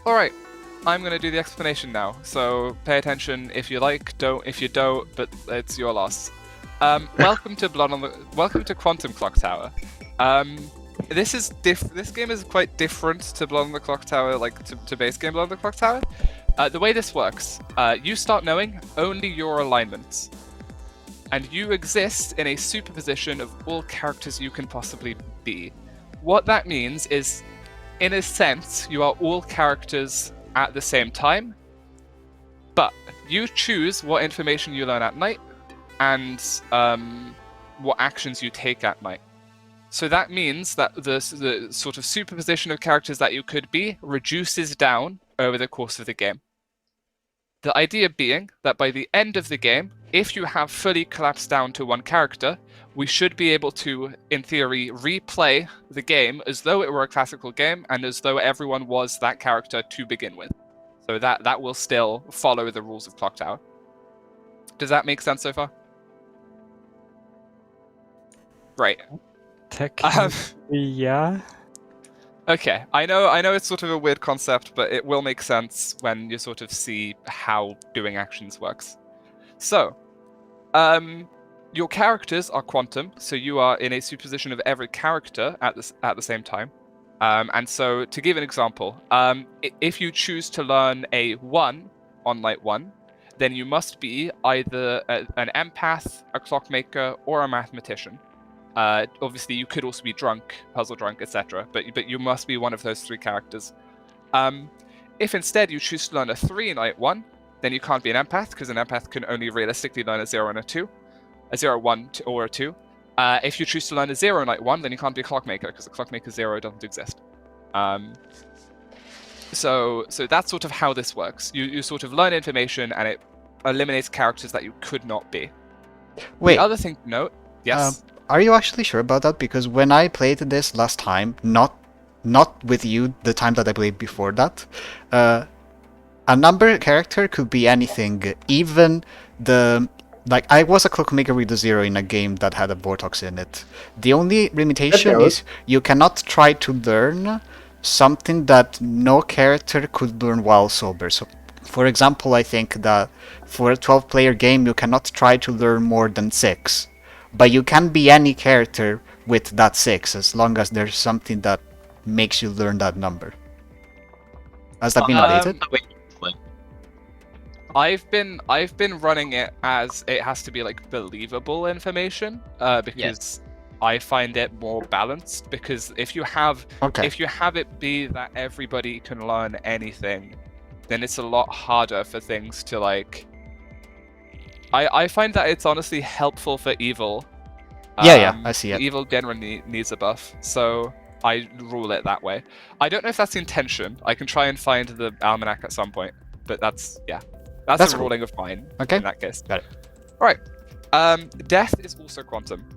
All right, I'm going to do the explanation now. So pay attention if you like, don't if you don't, but it's your loss. Welcome to Quantum Clocktower. This game is quite different to Blood on the Clocktower, like to base game Blood on the Clocktower. The way this works, you start knowing only your alignments, and you exist in a superposition of all characters you can possibly be. What that means is, in a sense, you are all characters at the same time, but you choose what information you learn at night and what actions you take at night. So that means that the sort of superposition of characters that you could be reduces down over the course of the game. The idea being that by the end of the game, if you have fully collapsed down to one character, we should be able to, in theory, replay the game as though it were a classical game and as though everyone was that character to begin with. So that will still follow the rules of Clocktower. Does that make sense so far? Right. Technically, yeah. Okay, I know it's sort of a weird concept, but it will make sense when you sort of see how doing actions works. So, your characters are quantum, so you are in a superposition of every character at the same time. And so, to give an example, if you choose to learn a 1 on night 1, then you must be either an empath, a clockmaker, or a mathematician. Obviously, you could also be drunk, puzzle drunk, etc. But you must be one of those 3 characters. If instead you choose to learn a 3 night 1, then you can't be an empath, because an empath can only realistically learn a 0 and a 2. A 0, 1, or a 2. If you choose to learn a 0 night 1, then you can't be a clockmaker, because a clockmaker 0 doesn't exist. So that's sort of how this works. You sort of learn information, and it eliminates characters that you could not be. Wait. The other thing to note, yes? Are you actually sure about that? Because when I played this last time, not with you, the time that I played before that, a number character could be anything, even like I was a clockmaker with a 0 in a game that had a Vortex in it. The only limitation is you cannot try to learn something that no character could learn while sober. So, for example, I think that for a 12-player game, you cannot try to learn more than 6. But you can be any character with that 6, as long as there's something that makes you learn that number. Has that been updated? I've been running it as it has to be like believable information, because I find it more balanced. Because if you have it be that everybody can learn anything, then it's a lot harder for things to like. I find that it's honestly helpful for evil. Yeah, I see it. Evil generally needs a buff, so I rule it that way. I don't know if that's the intention. I can try and find the almanac at some point, but that's a ruling of mine. Okay. In that case. Got it. All right. Death is also quantum.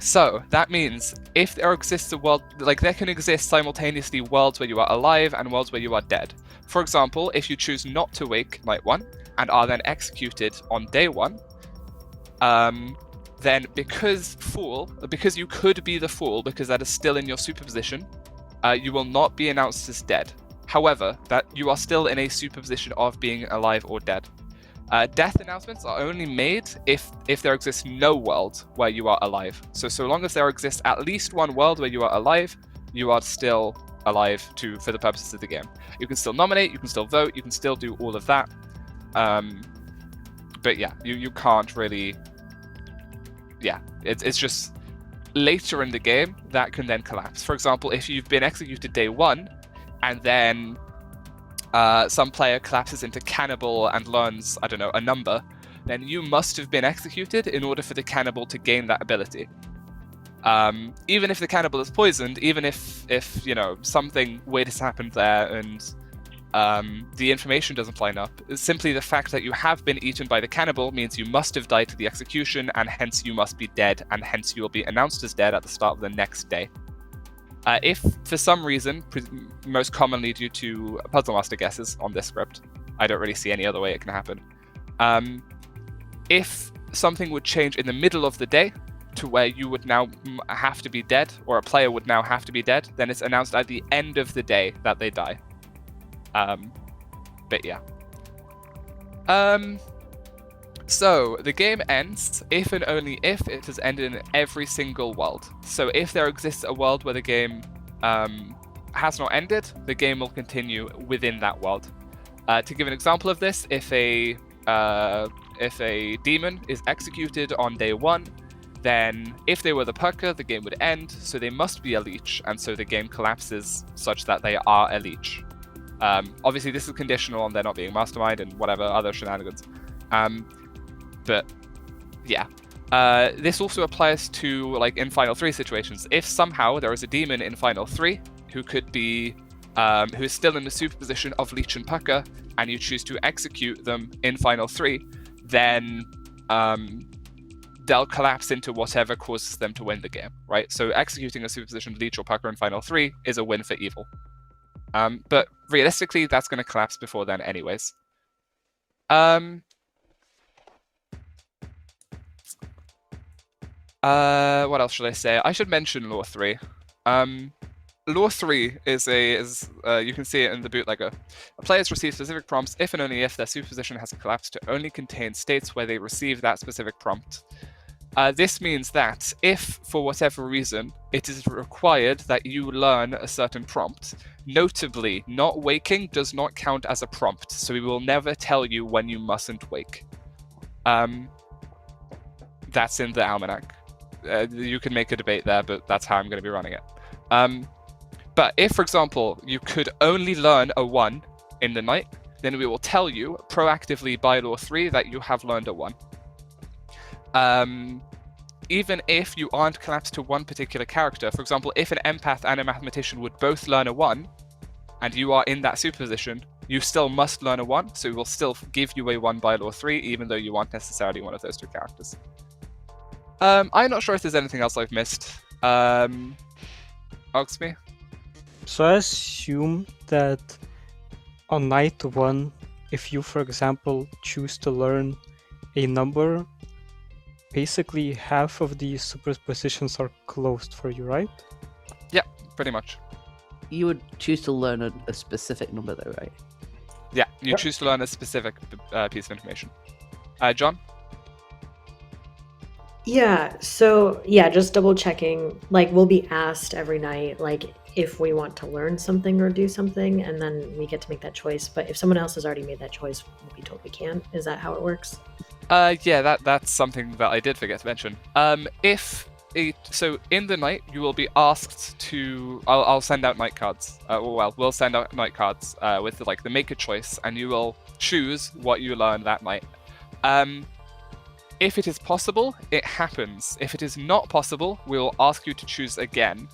So that means if there exists a world, like there can exist simultaneously worlds where you are alive and worlds where you are dead. For example, if you choose not to wake night 1 and are then executed on day 1, then because you could be the Fool, because that is still in your superposition, you will not be announced as dead. However, that you are still in a superposition of being alive or dead. Death announcements are only made if there exists no world where you are alive. So long as there exists at least one world where you are alive, you are still alive for the purposes of the game. You can still nominate, you can still vote, you can still do all of that. But yeah, you can't really. Yeah, it's just later in the game that can then collapse. For example, if you've been executed day 1, and then some player collapses into cannibal and learns, I don't know, a number, then you must have been executed in order for the cannibal to gain that ability. Even if the cannibal is poisoned, even if something weird has happened there and the information doesn't line up, simply the fact that you have been eaten by the cannibal means you must have died to the execution, and hence you must be dead, and hence you will be announced as dead at the start of the next day. If for some reason, most commonly due to Puzzle Master guesses on this script, I don't really see any other way it can happen. If something would change in the middle of the day to where you would now have to be dead, or a player would now have to be dead, then it's announced at the end of the day that they die. But yeah. So the game ends if and only if it has ended in every single world. So if there exists a world where the game has not ended, the game will continue within that world. To give an example of this, if a demon is executed on day 1, then if they were the Pucker, the game would end, so they must be a leech, and so the game collapses such that they are a leech. Obviously, this is conditional on there not being mastermind and whatever other shenanigans. But yeah, this also applies to like in Final 3 situations. If somehow there is a demon in Final 3 who could be who is still in the superposition of leech and Pucker, and you choose to execute them in Final 3, then they'll collapse into whatever causes them to win the game, right? So executing a superposition leech or Pucker in Final 3 is a win for evil. But realistically, that's going to collapse before then anyways. What else should I say? I should mention Law 3. Law 3 is you can see it in the bootlegger. Players receive specific prompts if and only if their superposition has collapsed to only contain states where they receive that specific prompt. This means that if, for whatever reason, it is required that you learn a certain prompt, notably, not waking does not count as a prompt, so we will never tell you when you mustn't wake. That's in the almanac. You can make a debate there, but that's how I'm going to be running it. But if, for example, you could only learn a 1 in the night, then we will tell you proactively by Law 3 that you have learned a 1. Even if you aren't collapsed to one particular character, for example, if an empath and a mathematician would both learn a 1, and you are in that superposition, you still must learn a 1, so we will still give you a 1 by Law 3, even though you aren't necessarily one of those 2 characters. I'm not sure if there's anything else I've missed. Oxme? So I assume that on night 1, if you, for example, choose to learn a number, basically half of the superpositions are closed for you, right? Yeah, pretty much. You would choose to learn a specific number though, right? Yeah, you choose to learn a specific piece of information. John? Yeah, so yeah, just double checking. Like, we'll be asked every night, like, if we want to learn something or do something, and then we get to make that choice. But if someone else has already made that choice, we'll be told we can't. Is that how it works? Yeah, that's something that I did forget to mention. So in the night, you will be asked to. I'll send out night cards. We'll send out night cards with like the make a choice, and you will choose what you learn that night. If it is possible, it happens. If it is not possible, we will ask you to choose again.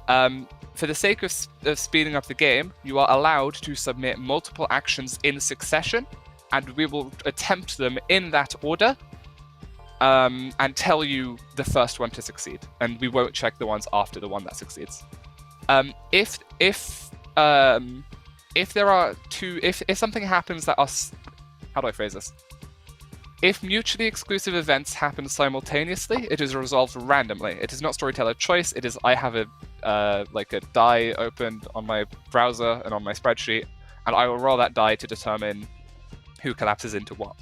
For the sake of speeding up the game, you are allowed to submit multiple actions in succession, and we will attempt them in that order, and tell you the first one to succeed, and we won't check the ones after the one that succeeds. If there are two, if something happens that how do I phrase this? If mutually exclusive events happen simultaneously, it is resolved randomly. It is not storyteller choice. It is I have a die opened on my browser and on my spreadsheet, and I will roll that die to determine who collapses into what.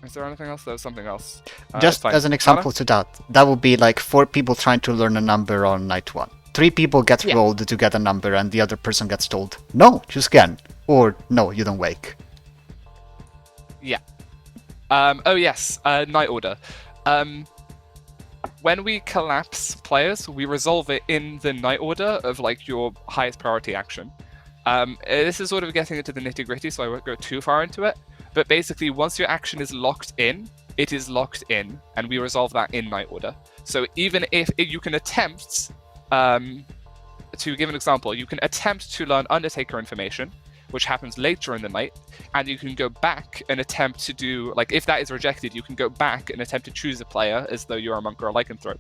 Is there anything else? There was something else. Just as an example to that would be like 4 people trying to learn a number on night 1. 3 people get rolled to get a number, and the other person gets told, no, choose again. Or, no, you don't wake. Yeah. Oh yes, night order. When we collapse players, we resolve it in the night order of like your highest priority action. This is sort of getting into the nitty gritty, so I won't go too far into it. But basically, once your action is locked in, it is locked in, and we resolve that in night order. So even if you can attempt, to give an example, you can attempt to learn Undertaker information, which happens later in the night, and you can go back and attempt to do, like, if that is rejected, you can go back and attempt to choose a player as though you're a monk or a lycanthrope.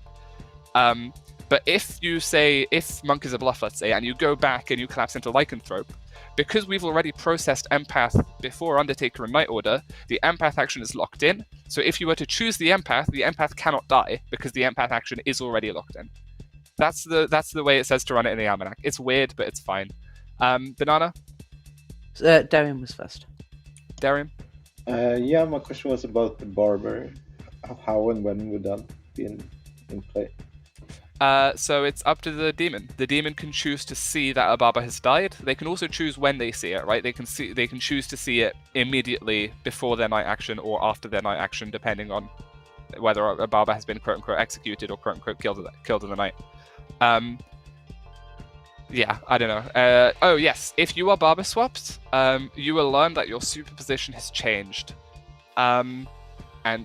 But if you say, if monk is a bluff, let's say, and you go back and you collapse into lycanthrope, because we've already processed empath before Undertaker and Night Order, the empath action is locked in. So if you were to choose the empath cannot die, because the empath action is already locked in. That's the way it says to run it in the almanac. It's weird, but it's fine. Banana, Darian was first. Darian. Yeah, my question was about the barber. How and when would that be in play? So it's up to the demon. The demon can choose to see that a barber has died. They can also choose when they see it, right? They can choose to see it immediately before their night action or after their night action, depending on whether a barber has been quote unquote executed or quote unquote killed in the night. Yeah, I don't know. Oh yes, if you are barber swapped, you will learn that your superposition has changed, and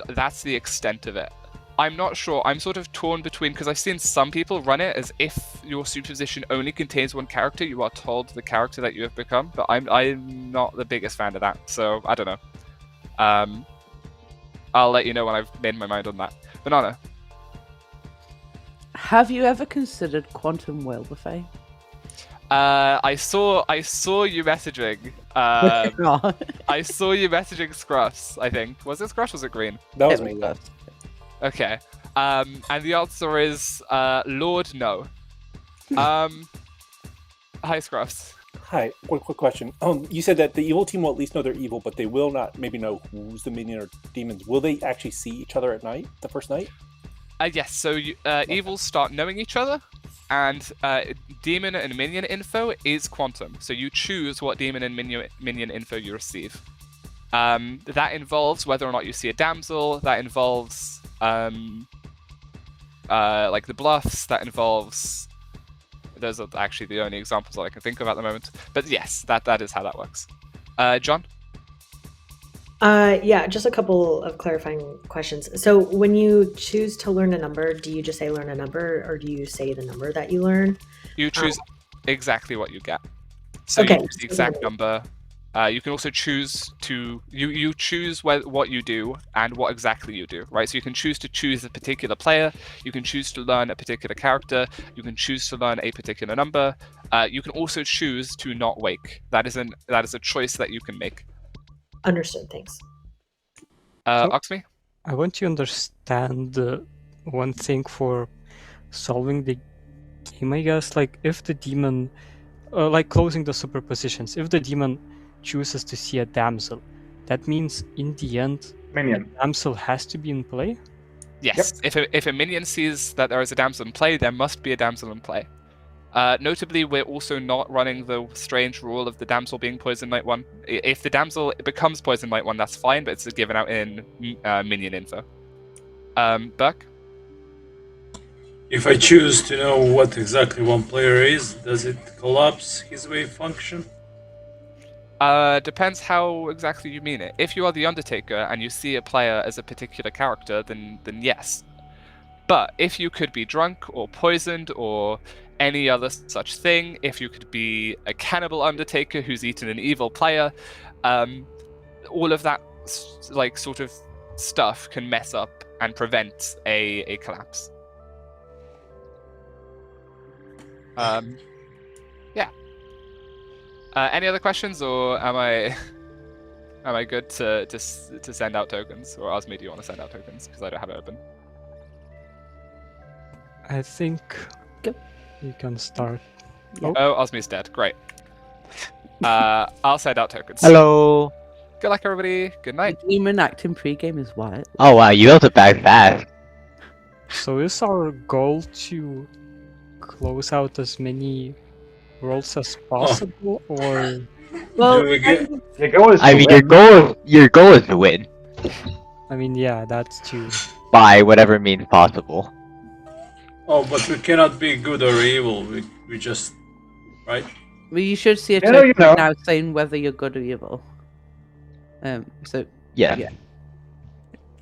that's the extent of it. I'm not sure. I'm sort of torn between, because I've seen some people run it as if your superposition only contains one character. You are told the character that you have become, but I'm not the biggest fan of that. So I don't know. I'll let you know when I've made my mind on that. Banana. Have you ever considered Quantum Whale Buffet? I saw you messaging. I saw you messaging Scruffs, I think. Was it Scruffs or was it Green? That was me. Yeah. Okay. And the answer is Lord No. Hi Scruffs. Hi, quick question. You said that the evil team will at least know they're evil, but they will not maybe know who's the minion or demons. Will they actually see each other at night, the first night? Yes, so evils start knowing each other, and demon and minion info is quantum. So you choose what demon and minion info you receive. That involves whether or not you see a damsel. That involves like the bluffs. That involves. Those are actually the only examples that I can think of at the moment. But yes, that is how that works. John? Yeah, just a couple of clarifying questions. So when you choose to learn a number, do you just say learn a number, or do you say the number that you learn? You choose exactly what you get. So Okay. you choose the exact number. You can also choose to you choose what you do and what exactly you do, right? So you can choose to choose a particular player. You can choose to learn a particular character. You can choose to learn a particular number. You can also choose to not wake. That is a choice that you can make. Understood. Thanks. Oxme? I want to understand one thing for solving the game, I guess. Like, if the demon, like closing the superpositions, if the demon chooses to see a damsel, that means in the end, Minion. a damsel has to be in play? Yes. Yep. If a minion sees that there is a damsel in play, there must be a damsel in play. Notably, we're also not running the strange rule of the damsel being poison night 1. If the damsel becomes poison night 1, that's fine, but it's given out in minion info. Burke? If I choose to know what exactly one player is, does it collapse his wave function? Depends how exactly you mean it. If you are the Undertaker and you see a player as a particular character, then yes. But if you could be drunk or poisoned or any other such thing, if you could be a cannibal Undertaker who's eaten an evil player, all of that like sort of stuff can mess up and prevent a collapse. Yeah. Any other questions, or am I good to send out tokens? Or Osme, do you want to send out tokens? Because I don't have it open. I think you can start. Oh, Osme's dead. Great. I'll send out tokens. Hello. Good luck, everybody. Good night. The demon acting pregame is what? Oh wow, you built it back fast. So is our goal to close out as many worlds as possible, or? Well, Your goal is I to mean, win. your goal is to win I mean, yeah, that's true. by whatever means possible. Oh, but we cannot be good or evil. We just, right? well, you should see a You know, token you know. now saying whether you're good or evil. So Yeah. yeah.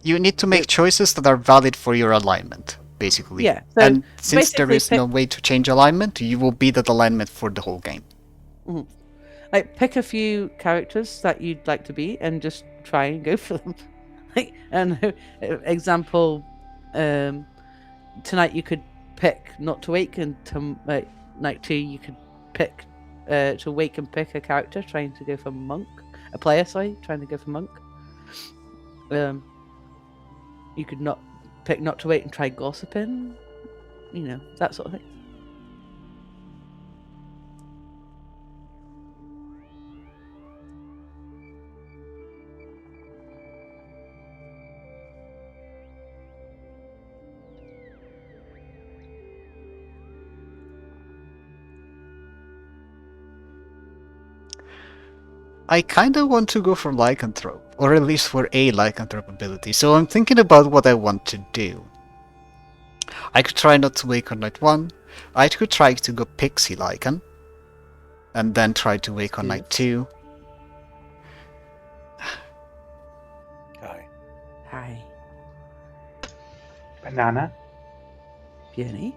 You need to make choices that are valid for your alignment, basically. Yeah, so and since there basically is no way to change alignment, you will be that alignment for the whole game. Like, pick a few characters that you'd like to be and just try and go for them. Like, and example, tonight you could pick not to wake, and night 2 you could pick to wake and pick a character trying to go for monk, a player, sorry, trying to go for monk. You could not pick not to wait and try gossiping, you know, that sort of thing. I kind of want to go for Lycanthrope, or at least for a Lycanthrope ability, so I'm thinking about what I want to do. I could try not to wake on night 1, I could try to go Pixie Lycan, and then try to wake on night 2. Hi. Hi. Banana. Peony.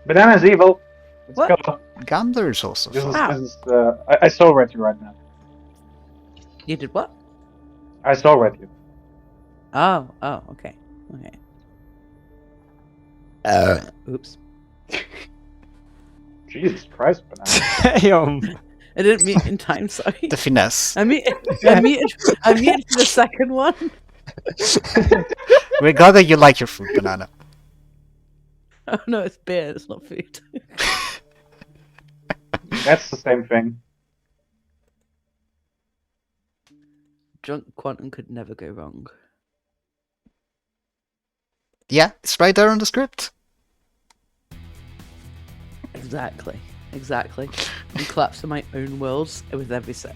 Banana's evil. Let's What? go. Gambler's also This is, fun. this is I soul read you right now. You did what? I soul read you. Oh, okay. Okay. Oops. Jesus Christ, Banana. Damn. I didn't meet in time, sorry. The finesse. I muted for the second one. We're glad that you like your food, Banana. Oh no, it's beer, it's not food. That's the same thing. Drunk Quantum could never go wrong. Yeah, it's right there on the script. Exactly. And collapse in my own worlds with every sip.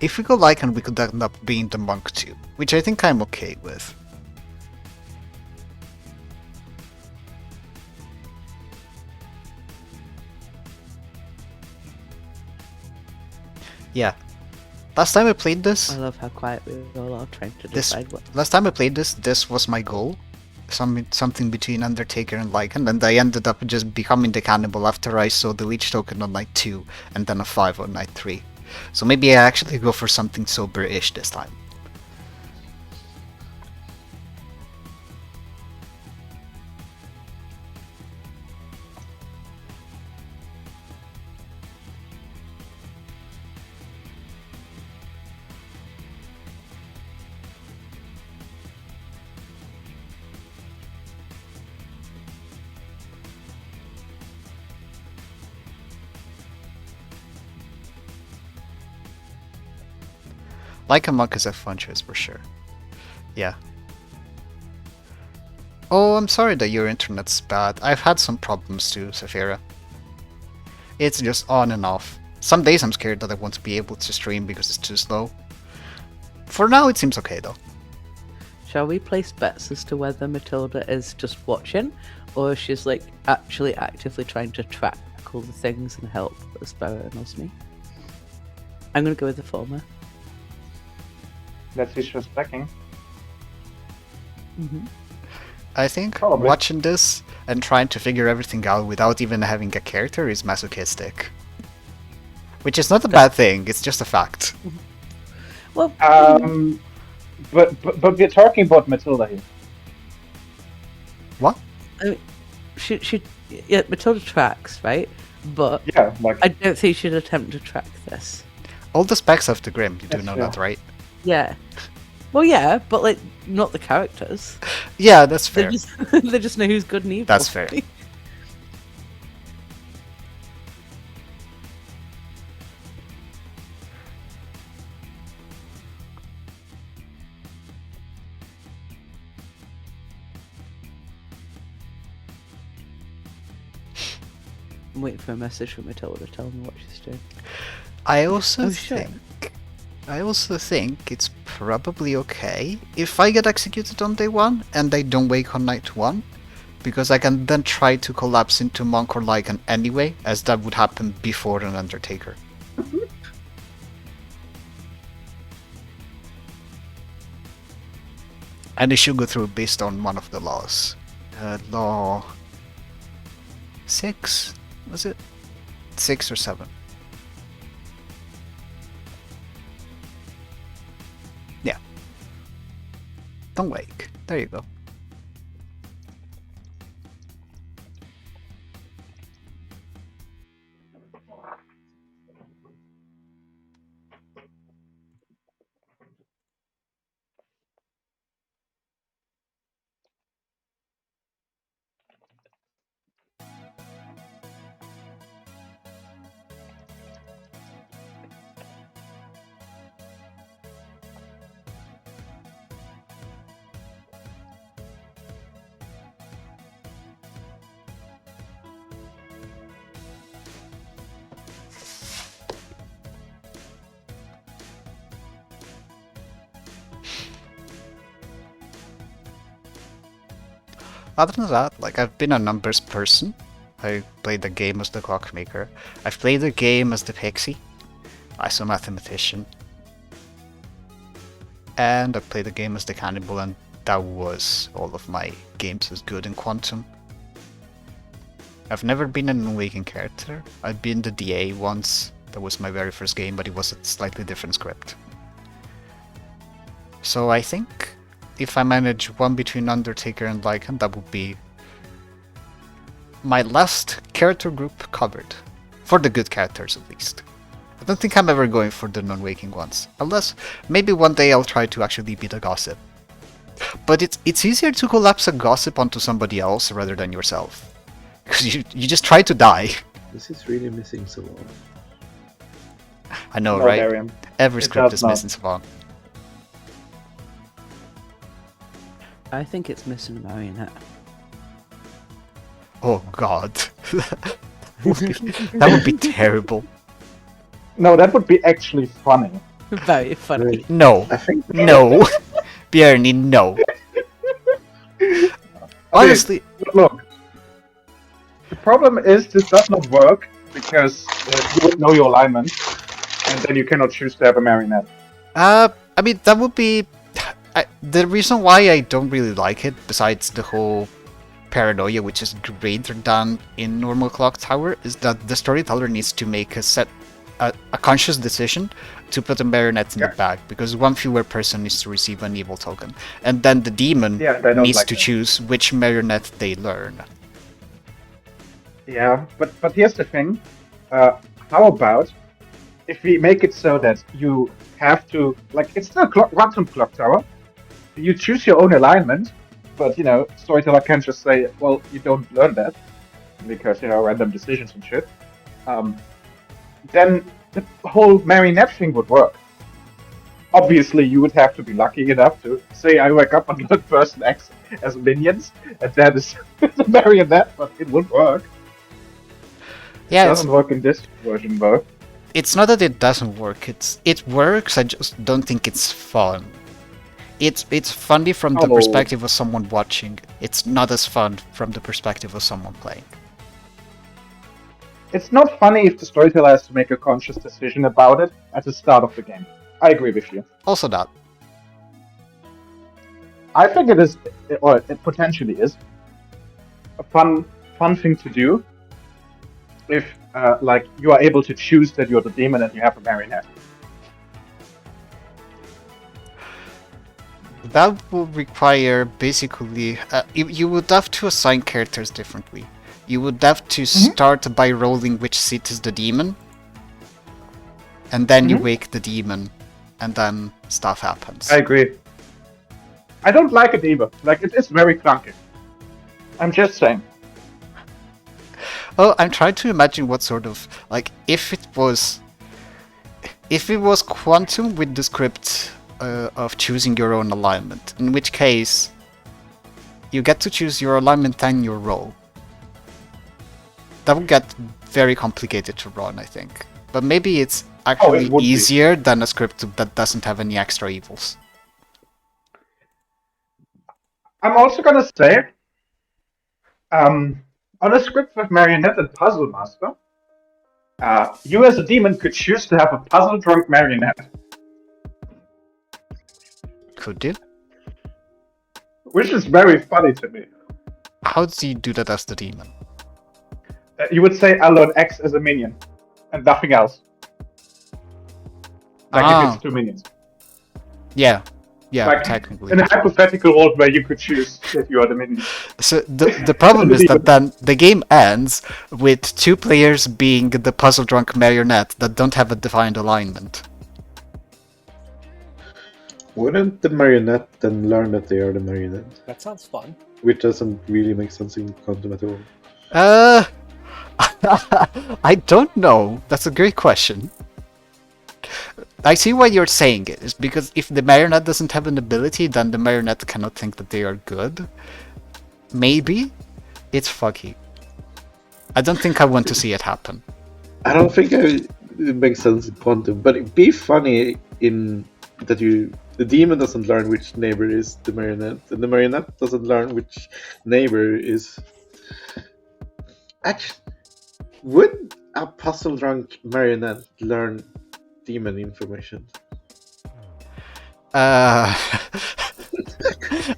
If we go Lycan, we could end up being the monk too, which I think I'm okay with. Yeah. Last time I played this, I love how quiet we all are trying to decide what. last time I played this was my goal. Something between Undertaker and Lycan, and I ended up just becoming the cannibal after I saw the Leech token on night 2 and then a 5 on night 3. So maybe I actually go for something sober-ish this time. Lycan Monk is a fun choice for sure. Yeah. Oh, I'm sorry that your internet's bad. I've had some problems too, Saphira. It's just on and off. Some days I'm scared that I won't be able to stream because it's too slow. For now it seems okay though. Shall we place bets as to whether Matilda is just watching, or she's like actually actively trying to track all the things and help Sparrow and Osmi? I'm gonna go with the former. That's wishful stacking. I think Probably. watching this and trying to figure everything out without even having a character is masochistic. Which is not a bad thing, it's just a fact. Well, But we're talking about Matilda here. What? yeah, Matilda tracks, right? But Yeah, like I don't think she'd attempt to track this. All the specs of the Grim, you do That's know fair. that, right? Yeah. Well, yeah, but like not the characters. Yeah, that's fair. They just know who's good and evil. That's fair. I'm waiting for a message from Matilda telling me what she's doing. I also Oh, shit. think it's probably okay if I get executed on day 1 and I don't wake on night 1, because I can then try to collapse into Monk or Lycan anyway, as that would happen before an Undertaker. And it should go through based on one of the laws. Law 6? Was it? 6 or 7? Yeah. Don't wake. There you go. other than that, like, I've been a numbers person. I played the game as the clockmaker. I've played the game as the pixie. I'm a mathematician. And I played the game as the cannibal, and that was all of my games as good in Quantum. I've never been an awakened character. I've been the DA once. That was my very first game, but it was a slightly different script. So I think if I manage one between Undertaker and Lycan, that would be my last character group covered. For the good characters, at least. I don't think I'm ever going for the non-waking ones. Unless, maybe one day I'll try to actually beat a gossip. But it's easier to collapse a gossip onto somebody else rather than yourself. Because you just try to die. This is really missing so long. I know, No, right? Darian. Every It script does is not. missing Savon. I think it's missing a marionette. Oh god. That would be terrible. No, that would be actually funny. Very funny. No. I think No. Bjarni, no. Honestly, Look, the problem is this does not work because you would know your alignment, and then you cannot choose to have a marionette. I mean, that would be... the reason why I don't really like it, besides the whole paranoia, which is greater than in normal Clocktower, is that the storyteller needs to make a conscious decision to put a marionette in the bag, because one fewer person needs to receive an evil token. And then the demon Yeah, they don't needs like to that. choose which marionette they learn. Yeah, but here's the thing. How about if we make it so that you have to, like, it's still Quantum Clocktower. You choose your own alignment, but, you know, storyteller can just say, well, you don't learn that, because, you know, random decisions and shit. Then the whole marionette thing would work. Obviously, you would have to be lucky enough to say, I wake up and learn person X as minions, and that is the marionette, but it would work. Yeah, It doesn't work in this version, though. it's not that it doesn't work. It works. I just don't think it's fun. It's funny from the Oh. perspective of someone watching. It's not as fun from the perspective of someone playing. It's not funny if the storyteller has to make a conscious decision about it at the start of the game. I agree with you. Also that. I think it is, or it potentially is, a fun thing to do if, like, you are able to choose that you're the demon and you have a marionette. That would require basically... you would have to assign characters differently. You would have to start by rolling which seat is the demon. And then you wake the demon. And then stuff happens. I agree. I don't like it either. Like, it is very clunky. I'm just saying. Oh, I'm trying to imagine what sort of... Like, if it was Quantum with the script of choosing your own alignment. In which case, you get to choose your alignment and your role. That would get very complicated to run, I think. But maybe it's actually would be. easier than a script that doesn't have any extra evils. I'm also gonna say, on a script with Marionette and Puzzle Master, you as a demon could choose to have a puzzle drunk marionette. Could you? Which is very funny to me. How do you do that as the demon? You would say, I learn X as a minion, and nothing else. Like if it's two minions. Yeah, Like, technically. In a hypothetical world where you could choose that you are the minion. So the problem is that then the game ends with two players being the puzzle drunk marionette that don't have a defined alignment. Wouldn't the marionette then learn that they are the marionette? That sounds fun. Which doesn't really make sense in Quantum at all. I don't know. That's a great question. I see why you're saying it. It's because if the marionette doesn't have an ability, then the marionette cannot think that they are good. Maybe. It's fucky. I don't think I want to see it happen. I don't think it makes sense in Quantum, but it'd be funny in the demon doesn't learn which neighbor is the marionette, and the marionette doesn't learn which neighbor is. Actually, would a puzzle drunk marionette learn demon information?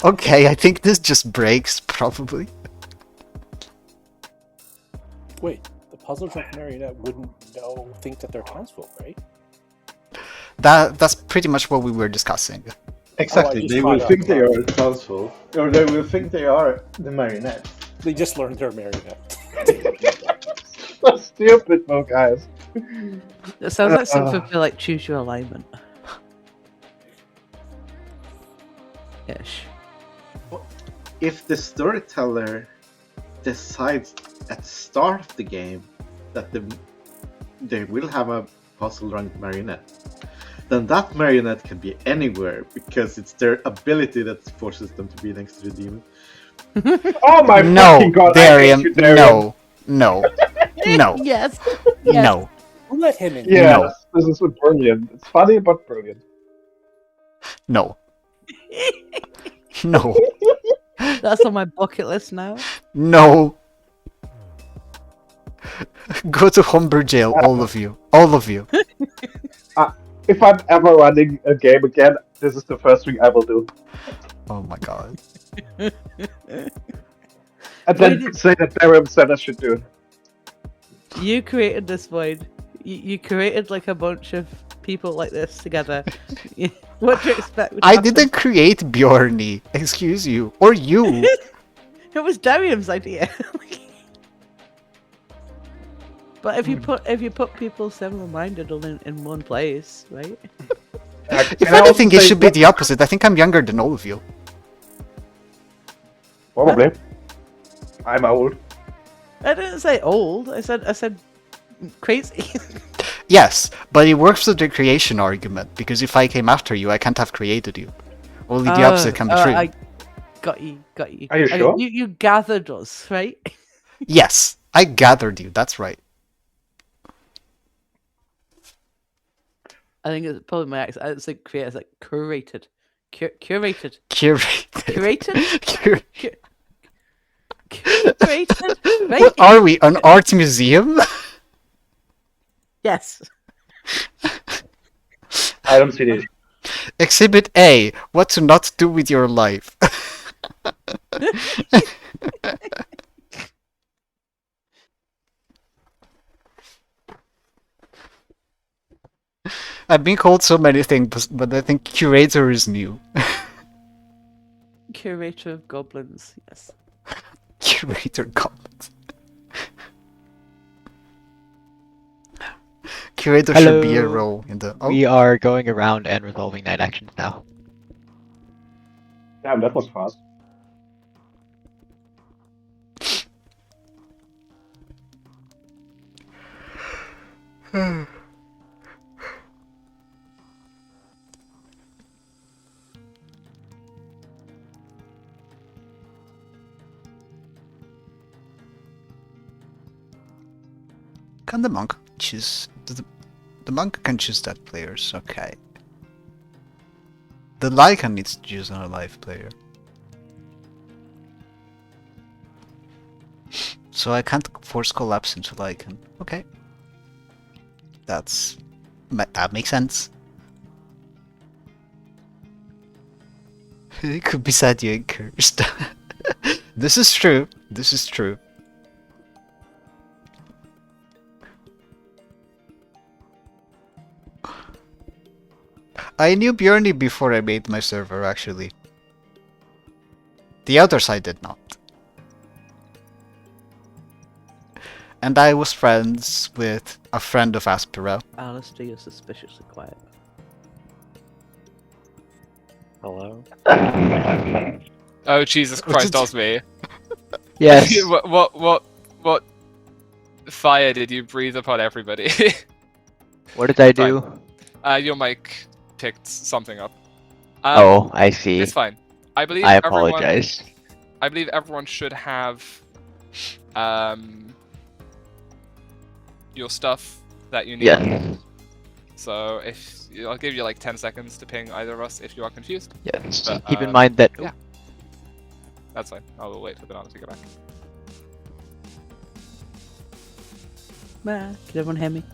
Okay, I think this just breaks, probably. Wait, the puzzle drunk marionette wouldn't think that they're townsfolk, right? That's pretty much what we were discussing. Exactly, just they will caught think up. they are townsfolk, or they will think they are the marionette. They just learned they're marionette. So stupid, though, guys. It sounds like something for like choose your alignment. Ish. If the storyteller decides at the start of the game that they will have a puzzle drunk marionette, then that marionette can be anywhere because it's their ability that forces them to be next to the demon. Oh my No, fucking god! Darian, I hate you, Darian. no, no, Yes. no. We'll let him in. Yes, No. this is brilliant. It's funny but brilliant. No. No. That's on my bucket list now. No. Go to Humber jail, all of you. All of you. If I'm ever running a game again, this is the first thing I will do. Oh my god. And then say that Darian said I should do it. You created this void. You created like a bunch of people like this together. What do you expect? would I happen? didn't create Bjorny. Excuse you. Or you. It was Darian's idea. But if you put people similar-minded all in one place, right? If anything, it should be the opposite. I think I'm younger than all of you. Probably. I'm old. I didn't say old. I said crazy. Yes, but it works with the creation argument, because if I came after you, I can't have created you. Only the opposite can be true. I got you. Are you sure? You gathered us, right? Yes, I gathered you, that's right. I think it's probably my accent. I say create. It's like curated. Curated. Curated. Curated? Curated? Right? What are we, an art museum? Yes. I don't see this. Exhibit A, what to not do with your life. I've been called so many things, but I think curator is new. Curator of goblins, yes. Curator goblins. Curator should be a Hello. role in the... We are going around and resolving night actions now. Damn, that was fast. Can the monk choose... The monk can choose that players, okay. The Lycan needs to choose an alive player. So I can't force collapse into Lycan. Okay. That makes sense. It could be Sadia and cursed. This is true. This is true. I knew Bjorny before I made my server, actually. The other side did not. And I was friends with a friend of Aspera. Alistair, you're suspiciously quiet. Hello? Oh Jesus Christ, Osme. Yes. What fire did you breathe upon everybody? What did I do? Your mic picked something up. Oh, I see. It's fine. I believe I everyone- apologize. I believe everyone should have your stuff that you need. Yes. So I'll give you like 10 seconds to ping either of us if you are confused. Yes. But, Keep in mind that. yeah. That's fine. I will wait for Banana to get back. Can everyone hear me?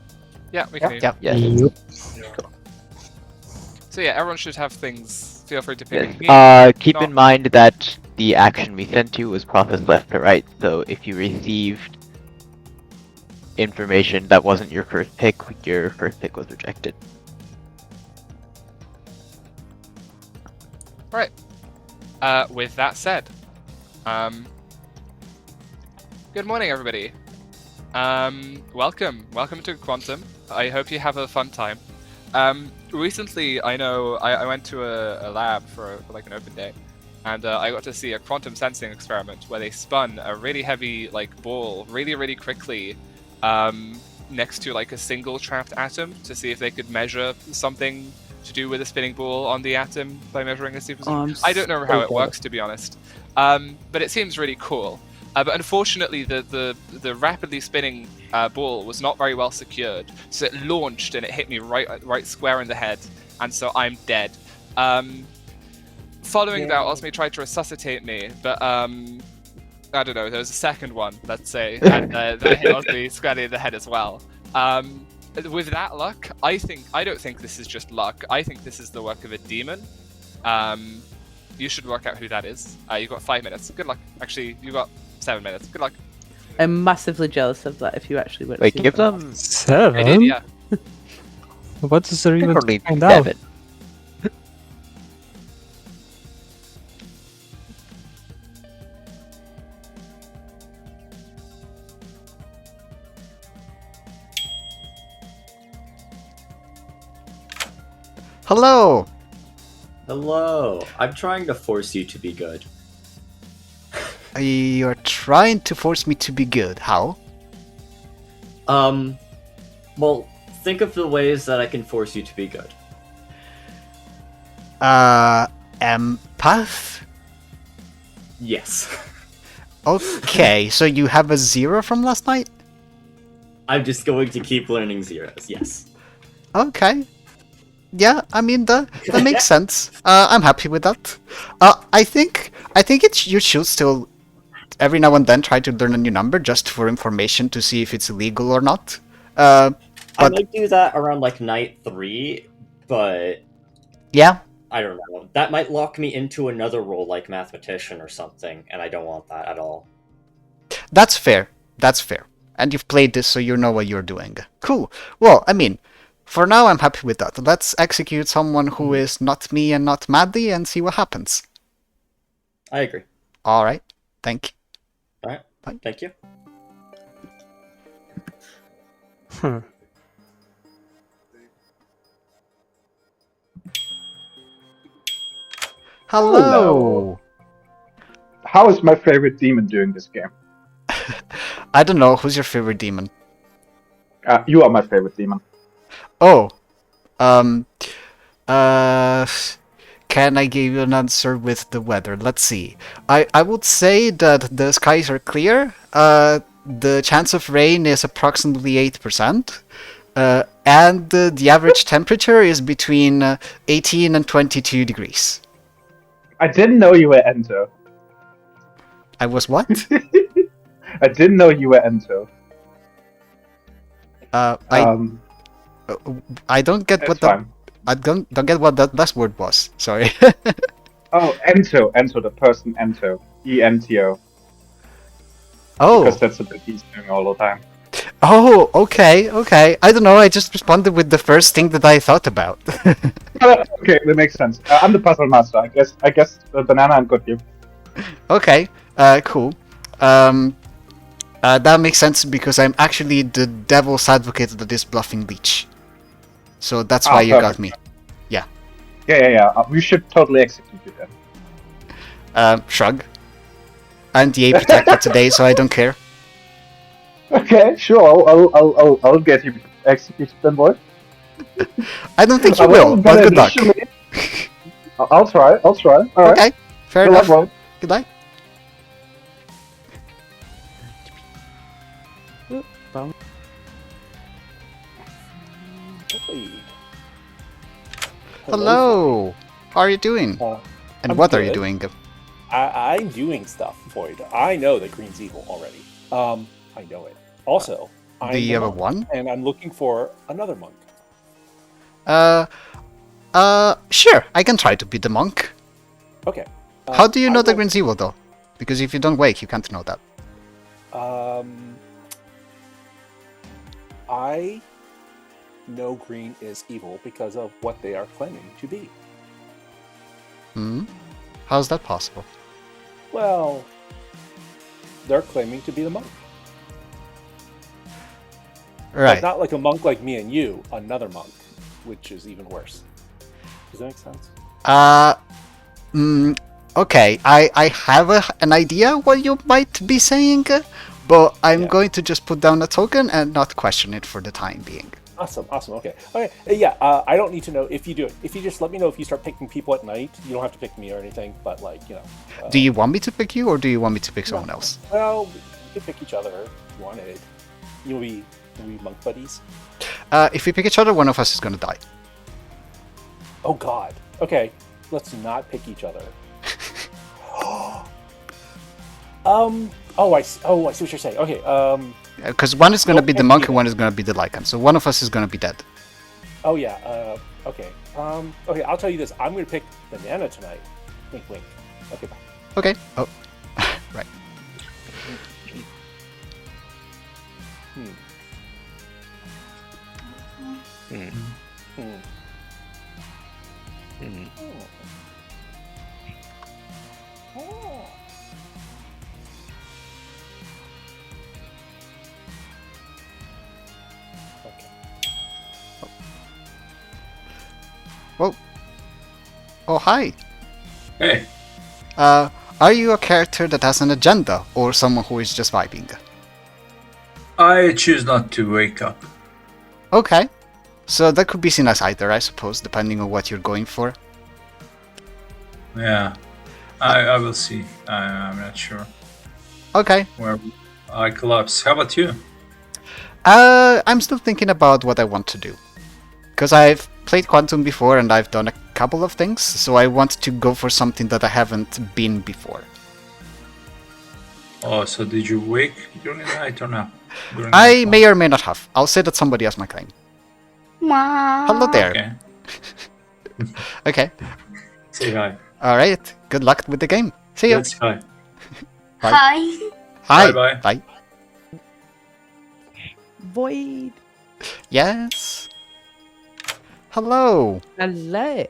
Yeah, we can hear Yep. you. Yes. So yeah, everyone should have things. Feel free to ping me. Keep Not- in mind that the action we sent you was processed left to right, so if you received information that wasn't your first pick was rejected. Right. With that said, good morning, everybody. Welcome to Quantum. I hope you have a fun time. Recently, I know I went to a lab for like an open day, and I got to see a quantum sensing experiment where they spun a really heavy like ball really quickly next to like a single trapped atom to see if they could measure something to do with a spinning ball on the atom by measuring a supersonic. I don't know how it works, to be honest, but it seems really cool. But unfortunately, the rapidly spinning ball was not very well secured, so it launched and it hit me right square in the head, and so I'm dead. Following that, Osmi tried to resuscitate me, but I don't know. There was a second one, let's say, and that hit Osmi squarely in the head as well. With that luck, I don't think this is just luck. I think this is the work of a demon. You should work out who that is. You've got 5 minutes. Good luck. Actually, you got 7 minutes. Good luck. I'm massively jealous of that. If you actually went. Wait, to give that. them 7? I did, yeah. What is there even only to find out? 7. Hello! Hello. I'm trying to force you to be good. You're trying to force me to be good. How? Well, think of the ways that I can force you to be good. Empath? Yes. Okay, so you have a 0 from last night? I'm just going to keep learning zeros, yes. Okay. Yeah, I mean that makes sense. I'm happy with that. I think you should still every now and then try to learn a new number just for information to see if it's illegal or not. I might do that around like night 3, but yeah, I don't know. That might lock me into another role like mathematician or something, and I don't want that at all. that's fair. That's fair. And you've played this, so you know what you're doing. Cool. Well, I mean, for now, I'm happy with that. Let's execute someone who is not me and not Maddie and see what happens. I agree. All right. Thank you. All right. Bye. Thank you. Hello. How is my favorite demon doing this game? I don't know. Who's your favorite demon? You are my favorite demon. Oh. Can I give you an answer with the weather? Let's see. I would say that the skies are clear. The chance of rain is approximately 8%. And the average temperature is between 18 and 22 degrees. I didn't know you were Ento. I was what? I didn't know you were Ento. I don't get That's what fine. I don't get what that last word was. Sorry. Oh, Ento, the person Ento. E-N-T-O. Oh. Because that's what he's doing all the time. Oh, okay. I don't know, I just responded with the first thing that I thought about. Okay, that makes sense. I'm the puzzle master. I guess Banana and got you. Okay, cool. That makes sense because I'm actually the devil's advocate that is bluffing Leech. So that's why you got me. Yeah. Yeah. We should totally execute you then. Shrug. I'm the A protector today, so I don't care. Okay, sure. I'll get you executed then, boy. I don't think you will, but good luck. I'll try. All right. Okay, fair Good enough. luck, boy. Good luck. Hello. How are you doing? And I'm what are you good. doing? I'm doing stuff, Void. I know that Green's evil already. I know it. Also, I'm Do you the have a monk, one? and I'm looking for another monk. Sure. I can try to be the monk. Okay. How do you I know the will- Green's evil, though? Because if you don't wake, you can't know that. I know Green is evil because of what they are claiming to be. Hmm? How's that possible? Well, they're claiming to be the monk. Right. But not like a monk like me and you, another monk, which is even worse. Does that make sense? Okay. I have an idea what you might be saying, but I'm going to just put down a token and not question it for the time being. Awesome. Okay. I don't need to know if you do it. If you just let me know if you start picking people at night, you don't have to pick me or anything, but Do you want me to pick you, or do you want me to pick someone else? Well, you can pick each other if you wanted. You'll be monk buddies. If we pick each other, one of us is gonna die. Oh God. Okay, let's not pick each other. I see what you're saying. Okay. Because one is gonna Don't be the pick monk either. and one is gonna be the Lycan. So one of us is gonna be dead. Oh yeah. Okay. Okay. I'll tell you this. I'm gonna pick Banana tonight. Wink, wink. Okay. Bye. Okay. Oh, right. Whoa. Oh, hi. Hey. Are you a character that has an agenda, or someone who is just vibing? I choose not to wake up. Okay. So that could be seen as either, I suppose, depending on what you're going for. Yeah. I will see. I'm not sure. Okay. Where I collapse. How about you? I'm still thinking about what I want to do. Because I've played Quantum before and I've done a couple of things, so I want to go for something that I haven't been before. Oh, so did you wake during the night or not? I may or may not have. I'll say that somebody else might claim. Hello there. Okay. Okay. Say hi. Alright. Good luck with the game. See ya. Let's hi. Bye. Hi. Hi. Bye-bye. Bye. Void. Yes. Hello. Hello.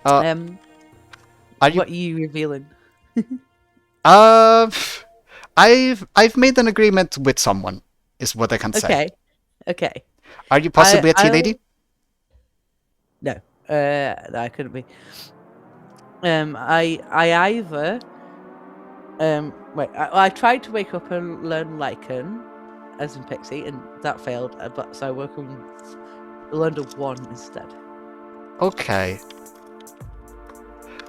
Are you? What are you revealing? I've made an agreement with someone, is what I can say. Okay. Are you possibly a tea I'll- lady? No, I couldn't be. I either. I tried to wake up and learn Lycan, as in Pixie, and that failed. But so I learned a 1 instead. Okay.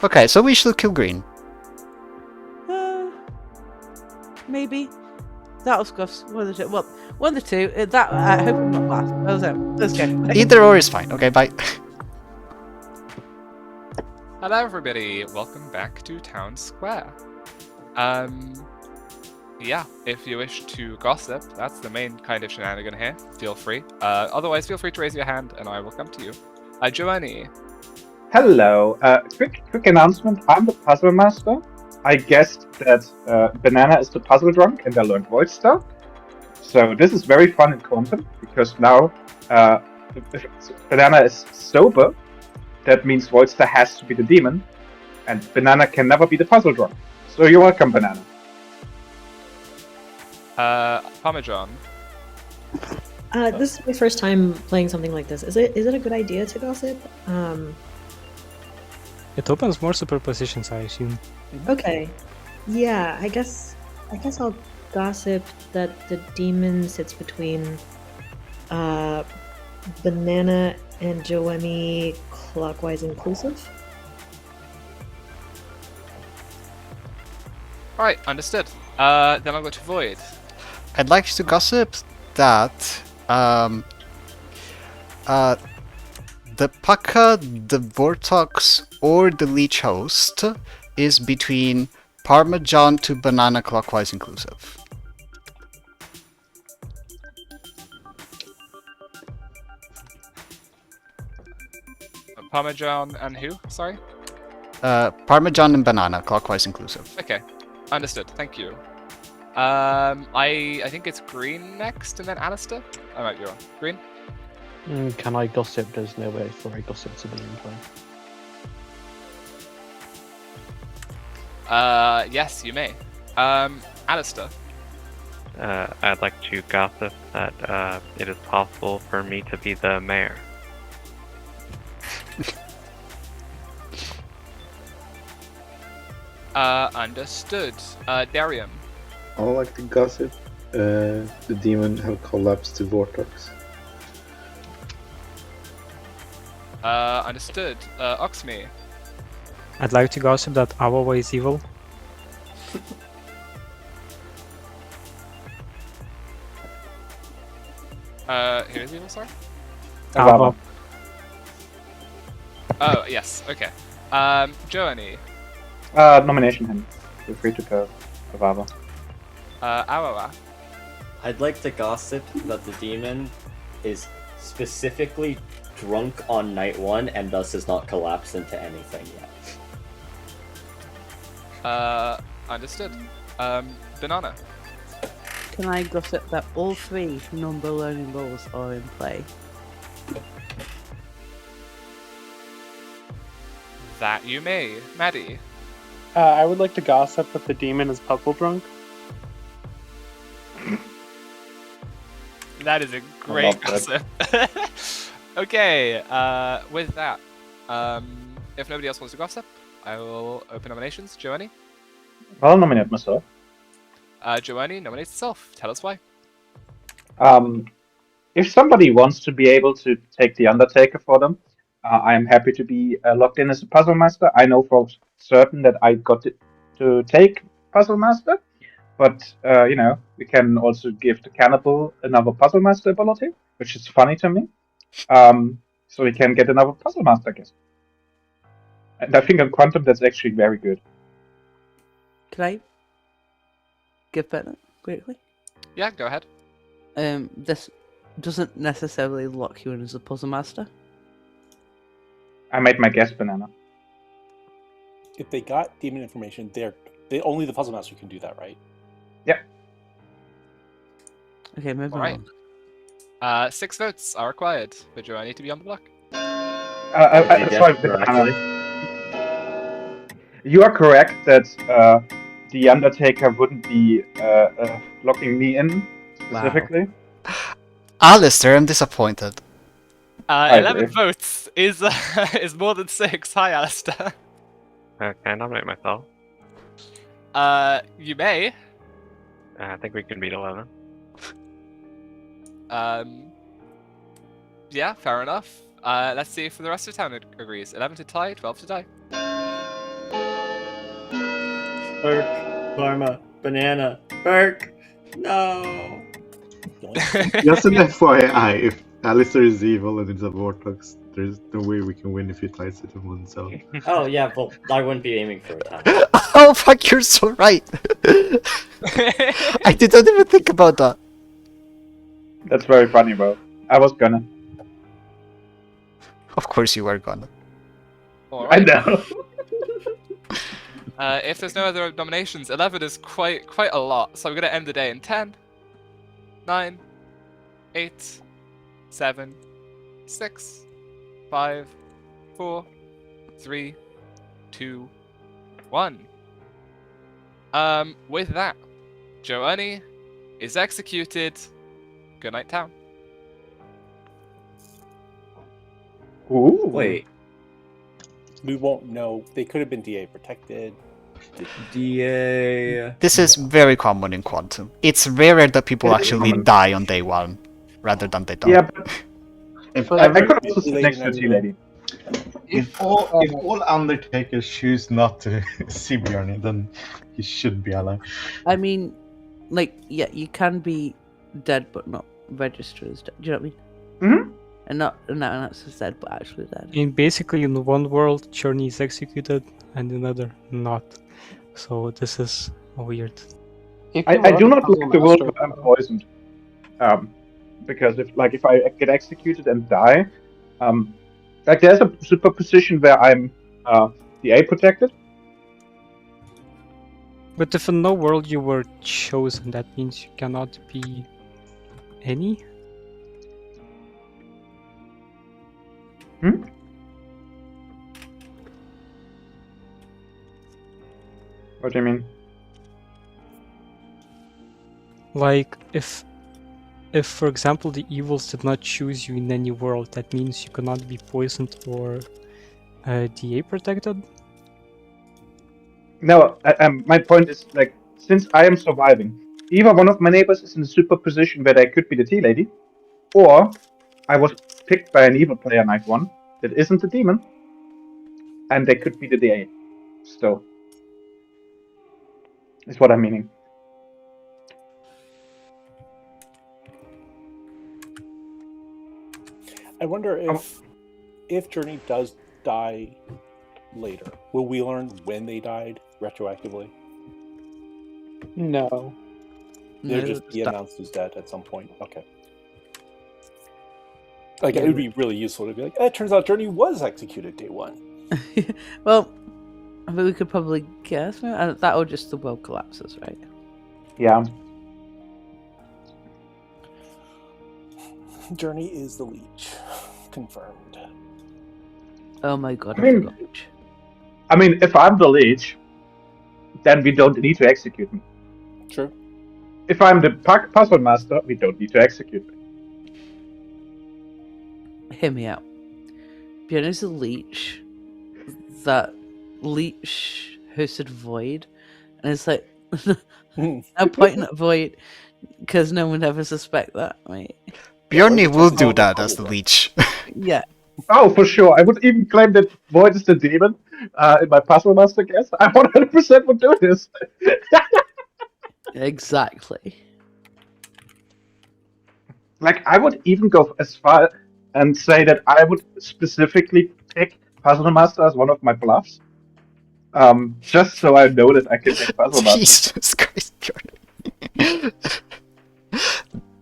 Okay, so we should kill Green. Maybe. That'll discuss one of the two. Well, one of the two. That I hope I'm not last. Let's go. Either or is fine. Okay, bye. Hello, everybody. Welcome back to Town Square. Yeah, if you wish to gossip, that's the main kind of shenanigan here. Feel free. Otherwise, feel free to raise your hand, and I will come to you. Giovanni. Hello. Quick announcement. I'm the puzzle master. I guessed that Banana is the puzzle drunk, and I learned Void stuff. So this is very fun in Quantum because now if Banana is sober. That means Voidster has to be the demon, and Banana can never be the puzzle drunk. So you're welcome, Banana. Parmesan. This is my first time playing something like this. Is it a good idea to gossip? It opens more superpositions, I assume. Okay. Yeah, I guess I'll gossip that the demon sits between Banana and Joemi clockwise inclusive. Alright, understood. Then I'll go to Void. I'd like the the Paka, the Vortox, or the Leech Host is between Parmesan to Banana clockwise inclusive. Parmesan and who? Sorry? Parmesan and Banana clockwise inclusive. Okay, understood. Thank you. I think it's Green next, and then Alistair. I might be wrong. Green. Can I gossip? There's no way for a gossip to be in play. Yes, you may. Alistair. I'd like to gossip that it is possible for me to be the mayor. Understood. Darium. I would like to gossip. The demon have collapsed to Vortex. Understood. Oxme. I'd like to gossip that Awawa is evil. Who is evil, sorry? Awawa. Oh, yes, okay. Journey. Nomination him. Feel free to go, Avava. Awawa. I'd like to gossip that the demon is specifically drunk on night 1 and thus has not collapsed into anything yet. Understood. Banana. Can I gossip that all 3 number learning roles are in play? That you may. Maddie. I would like to gossip that the demon is puzzle drunk. That is a great gossip. Okay, with that, if nobody else wants to gossip, I will open nominations. Joanie? I'll nominate myself. Joanie nominates herself. Tell us why. If somebody wants to be able to take the Undertaker for them, I am happy to be logged in as a Puzzle Master. I know for certain that I got to take Puzzle Master, but we can also give the Cannibal another Puzzle Master ability, which is funny to me. So we can get another Puzzle Master, I guess. And I think on Quantum that's actually very good. Can I give Bennett quickly? Yeah, go ahead. This doesn't necessarily lock you in as a Puzzle Master. I made my guess, Banana. If they got demon information, they only the Puzzle Master can do that, right? Yeah. Okay, moving Alright. on. 6 votes are required for Joanie to be on the block. Sorry, you are correct that the Undertaker wouldn't be locking me in specifically. Wow. Alistair, I'm disappointed. 11 votes is more than 6. Hi, Alistair. Can I nominate myself? You may. I think we can beat 11. Yeah, fair enough. Let's see if the rest of the town agrees. 11 to tie, 12 to tie. Burke, Karma, Banana, Burke, no. Just an FYI, if Alistair is evil and it's a Vortex, there's no way we can win if he ties it in one cell. Oh yeah, well, I wouldn't be aiming for a time. Oh fuck, you're so right! I didn't even think about that. That's very funny, bro. I was gonna. Of course you were gonna. I know. If there's no other nominations, 11 is quite a lot, so we're going to end the day in 10, 9, 8, 7, 6, 5, 4, 3, 2, 1. With that, Joanie is executed. Good night, town. Ooh. Wait. We won't know. They could have been DA protected. DA. This is very common in Quantum. It's rarer that people actually die on day 1, rather than they don't. Yeah, but I could also sit next to a lady. If all Undertakers choose not to see Bjorn, then he should be alive. I mean, like, yeah, you can be dead but not registered as dead. Do you know what I mean? And not just dead, but actually dead. Basically, in one world, Journey is executed, and in another, not. So this is weird. I do not like the world where I'm poisoned. Because if I get executed and die, like there's a superposition where I'm DA protected. But if in no world you were chosen, that means you cannot be any? What do you mean? Like, if for example the evils did not choose you in any world, that means you cannot be poisoned or DA protected? No, my point is, like, since I am surviving, either one of my neighbors is in a superposition where they could be the tea lady, or I was picked by an evil player night 1 that isn't a demon, and they could be the DA. Still. Is what I'm meaning. I wonder if Journey does die later, will we learn when they died retroactively? No. They'll just be announced as dead at some point. Okay. Like, it would be really useful to be like, it turns out Journey was executed day 1. Well, I mean, we could probably guess. That or just the world collapses, right? Yeah. Journey is the leech. Confirmed. Oh my god, I mean, if I'm the leech, then we don't need to execute me. True. If I'm the puzzle master, we don't need to execute me. Hear me out. Bjorn is a leech. That leech hosted Void, and it's like no point in Void because no one would ever suspect that, right? Bjorny will do that as the leech. Yeah. Oh, for sure. I would even claim that Void is the demon in my puzzle master guess. I 100% would do this. Exactly. Like, I would even go as far and say that I would specifically pick Puzzle Master as one of my bluffs. Just so I know that I can pick Puzzle Master. Jesus Christ, Jordan.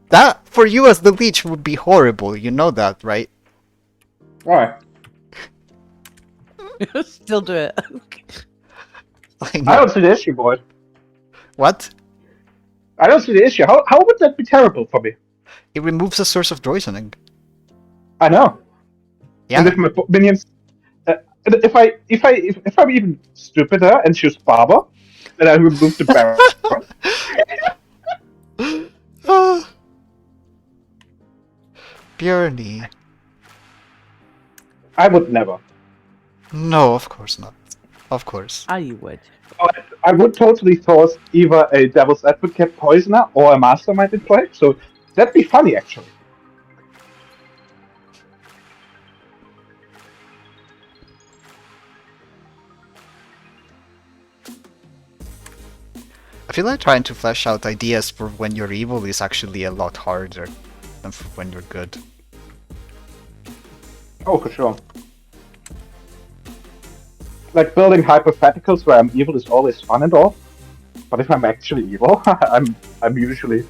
That, for you as the leech, would be horrible. You know that, right? Why? Still do it. I don't see the issue, boy. What? I don't see the issue. How would that be terrible for me? It removes a source of poisoning. I know. Yeah. And if my minions, if I'm even stupider and choose Barber, then I remove the barrel. Bjorny. I would never. No, of course not. Of course. You would. I would totally toss either a Devil's Advocate Poisoner or a Mastermind in play, so that'd be funny, actually. I feel like trying to flesh out ideas for when you're evil is actually a lot harder than for when you're good. Oh, for sure. Like, building hypotheticals where I'm evil is always fun and all, but if I'm actually evil, I'm usually,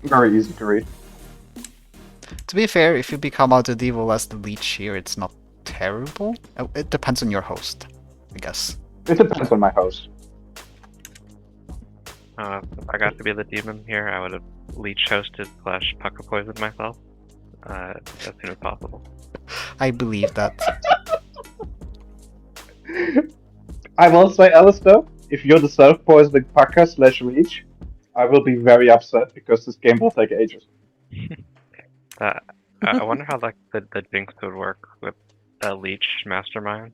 very easy to read. To be fair, if you become outed evil as the leech here, it's not terrible. It depends on your host, I guess. It depends on my host. If I got to be the demon here, I would have leech hosted / pucker poisoned myself as soon as possible. I believe that. I will say, Alistair, if you're the self-poisoning Pucker / leech, I will be very upset because this game will take ages. I wonder how like the jinx would work with a leech mastermind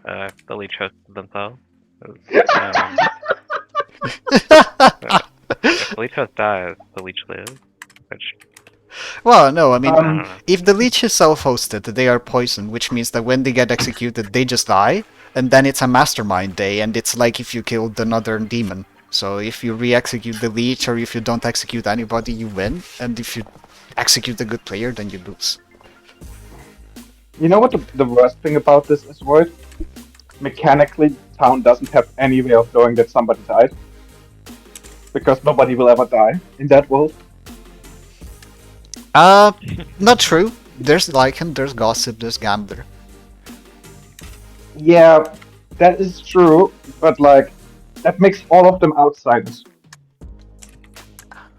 if the leech hosted themselves. If the leech host dies, the leech lives. Which... Well, no, I mean, if the leech is self-hosted, they are poisoned, which means that when they get executed, they just die, and then it's a mastermind day, and it's like if you killed another demon. So if you re-execute the leech, or if you don't execute anybody, you win, and if you execute a good player, then you lose. You know what the worst thing about this is, Void? Mechanically, Town doesn't have any way of knowing that somebody died. Because nobody will ever die in that world. Not true. There's Lycan, there's Gossip, there's Gambler. Yeah, that is true, but like, that makes all of them outsiders.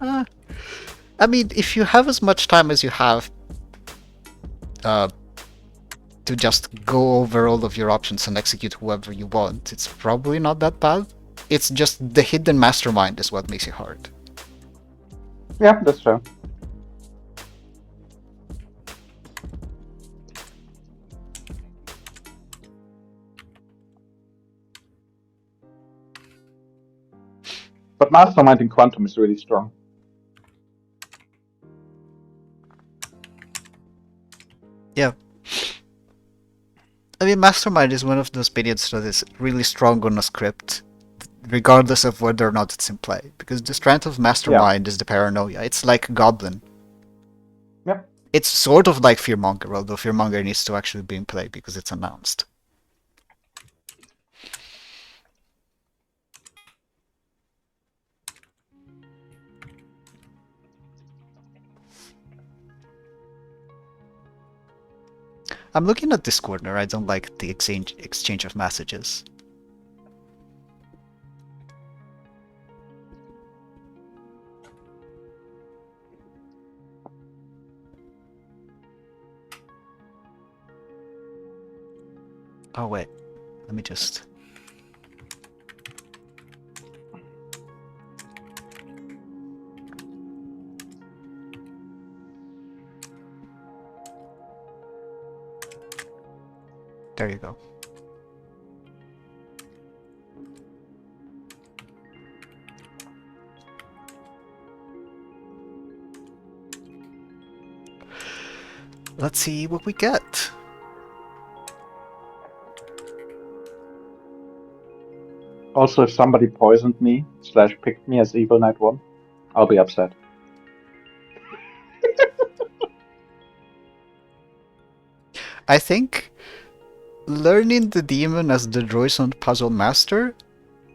I mean, if you have as much time as you have to just go over all of your options and execute whoever you want, it's probably not that bad. It's just the hidden mastermind is what makes it hard. Yeah, that's true. But Mastermind in Quantum is really strong. Yeah. I mean, Mastermind is one of those periods that is really strong on a script, regardless of whether or not it's in play. Because the strength of Mastermind is the paranoia. It's like Goblin. Yep. It's sort of like Fearmonger, although Fearmonger needs to actually be in play because it's announced. I'm looking at this corner. I don't like the exchange of messages. Oh wait, let me just... There you go. Let's see what we get. Also, if somebody poisoned me / picked me as Evil Knight 1, I'll be upset. I think learning the demon as the Droissant puzzle master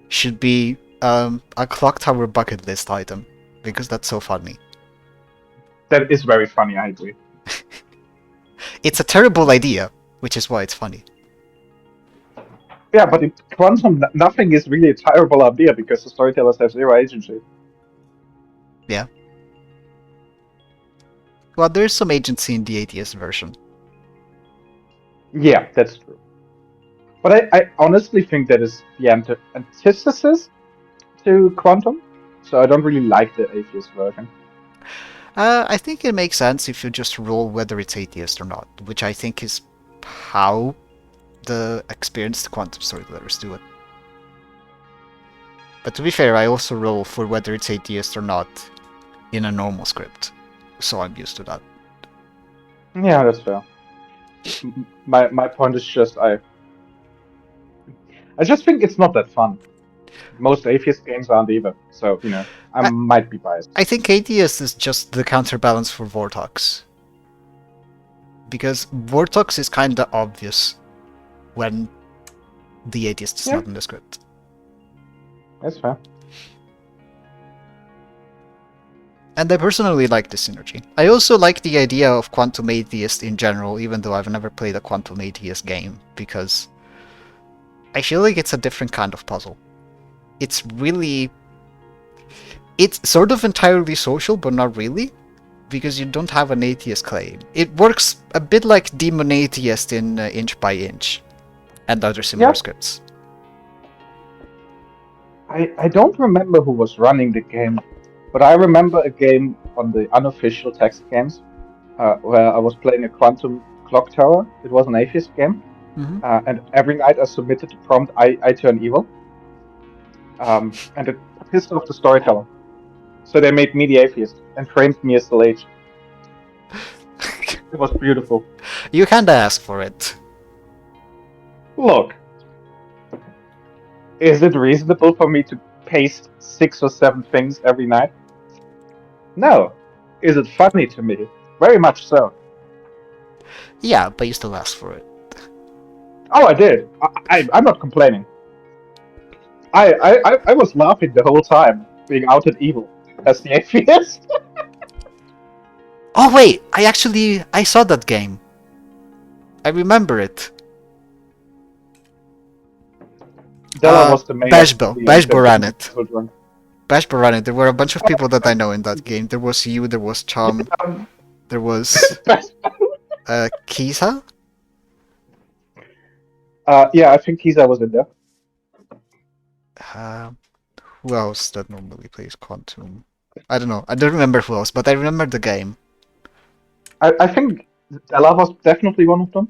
should be a Clocktower bucket list item, because that's so funny. That is very funny, I agree. It's a terrible idea, which is why it's funny. Yeah, but in Quantum, nothing is really a terrible idea because the storytellers have zero agency. Yeah. Well, there's some agency in the ATS version. Yeah, that's true. But I honestly think that is the antithesis to Quantum, so I don't really like the Atheist version. I think it makes sense if you just roll whether it's atheist or not, which I think is how the experienced quantum storytellers do it. But to be fair, I also roll for whether it's atheist or not in a normal script, so I'm used to that. Yeah, that's fair. My point is just I just think it's not that fun. Most atheist games aren't either, so you know I might be biased. I think atheist is just the counterbalance for Vortox, because Vortox is kinda obvious when the atheist is not in the script. That's fair. And I personally like this synergy. I also like the idea of Quantum Atheist in general, even though I've never played a Quantum Atheist game, because I feel like it's a different kind of puzzle. It's sort of entirely social, but not really, because you don't have an atheist claim. It works a bit like Demon Atheist in Inch by Inch, and other similar scripts. I don't remember who was running the game, but I remember a game on the unofficial text games where I was playing a Quantum Clocktower. It was an atheist game, and every night I submitted the prompt, I turn evil. And it pissed off the storyteller. So they made me the atheist and framed me as the Lich. It was beautiful. You kinda asked for it. Look, is it reasonable for me to paste 6 or 7 things every night? No. is it funny to me. Very much so. Yeah, but you still asked for it. Oh, I did. I'm not complaining. I was laughing the whole time, being outed evil as the atheist. Oh wait, I saw that game. I remember it. Della was the main. Besjbo ran it. Besjbo ran it. There were a bunch of people that I know in that game. There was you, there was Chum, there was Kisa? Yeah, I think Kisa was in there. Who else that normally plays Quantum? I don't know. I don't remember who else, but I remember the game. I think Della was definitely one of them.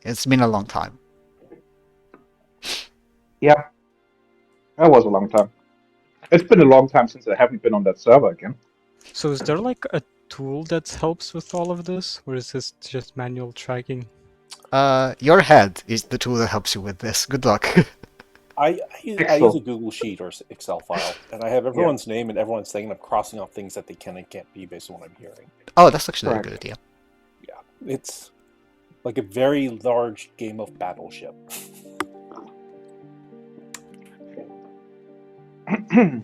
It's been a long time. Yeah, that was a long time. It's been a long time since I haven't been on that server again. So is there like a tool that helps with all of this, or is this just manual tracking? Your head is the tool that helps you with this. Good luck. I use a Google Sheet or Excel file, and I have everyone's name and everyone's thing, and I'm crossing off things that they can and can't be based on what I'm hearing. Oh, that's actually a good idea. Yeah, it's like a very large game of Battleship. The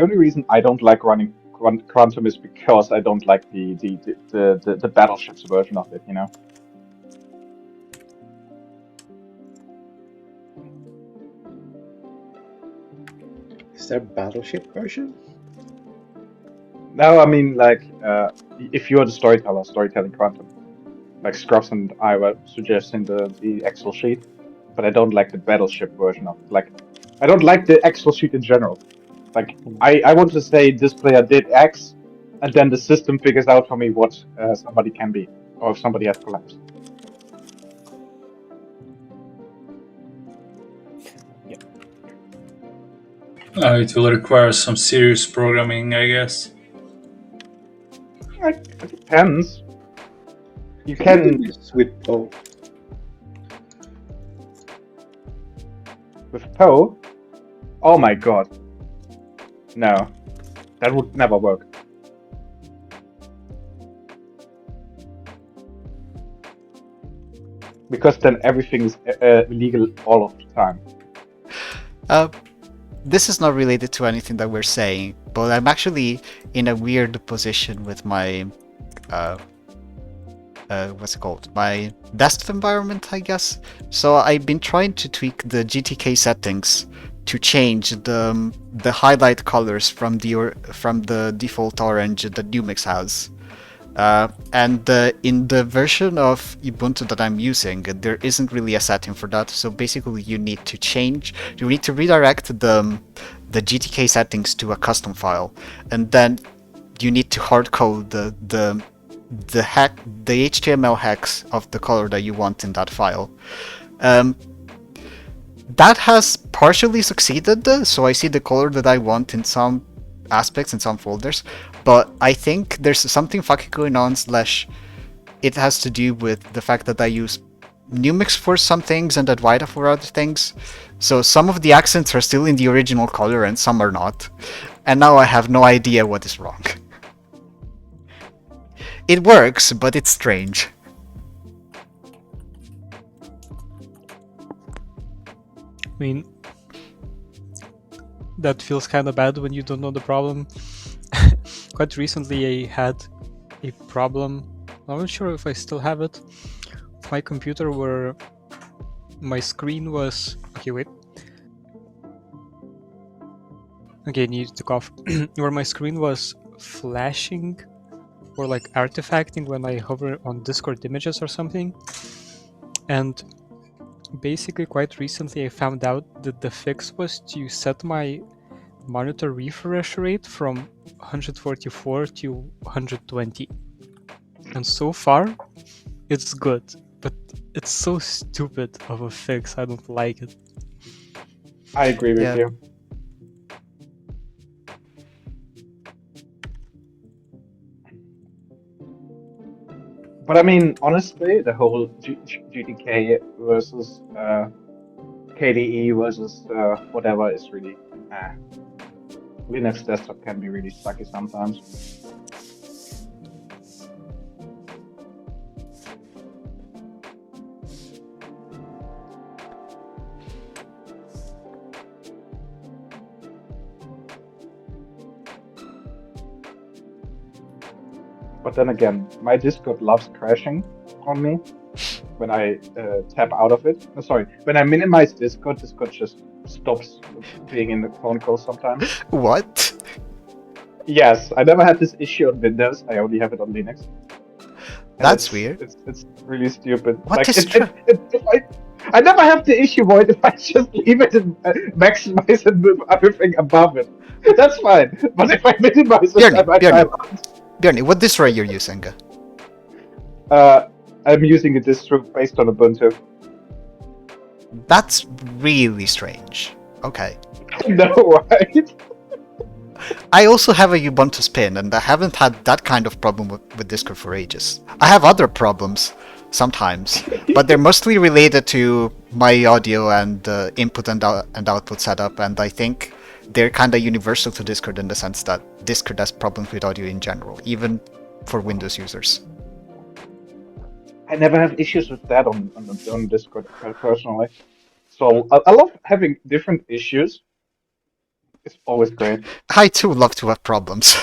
only reason I don't like running Quantum is because I don't like the Battleships version of it, you know. Is there a Battleship version? No, I mean like if you're the storytelling Quantum, like Scrubs and I were suggesting the Excel sheet, but I don't like the Battleship version of it. Like I don't like the Excel sheet in general. Like I want to say this player did X, and then the system figures out for me what somebody can be, or if somebody has collapsed. It will require some serious programming, I guess. It depends. You can with Poe. With Poe? Oh my god. No. That would never work. Because then everything is illegal all of the time. This is not related to anything that we're saying, but I'm actually in a weird position with my what's it called? My desktop environment, I guess. So I've been trying to tweak the GTK settings to change the highlight colors from the default orange that Numix has. And in the version of Ubuntu that I'm using, there isn't really a setting for that. So basically, you need to redirect the GTK settings to a custom file, and then you need to hard code the HTML hex of the color that you want in that file. That has partially succeeded, so I see the color that I want in some aspects in some folders, but I think there's something fucking going on / it has to do with the fact that I use Numix for some things and Advaita for other things, so some of the accents are still in the original color and some are not, and now I have no idea what is wrong. It works, but it's strange. I mean, that feels kind of bad when you don't know the problem. Quite recently I had a problem, I'm not sure if I still have it, with my computer where my screen was... Okay, wait. Okay, I need to cough. Where my screen was flashing or like artifacting when I hover on Discord images or something. And basically quite recently I found out that the fix was to set my monitor refresh rate from 144 to 120. And so far, it's good, but it's so stupid of a fix, I don't like it. I agree with you. But I mean, honestly, the whole GTK versus KDE versus whatever is really Linux desktop can be really sucky sometimes. But then again, my Discord loves crashing on me when I tap out of it. No, sorry, when I minimize Discord, Discord just stops being in the phone call sometimes. What? Yes, I never had this issue on Windows. I only have it on Linux. And That's weird. It's really stupid. What is true? I never have the issue, Void, if I just leave it and maximize and move everything above it. That's fine. But if I minimize it, I might time out. Björn, what distro you're using? I'm using a distro based on Ubuntu. That's really strange. Okay. No, right? I also have a Ubuntu spin, and I haven't had that kind of problem with Discord for ages. I have other problems sometimes, but they're mostly related to my audio and input and output setup, and I think they're kind of universal to Discord in the sense that Discord has problems with audio in general, even for Windows users. I never have issues with that on Discord personally. So I love having different issues. It's always great. I too love to have problems.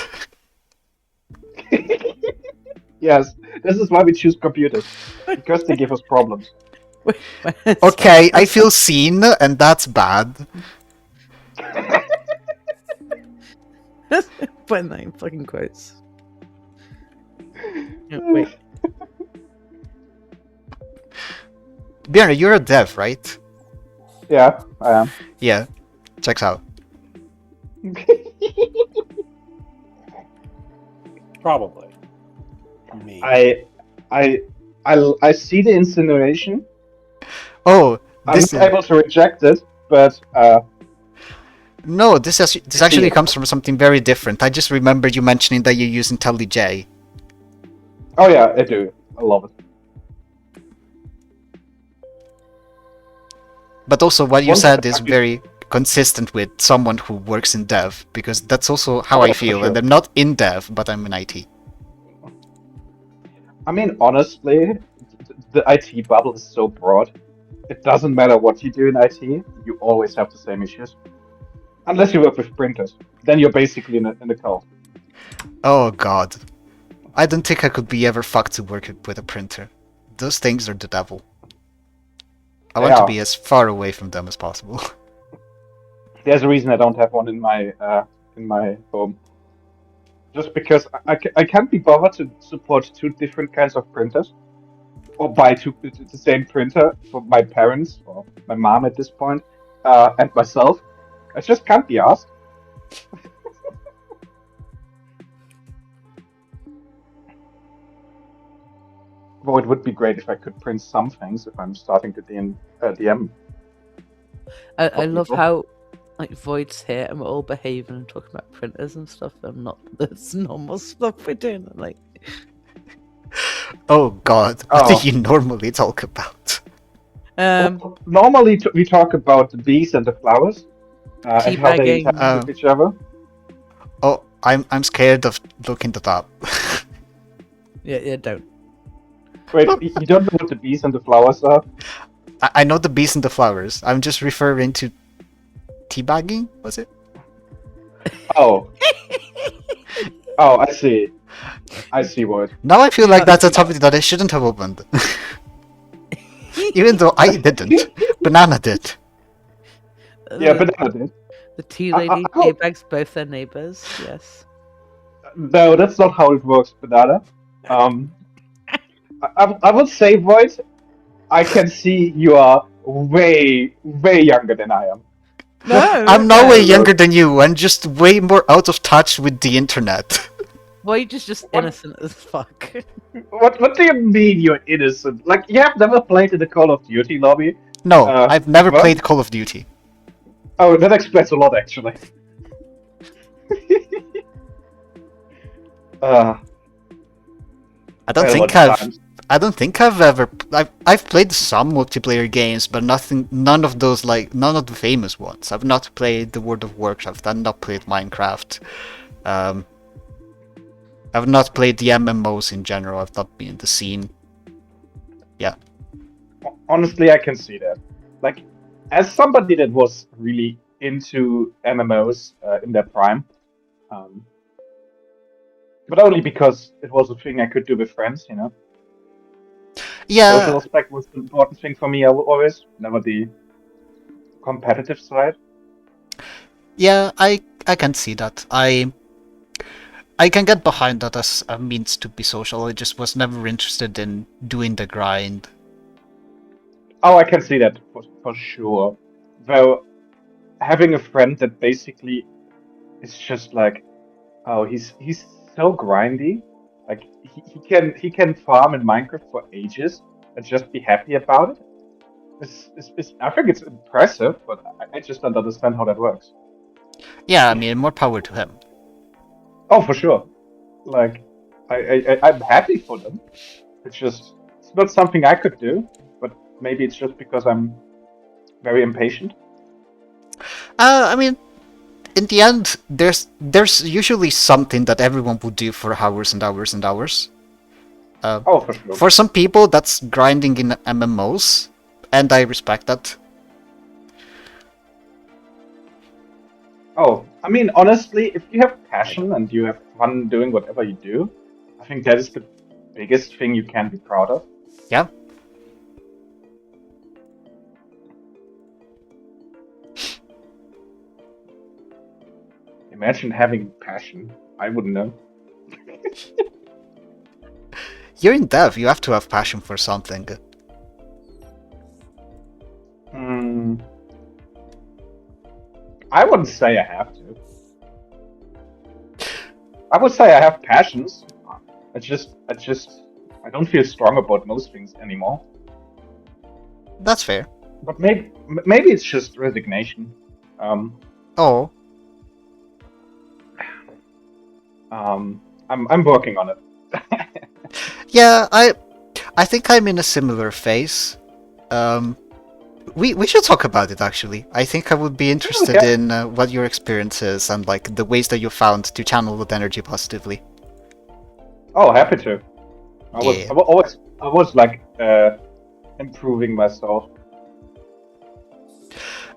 Yes, this is why we choose computers. Because they give us problems. Okay, I feel seen, and that's bad. Putting that in fucking quotes. Oh, wait. Björn, you're a dev, right? Yeah, I am. Yeah, checks out. Probably. I see the insinuation. Oh, I'm not able to reject it, but no, this actually comes from something very different. I just remembered you mentioning that you use IntelliJ. Oh yeah, I do. I love it. But also what you said is very consistent with someone who works in dev, because that's also how I feel, and I'm not in dev, but I'm in IT. I mean, honestly, the IT bubble is so broad. It doesn't matter what you do in IT, you always have the same issues. Unless you work with printers. Then you're basically in a cult. Oh god. I don't think I could be ever fucked to work with a printer. Those things are the devil. I want to be as far away from them as possible. There's a reason I don't have one in my home. Just because I can't be bothered to support two different kinds of printers. Or buy the same printer for my parents, or my mom at this point, and myself. I just can't be asked. Well, it would be great if I could print some things if I'm starting to DM. I love how like Void's here and we're all behaving and talking about printers and stuff, and not this normal stuff we're doing. Like, oh god, what do you normally talk about? Well, normally we talk about the bees and the flowers, and how they interact with each other. Oh, I'm scared of looking that up. yeah, don't. Wait, you don't know what the bees and the flowers are? I know the bees and the flowers. I'm just referring to teabagging, was it? Oh. Oh, I see. I see what. Now I feel like that's a topic that I shouldn't have opened. Even though I didn't. Banana did. Yeah, Banana did. The tea lady teabags both their neighbors, yes. No, that's not how it works, Banana. I would say, Void, I can see you are way, way younger than I am. No, I'm no way younger than you. I'm just way more out of touch with the internet. Void is just innocent as fuck. What do you mean you're innocent? Like, you have never played in the Call of Duty lobby? No, I've never played Call of Duty. Oh, that explains a lot, actually. I don't think I've I don't think I've played some multiplayer games, but none of the famous ones. I've not played the World of Warcraft. I've not played Minecraft. I've not played the MMOs in general. I've not been in the scene. Yeah. Honestly, I can see that. Like, as somebody that was really into MMOs in their prime, but only because it was a thing I could do with friends, you know. Yeah. Social aspect was the important thing for me always, never the competitive side. Yeah, I can see that. I can get behind that as a means to be social. I just was never interested in doing the grind. Oh, I can see that for sure. Though having a friend that basically is just like, oh, he's so grindy. Like he can farm in Minecraft for ages and just be happy about it. I think it's impressive, but I just don't understand how that works. Yeah, I mean, more power to him. Oh, for sure. Like, I'm happy for them. It's not something I could do, but maybe it's just because I'm very impatient. I mean, in the end, there's usually something that everyone would do for hours and hours and hours. Oh, for sure. For some people, that's grinding in MMOs, and I respect that. Oh, I mean, honestly, if you have passion and you have fun doing whatever you do, I think that is the biggest thing you can be proud of. Yeah. Imagine having passion. I wouldn't know. You're in dev, you have to have passion for something. I wouldn't say I have to. I would say I have passions. I don't feel strong about most things anymore. That's fair. But maybe it's just resignation. Oh. I'm working on it. Yeah, I think I'm in a similar phase. We should talk about it actually. I think I would be interested in what your experience is and like the ways that you found to channel that energy positively. Oh, happy to. I was like improving myself.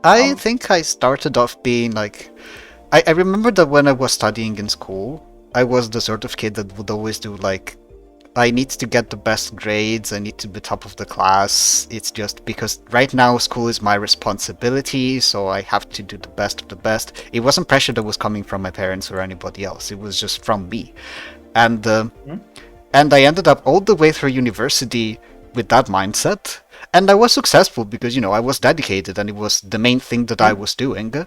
I think I started off being like, I remember that when I was studying in school, I was the sort of kid that would always do like, I need to get the best grades, I need to be top of the class. It's just because right now school is my responsibility, so I have to do the best of the best. It wasn't pressure that was coming from my parents or anybody else, it was just from me. And I ended up all the way through university with that mindset, and I was successful because, you know, I was dedicated and it was the main thing that I was doing.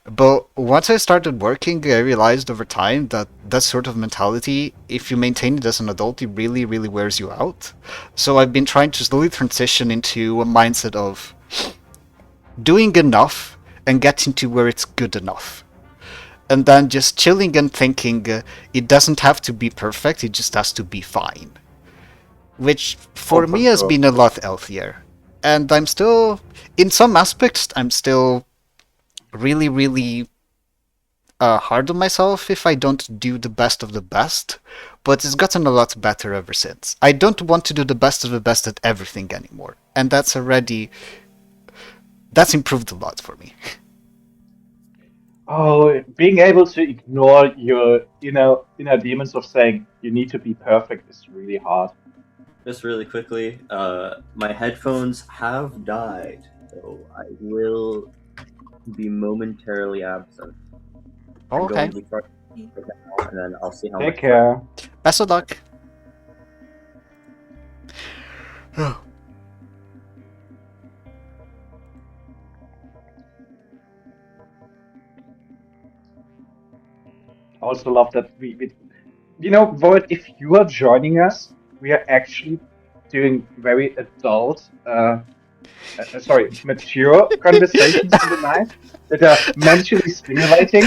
But once I started working, I realized over time that that sort of mentality, if you maintain it as an adult, it really, really wears you out. So I've been trying to slowly transition into a mindset of doing enough and getting to where it's good enough. And then just chilling and thinking it doesn't have to be perfect, it just has to be fine. Which for me has been a lot healthier. And I'm still, in some aspects, I'm still really, really hard on myself if I don't do the best of the best, but it's gotten a lot better ever since. I don't want to do the best of the best at everything anymore, and that's improved a lot for me. Oh, being able to ignore your inner demons of saying you need to be perfect is really hard. Just really quickly, my headphones have died, so I will be momentarily absent. Okay. And then I'll see how. Take care. Best of luck. I also love that we you know, Void, if you are joining us, we are actually doing very adult, mature conversations in the night that are mentally stimulating.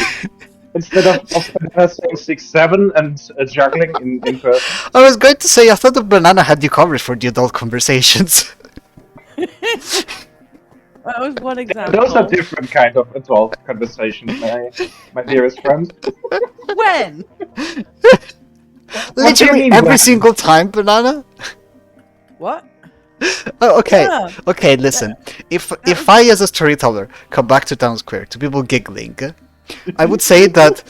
Instead of Banana saying 6-7 and juggling in person. I was going to say, I thought the Banana had you covered for the adult conversations. That was one example. Those are different kind of adult conversations, my dearest friend. When? Literally every single time, Banana. What? Oh, okay. Yeah. Okay, listen. If I, as a storyteller, come back to Town Square to people giggling, I would say that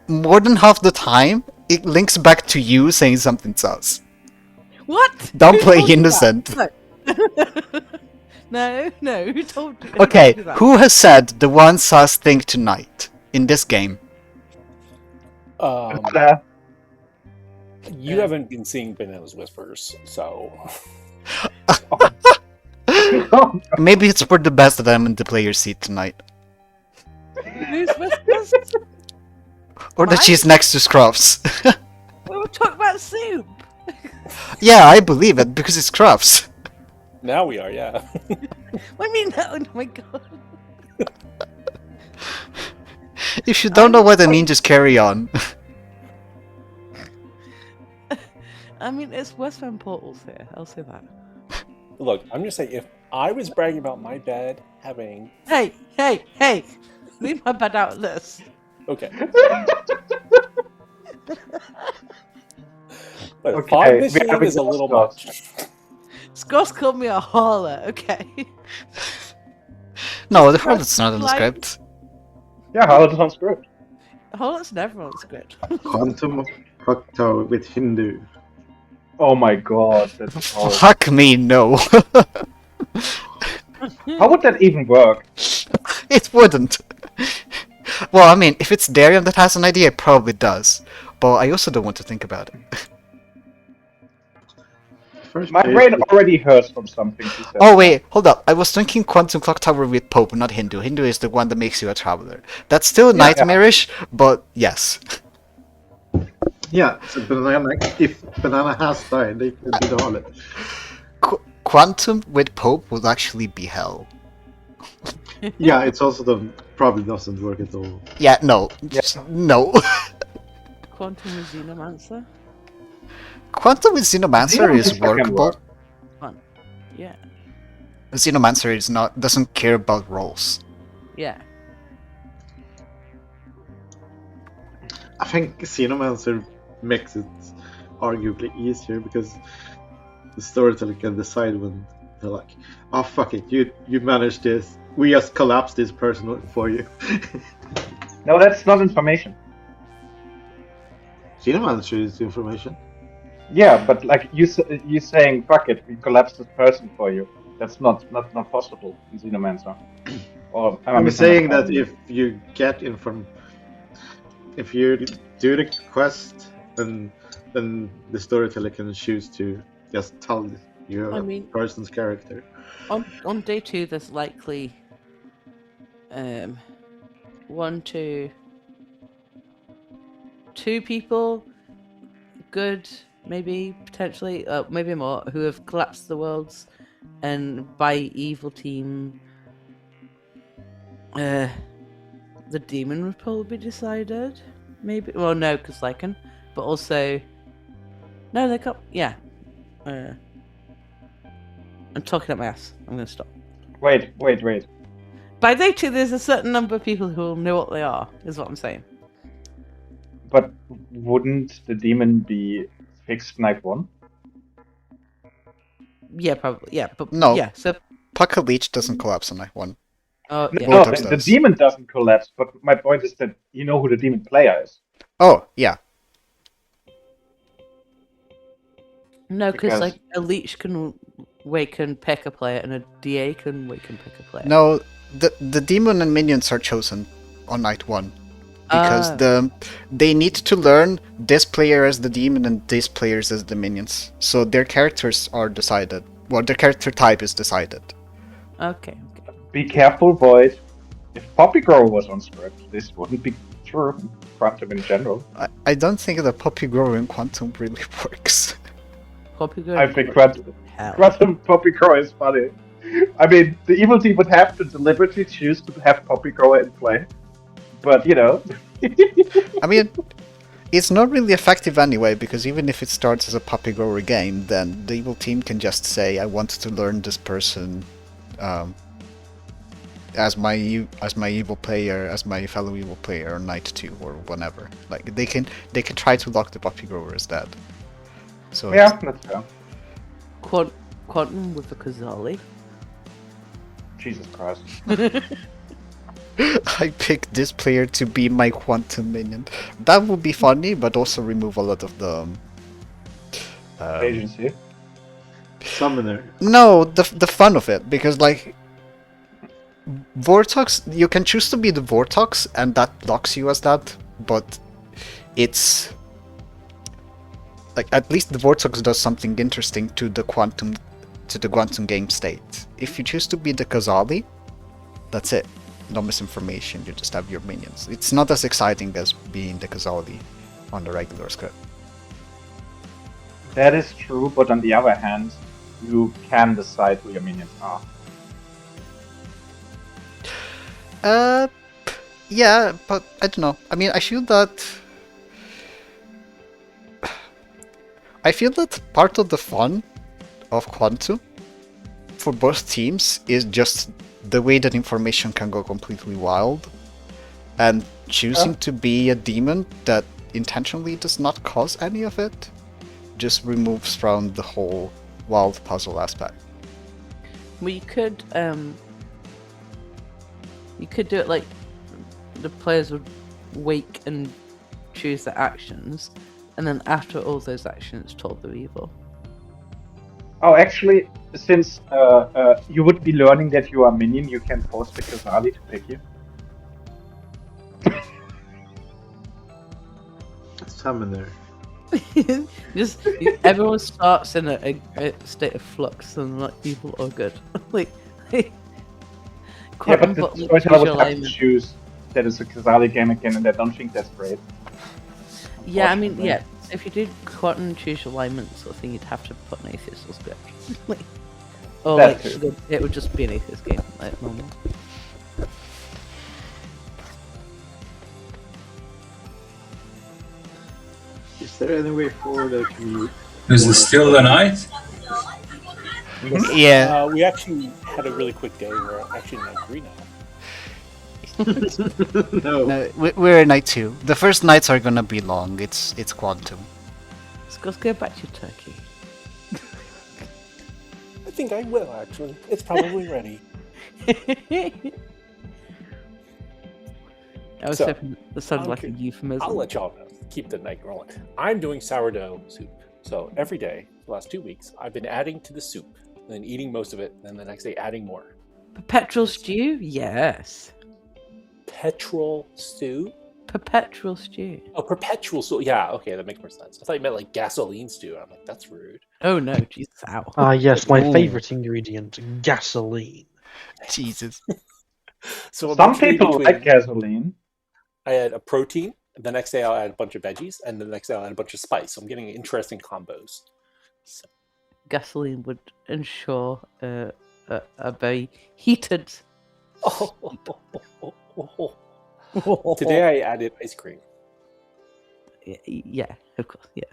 more than half the time it links back to you saying something sus. What? Don't Who play told you innocent. that? No, who told you? Okay, told you that? who has said the one sus thing tonight in this game? You haven't been seeing Banana's Whispers, so... Maybe it's for the best that I'm in the player seat tonight. Who's whispers? Or that she's next to Scruffs. We were talking about soup. Yeah, I believe it, because it's Scruffs. Now we are, yeah. What do you mean? Oh my god. If you don't know what I mean, just carry on. I mean, it's Westbound Portals here. I'll say that. Look, I'm just saying, if I was bragging about my bed having... Hey! Leave my bed out of this. Okay. Okay, 5 we machine have is a little exhaust much. Scott's called me a holler, okay? No, the Harlot's not in the script. Yeah, Harlot's on script. Holler's never on script. Quantum Clocktower with Hindu. Oh my god, that's horrible. Fuck me, no. How would that even work? It wouldn't. Well, I mean, if it's Darian that has an idea, it probably does. But I also don't want to think about it. My brain already hurts from something she said. Oh wait, hold up. I was thinking Quantum Clocktower with Pope, not Hindu. Hindu is the one that makes you a traveler. That's still nightmarish, but yes. Yeah, so Banana, if Banana has died, they could be the harlot. Quantum with Pope would actually be hell. Yeah, it's also probably doesn't work at all. Yeah, no. Just, no. Quantum with Xenomancer? Quantum with Xenomancer is workable. Fun. Yeah. Xenomancer is doesn't care about rolls. Yeah. I think Xenomancer makes it arguably easier because the storyteller can decide when they're like, oh fuck it, you managed this. We just collapsed this person for you. No, that's not information. Xenomancer is information. Yeah, but like you saying, fuck it, we collapsed this person for you. That's not possible in Xenomancer. Or I'm saying that if you get if you do the quest, then the storyteller can choose to just tell you a person's character. On day 2, there's likely 1 to 2 people, good, maybe potentially, maybe more, who have collapsed the worlds, and by evil team, the demon would probably be decided. Maybe, well, no, because Lycan, but also, no, they can't. Yeah, I'm talking up my ass. I'm gonna stop. Wait. By day 2, there's a certain number of people who will know what they are. Is what I'm saying. But wouldn't the demon be fixed night 1? Yeah, probably. Yeah, but no. Yeah, so Pucker Leech doesn't collapse on night 1. No, the demon doesn't collapse. But my point is that you know who the demon player is. Oh yeah. No, because like a leech can wake and pick a player, and a DA can wake and pick a player. No, the demon and minions are chosen on night 1 because they need to learn this player as the demon and this players as the minions. So their characters are decided. Well, their character type is decided. Okay. Be careful, Void. If Poppy Grower was on script, this wouldn't be true in Quantum in general. I don't think the Poppy Grower in Quantum really works. Poppy Grower. I think Quantum Poppy Grower is funny. I mean, the evil team would have to deliberately choose to have Poppy Grower in play. But, you know, I mean, it's not really effective anyway, because even if it starts as a puppy grower game, then the evil team can just say, I want to learn this person as my evil player, as my fellow evil player on night 2 or whatever. Like they can try to lock the puppy grower as that. So Yeah, that's fair. Quantum with the Kazali. Jesus Christ. I picked this player to be my quantum minion. That would be funny, but also remove a lot of the Agency. Summoner. No, the fun of it, because like Vortox, you can choose to be the Vortox, and that locks you as that, but it's like at least the Vortox does something interesting to the quantum game state. If you choose to be the Kazali, that's it. No misinformation, you just have your minions. It's not as exciting as being the Kazali on the regular script. That is true, but on the other hand, you can decide who your minions are. Yeah, but I don't know. I mean, I feel that part of the fun of Quantum for both teams is just the way that information can go completely wild, and choosing to be a demon that intentionally does not cause any of it just removes from the whole wild puzzle aspect. Well, you could do it like the players would wake and choose their actions, and then after all those actions told they're evil. Oh, actually, since you would be learning that you are a minion, you can force the Kazali to pick you. Summoner. Just everyone starts in a state of flux and like evil or good. Yeah, but the storyteller would have to choose that it's a Kazali game again, and I don't think that's great. Yeah, I mean, yeah. If you did quantum and choose your alignment sort of thing, you'd have to put an atheist or script. Or like, it would just be an atheist game, like normal. Is there any way forward that can Is it still the night? Yeah. We actually had a really quick day. We're actually in night 3 now. No. We're in night 2. The first nights are gonna be long. It's Quantum. Let's go back to Turkey. I think I will, actually. It's probably ready. I was hoping that sounded like a euphemism. I'll let y'all know. Keep the night rolling. I'm doing sourdough soup. So every day, the last 2 weeks, I've been adding to the soup, then eating most of it, and then the next day adding more. Perpetual stew? Yes. Petrol stew? Perpetual stew. Oh, perpetual stew. Yeah, okay, that makes more sense. I thought you meant like gasoline stew. I'm like, that's rude. Oh no, Jesus, ow. Ah, yes, my favourite ingredient, gasoline. Jesus. So some people like gasoline. I add a protein. The next day I'll add a bunch of veggies, and the next day I'll add a bunch of spice. So I'm getting interesting combos. So. Gasoline would ensure a very heated. Today I added ice cream. Yeah, of course, yeah.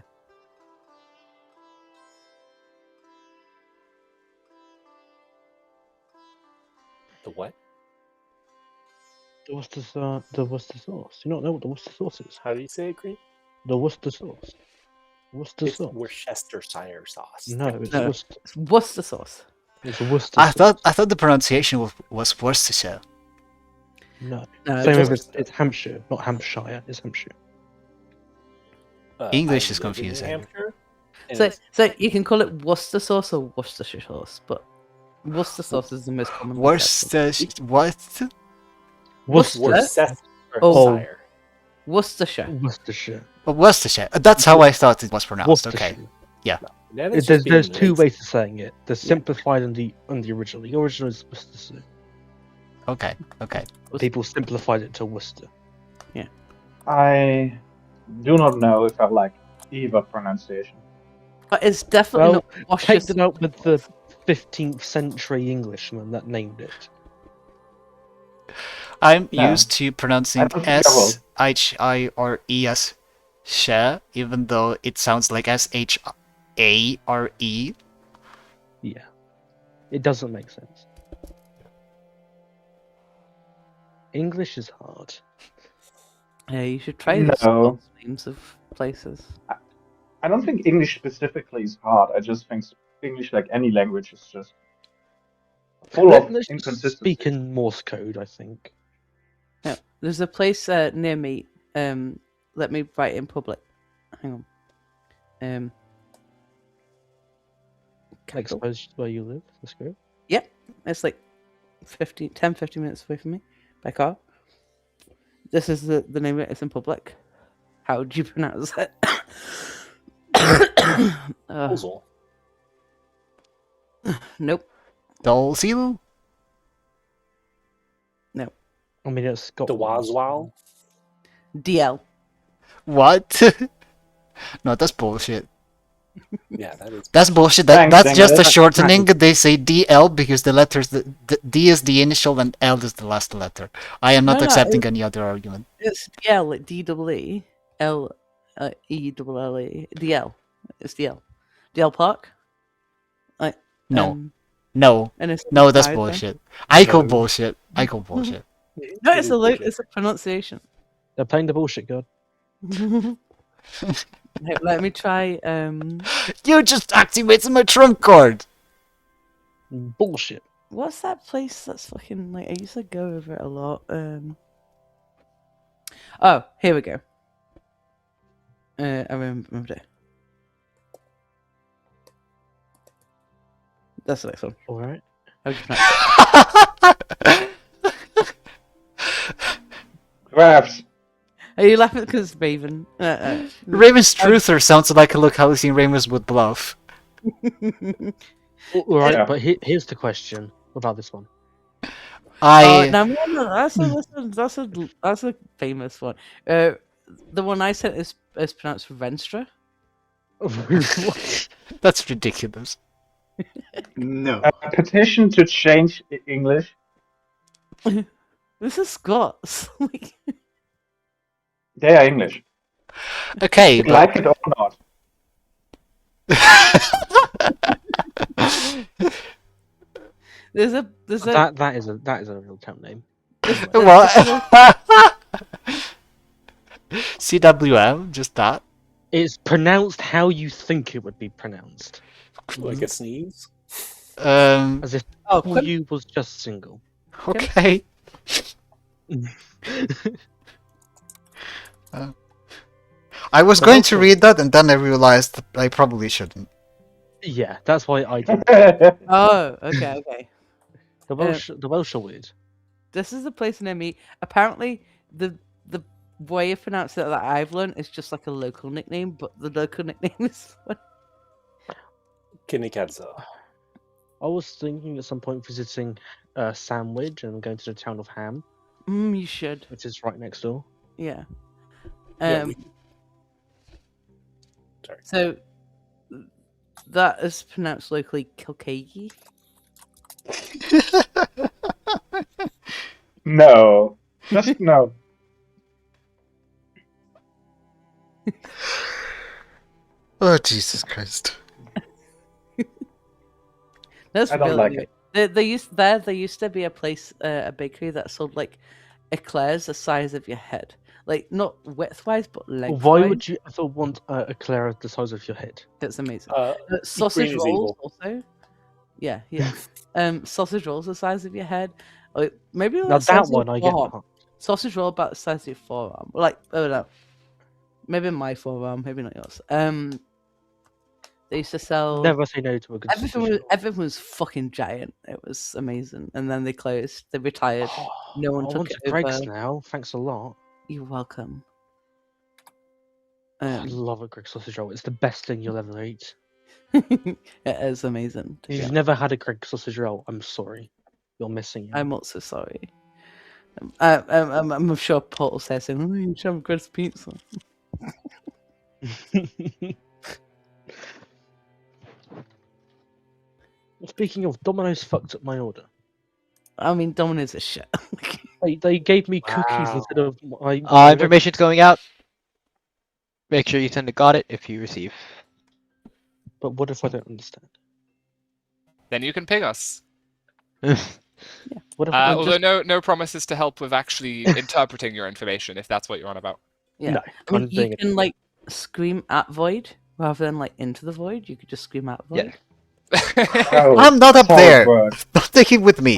The what? The Worcester sauce. You don't know what the Worcester sauce is? How do you say it, Green? The Worcester sauce. Worcester It's sauce. Worcestershire sauce. No, it's No, Worcester. it's Worcester sauce. It's Worcester. I thought the pronunciation was Worcestershire. No. No, Same just- with it's Hampshire, not Hampshire. It's Hampshire. English I is live in confusing. Hampshire, and So you can call it Worcester sauce or Worcestershire sauce, but Worcester sauce is the most common. Worcester. What? Worcestershire. Worcestershire. Worcestershire. Oh, Worcestershire. That's how I thought it was pronounced. Okay. Yeah. That is just being There's two lazy. ways of saying it. The simplified and the original. The original is Worcestershire. Okay. People simplified it to Worcester. Yeah. I do not know if I like either pronunciation. But it's definitely not Take Worcestershire. them out with the 15th century Englishman that named it. I'm No. used to I pronouncing don't think I will. S-H-I-R-E as she, even though it sounds like S-H-A-R-E. Yeah. It doesn't make sense. English is hard. Yeah, you should try the No. names of places. I don't think English specifically is hard. I just think English, like any language, is just full of Let's just inconsistencies. speak in Morse code, I think. Yeah, there's a place near me. Let me write in public. Hang on. Like, suppose where you live. Let's go. Yep, it's like 15 minutes away from me by car. This is the name of it. It's in public. How would you pronounce it? Puzzle. Nope. Dolzil? No. I mean, it's got The Waswal. DL. What? No, that's bullshit. Yeah, that is. That's bullshit. That's just a shortening. They say DL because the letters, the D is the initial and L is the last letter. I am not accepting any other argument. It's DL, like D-E-E, L, E-L-L-E, DL. It's DL. DL Park? Like, No. and it's No, that's inside bullshit. I call bullshit. I call bullshit. No, it's a pronunciation. They're playing the bullshit god. Hey, let me try. You just activated my trump card. Bullshit. What's that place that's fucking like? I used to go over it a lot. Oh, here we go. I remembered it. That's the next one. All right. Crafts. Are you laughing because it's Raven? Raven's Truther sounds like a locality in Ravenswood Bluff. All right, but here's the question about this one. That's a famous one. The one I sent is pronounced Venstra. That's ridiculous. No. A petition to change English. This is Scots. They are English. Okay, but... like it or not. There's a that is a real town name. What? CWM, just that. It's pronounced how you think it would be pronounced. Like a sneeze. As if you was just single. Okay. I was going to read that, and then I realized I probably shouldn't. Yeah, that's why I did. Oh, okay. The Welsh are weird. This is the place near me. Apparently, the way of pronouncing it that I've learned is just like a local nickname, but the local nickname is Kinikadza. I was thinking at some point visiting Sandwich and going to the town of Ham. You should. Which is right next door. Yeah. Sorry. So that is pronounced locally Kilkagee. No. Just no. Oh, Jesus Christ. That's I don't really like weird. it. There used to be a place, a bakery that sold like eclairs the size of your head. Like not width-wise, but length-wise. Why would you ever want a eclair the size of your head? That's amazing. Sausage rolls also. Yeah. Sausage rolls the size of your head. Like, maybe Now that one I get behind. Sausage roll about the size of your forearm. Like, oh no, maybe my forearm, maybe not yours. They used to sell. Never say no to a good everything was fucking giant. It was amazing, and then they closed. They retired. No one I took want it a Greg's over. now. Thanks a lot. You're welcome. I love a Greg sausage roll. It's the best thing you'll ever eat. It is amazing. If you've never had a Greg sausage roll, I'm sorry. You're missing out. I'm also sorry. I'm sure Paul will say saying, "Oh, you should have Greg's pizza." Speaking of, Domino's fucked up my order. I mean, Domino's is shit. They gave me cookies Wow. instead of my Information's going out. Make sure you send a got it if you receive. But what if I don't understand? Then you can ping us. What if I Although just... no promises to help with actually interpreting your information, if that's what you're on about. Yeah. No, I mean, I'm you doing it. can like scream at void rather than like into the void. You could just scream at void. Oh, I'm not up that's how it there. works. Don't take it with me.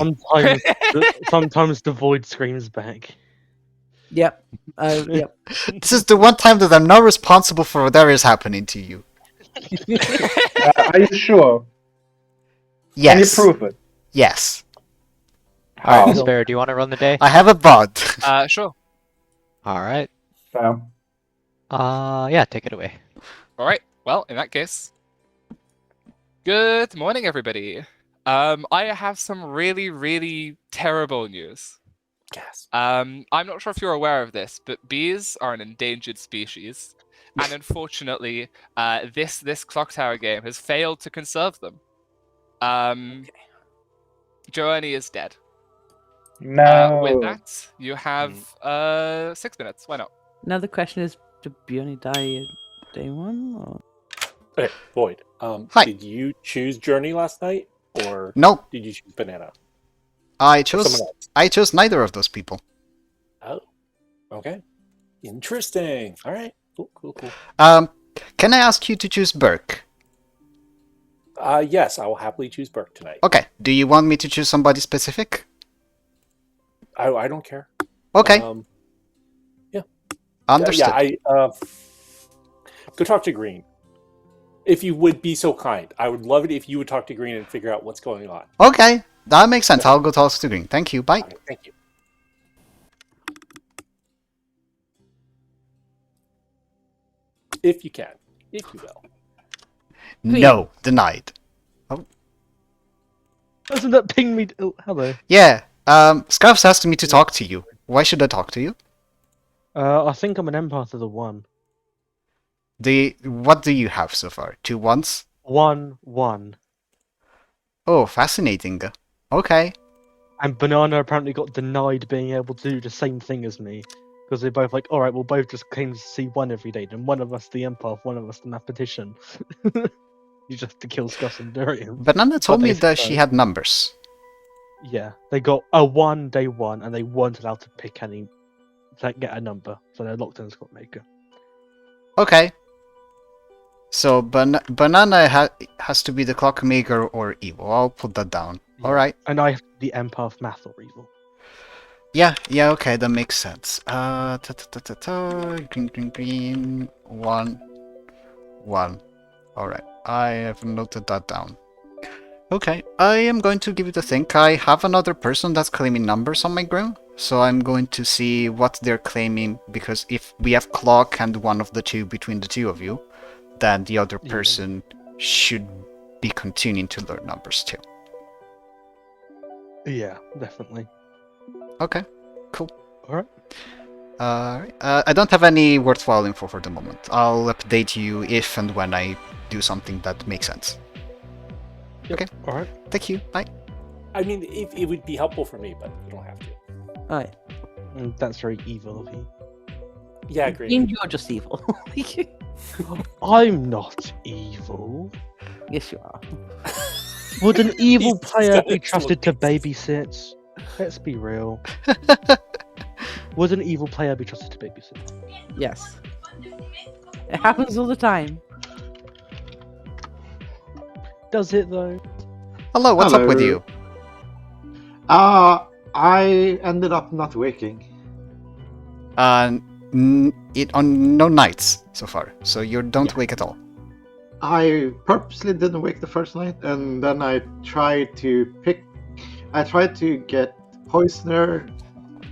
Sometimes the void screams back. Yep. Yep. This is the one time that I'm not responsible for whatever is happening to you. Are you sure? Yes. Can you prove it? Yes. Alright, Spare, do you want to run the day? I have a bot. Sure. Alright. So. Yeah, take it away. Alright, well, in that case. Good morning, everybody. I have some really, really terrible news. Yes. I'm not sure if you're aware of this, but bees are an endangered species. And unfortunately, this Clocktower game has failed to conserve them. Journey is dead. No. With that, you have 6 minutes. Why not? Now the question is, did Bjorny die day one? Or... Okay, Void. Hi. Did you choose Journey last night, or Nope. did you choose Banana? I Or chose someone else? I chose neither of those people. Oh, okay. Interesting. All right. Cool. Can I ask you to choose Burke? Yes, I will happily choose Burke tonight. Okay. Do you want me to choose somebody specific? I don't care. Okay. Yeah. Understood. Go talk to Green. If you would be so kind, I would love it if you would talk to Green and figure out what's going on. Okay. That makes sense. I'll go talk to Green. Thank you. Bye. Okay, thank you. If you can, if you will. No. Denied. Doesn't that ping me? Oh, hello. Yeah. Scarf's asking me to talk to you. Why should I talk to you? I think I'm an empath of the one. What do you have so far? 2 1s? 1-1. Oh, fascinating. Okay. And Banana apparently got denied being able to do the same thing as me. Because they're both like, alright, we'll both just claim to see one every day. Then one of us the empath, one of us the mathematician. You just have to kill Scuss and Durian. Banana told me that she had numbers. Yeah, they got a 1 day 1, and they weren't allowed to pick any, like, get a number. So they're locked in as Clockmaker. Okay. So Banana has to be the Clockmaker or evil. I'll put that down. Yeah. Alright. And I have the empath, math, or evil. Yeah, okay, that makes sense. Green. 1. Alright, I have noted that down. Okay, I am going to give it a think. I have another person that's claiming numbers on my ground, so I'm going to see what they're claiming, because if we have clock and one of the two between the two of you, then the other person should be continuing to learn numbers too. Yeah, definitely. Okay, cool. Alright. I don't have any worthwhile info for the moment. I'll update you if and when I do something that makes sense. Yep. Okay. Alright. Thank you. Bye. I mean, it would be helpful for me, but you don't have to. Alright. That's very evil of you. Yeah, I agree. You're just evil. I'm not evil. Yes, you are. Would an evil He's player got be it trusted to babysit? Let's be real. Would an evil player be trusted to babysit? Yes. It happens all the time. Does it though? Hello, what's up with you? I ended up not waking. On no nights so far, so you don't wake at all. I purposely didn't wake the first night, and then I tried to get Poisoner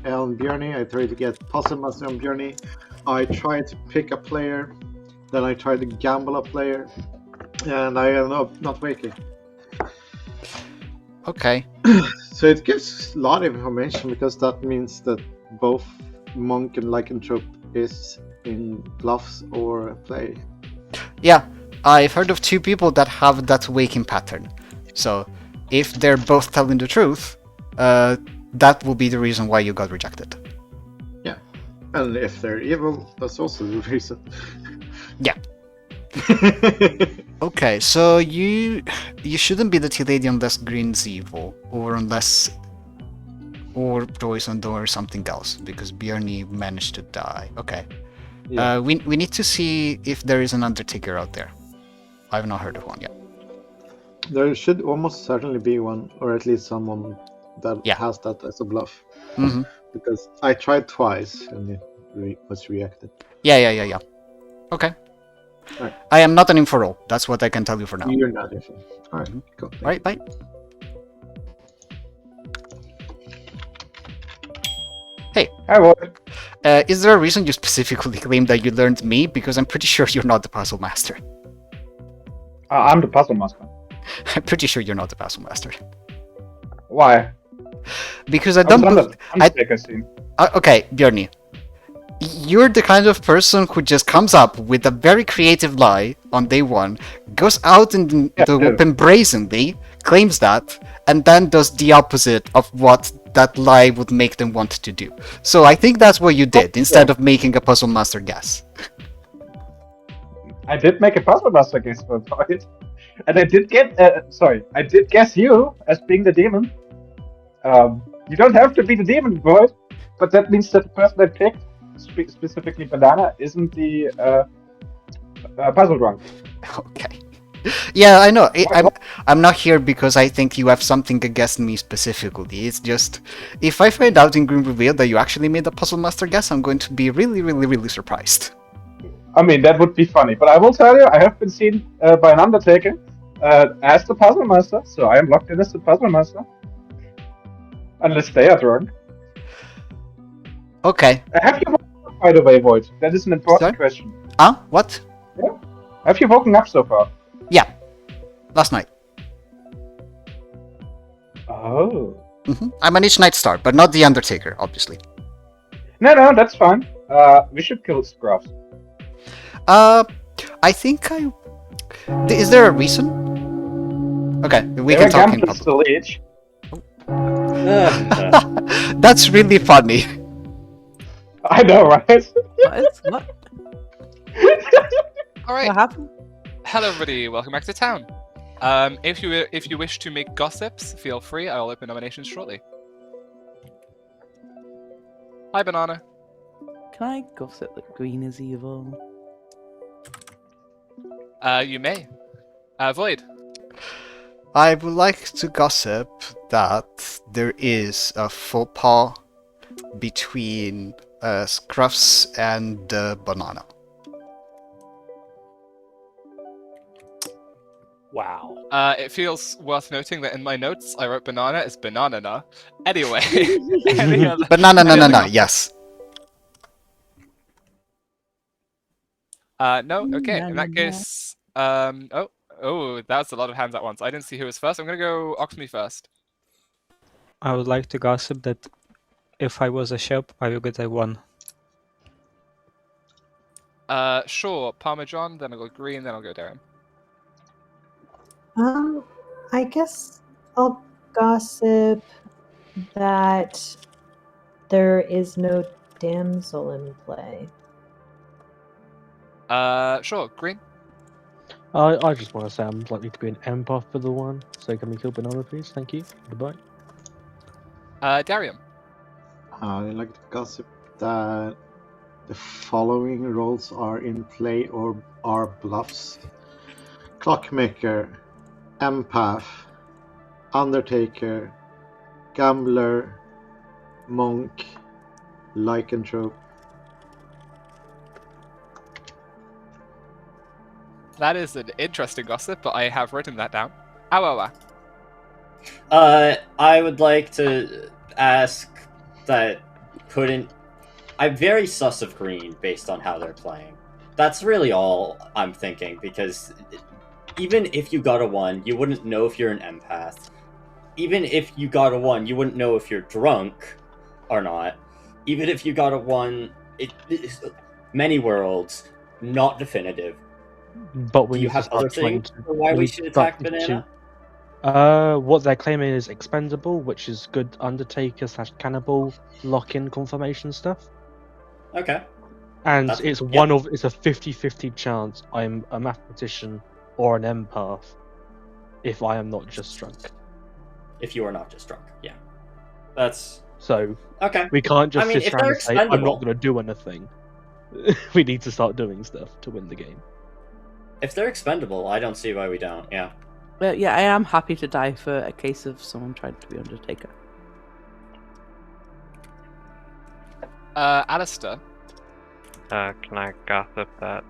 on Bjorny. I tried to get Puzzlemaster on Bjorny. I tried to pick a player, then I tried to gamble a player, and I ended up not waking. Okay. So it gives a lot of information, because that means that both Monk and Lycanthrope is in bluffs or play. Yeah, I've heard of 2 people that have that waking pattern. So, if they're both telling the truth, that will be the reason why you got rejected. Yeah. And if they're evil, that's also the reason. Yeah. Okay, so you shouldn't be the tea lady unless Green's evil, or poisoned or something else, because Bjorny managed to die. Okay. Yeah. We need to see if there is an Undertaker out there. I've not heard of one yet. There should almost certainly be one, or at least someone that has that as a bluff. Mm-hmm. Because I tried twice and it was rejected. Yeah. Okay. Right. I am not an info roll. That's what I can tell you for now. You're not info. Alright, cool. Alright, bye. Hey. Hi, Void. Is there a reason you specifically claim that you learned me? Because I'm pretty sure you're not the puzzle master. I'm the puzzle master. I'm pretty sure you're not the puzzle master. Why? Because I don't. Okay, Bjorny. You're the kind of person who just comes up with a very creative lie on day one, goes out in the open brazenly, claims that, and then does the opposite of what that lie would make them want to do. So I think that's what you did, instead of making a puzzle master guess. I did make a puzzle master guess for it. And I did get, I did guess you as being the demon. You don't have to be the demon, Void, but that means that the person I picked, specifically Banana, isn't the puzzle drunk. Okay. Yeah, I know. I'm not here because I think you have something against me specifically. It's just, if I find out in Green Reveal that you actually made a puzzle master guess, I'm going to be really, really, really surprised. I mean, that would be funny, but I will tell you, I have been seen by an Undertaker as the puzzle master, so I am locked in as the puzzle master. Unless they are drunk. Okay. Have you woken up, by the way, Void? That is an important question. What? Yeah. Have you woken up so far? Yeah. Last night. Oh. I managed Night Star, but not the Undertaker, obviously. No, that's fine. We should kill Scruffs. I think I... Is there a reason? Okay, we can talk in public. That's really funny. I know, right? What? Alright. What happened? Hello everybody, welcome back to town. If you wish to make gossips, feel free. I'll open nominations shortly. Hi, Banana. Can I gossip that Green is evil? You may. Void. I would like to gossip that there is a faux pas between Scruffs and Banana. Wow. It feels worth noting that in my notes I wrote banana as banana. Anyway. Banana, yes. No? Okay, in that case... Oh, that's a lot of hands at once. I didn't see who was first. I'm gonna go Oxme first. I would like to gossip that if I was a ship, I would get a 1. Sure. Parmesan, then I'll go Green, then I'll go Darren. I guess I'll gossip that there is no damsel in play. Sure. Green? I just want to say I'm likely to be an empath for the one, so can we kill Banana, please? Thank you. Goodbye. Darium? I like to gossip that the following roles are in play or are bluffs: Clockmaker, Empath, Undertaker, Gambler, Monk, Lycanthrope. That is an interesting gossip, but I have written that down. Awawa. I would like to ask that I'm very sus of Green based on how they're playing. That's really all I'm thinking, because even if you got a 1, you wouldn't know if you're an empath. Even if you got a 1, you wouldn't know if you're drunk or not. Even if you got a 1, many worlds, not definitive. But do you have other things for why we should attack Banana? What they're claiming is expendable, which is good Undertaker / Cannibal lock-in confirmation stuff. Okay. And That's- it's yeah. it's a 50-50 chance I'm a mathematician or an empath if I am not just drunk. If you are not just drunk, yeah. That's So okay. we can't just I mean, sit if around they're and say I'm expendable- not going to do anything. We need to start doing stuff to win the game. If they're expendable, I don't see why we don't. Yeah. Well, yeah, I am happy to die for a case of someone trying to be Undertaker. Alistair. Can I gossip that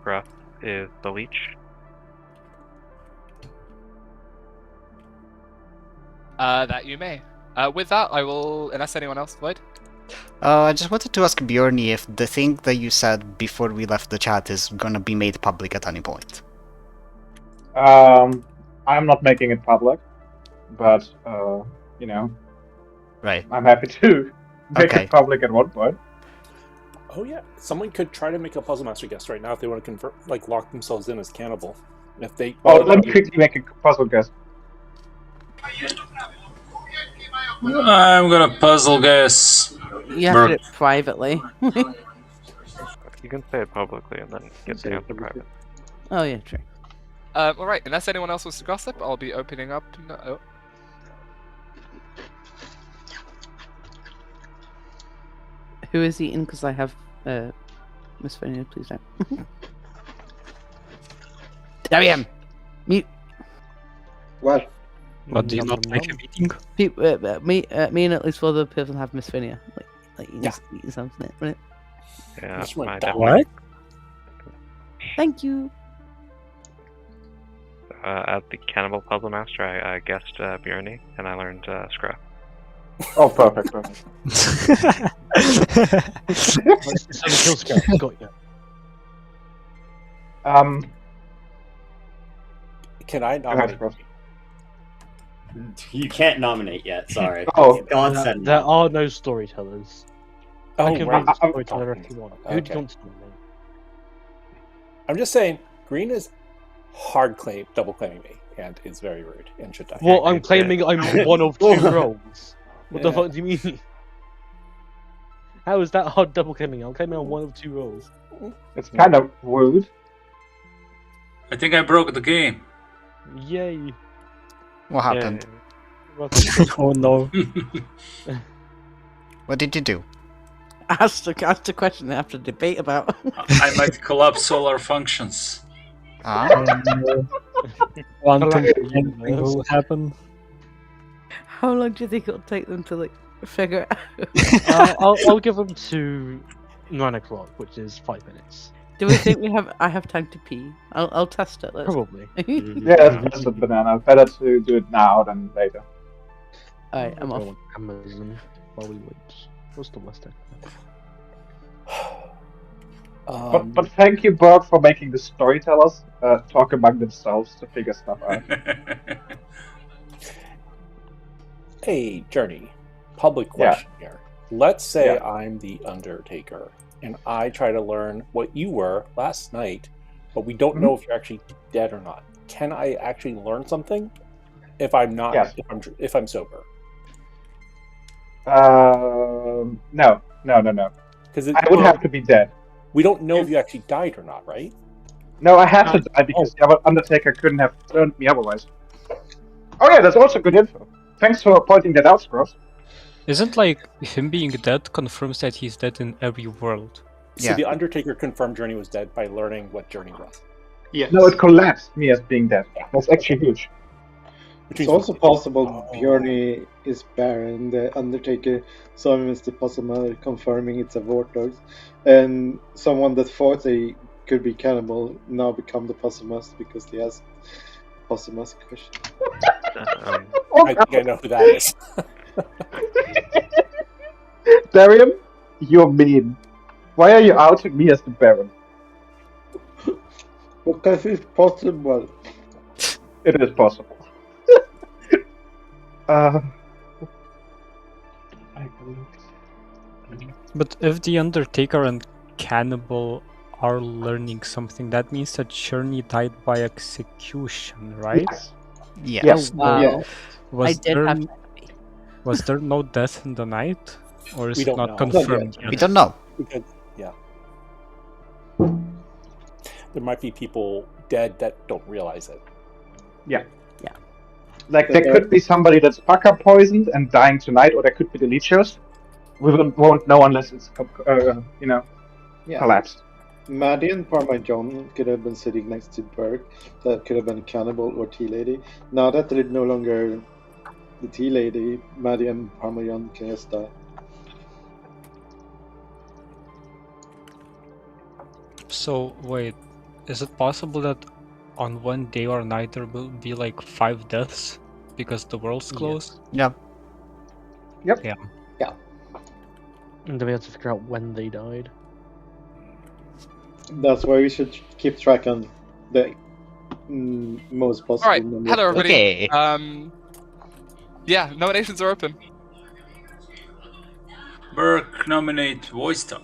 Gruff is the leech? That you may. With that, I will, unless anyone else would. I just wanted to ask Bjorny if the thing that you said before we left the chat is gonna be made public at any point. I'm not making it public, but you know, Right. I'm happy to make Okay. it public at one point. Oh yeah, someone could try to make a puzzle master guest right now if they want to convert, like lock themselves in as cannibal. If they. Oh, let me quickly make a puzzle guess. I'm gonna puzzle guess. You have to do it privately. You can say it publicly and then get the answer private. Oh yeah, true. Alright, unless anyone else wants to gossip, I'll be opening up. Who is eating? Because I have Miss Finia, please don't. Darian! Mute! What? What, do you not like a meeting? Me and at least one other person have Miss Finia. Like eating something, right? Yeah, That's right. What? Thank you. At the Cannibal Puzzle Master, I guessed Bjorny, and I learned Scruff. Oh, perfect, perfect. Kill Scruff, got you. Can I nominate? You can't nominate yet. Sorry. Oh. God said There no. are no storytellers. I Oh, can right. read the storyteller if you want. Who do Okay. you want to nominate? I'm just saying, Green is double claiming me, and is very rude and should die. Well, I'm claiming I'm one of two roles. What the Yeah. fuck do you mean? How is that hard double claiming? I'm claiming I'm one of two roles. It's kind of rude. I think I broke the game. Yay. What happened? Oh no. What did you do? Asked a question they have to debate about. I might collapse solar functions. Ah? Quantum thing will happen. How long do you think it'll take them to figure it out? I'll give them to 9 o'clock, which is 5 minutes. Do we think I have time to pee? I'll test it. Probably. Yeah, that's a banana. Better to do it now than later. Alright, I'm off. Amazon while we wait. What's the West End? But thank you, Berg, for making the storytellers talk among themselves to figure stuff out. Hey, Journey. Public question here. Let's say I'm the Undertaker, and I try to learn what you were last night, but we don't know if you're actually dead or not. Can I actually learn something if I'm not? Yes. If I'm sober? No. Because I would have to be dead. We don't know if you actually died or not, right? No, I have to die because the other Undertaker couldn't have turned me otherwise. Oh yeah, that's also good info. Thanks for pointing that out, Scrubs. Isn't him being dead confirms that he's dead in every world? So the Undertaker confirmed Journey was dead by learning what Journey was. Yeah. No, it collapsed me as being dead. That's actually huge. It's also possible Bjorny is Baron, the Undertaker saw him as the puzzle master, confirming it's a Vortex, and someone that thought they could be cannibal now become the puzzle master because they asked puzzle master question. I think I know who that is. Darian, you're mean. Why are you outing me as the Baron? Because it's possible. It is possible. But if the Undertaker and Cannibal are learning something, that means that Journey died by execution, right? Yes. Yes. So Wow. Yeah. Was I did there have was there no death in the night, or is We it don't not know. confirmed We yet? don't know. Because, yeah. There might be people dead that don't realize it. Yeah. Yeah. Like there could be somebody that's Paka poisoned and dying tonight, or there could be the leechos. We won't know unless it's Yeah. collapsed. Maddie and Parmesan could have been sitting next to Burke. That could have been Cannibal or Tea Lady. Now that they're no longer the Tea Lady, Maddie and Parmesan can just die. So wait, is it possible that on one day or night there will be like 5 deaths because the world's closed? Yeah. Yep. Yeah. Yeah. And then we have to figure out when they died. That's why we should keep track on the most possible. All right. number Hello, of everybody. Okay. Yeah, nominations are open. Burke nominate Voice Star.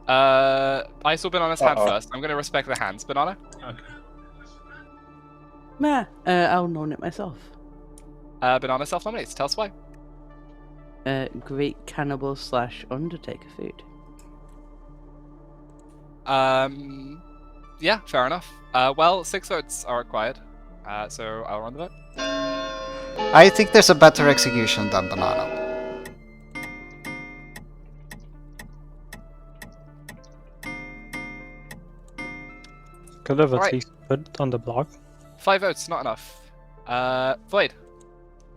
I saw Banana's hand Uh-oh. first. I'm going to respect the hands. Banana? Okay. Meh, I'll nominate myself. Banana self-nominates. Tell us why. Great cannibal / Undertaker food. Yeah, fair enough. Well, 6 votes are required. So I'll run the vote. I think there's a better execution than Banana. Could have at Alright. least put it on the block. 5 votes, not enough. Void.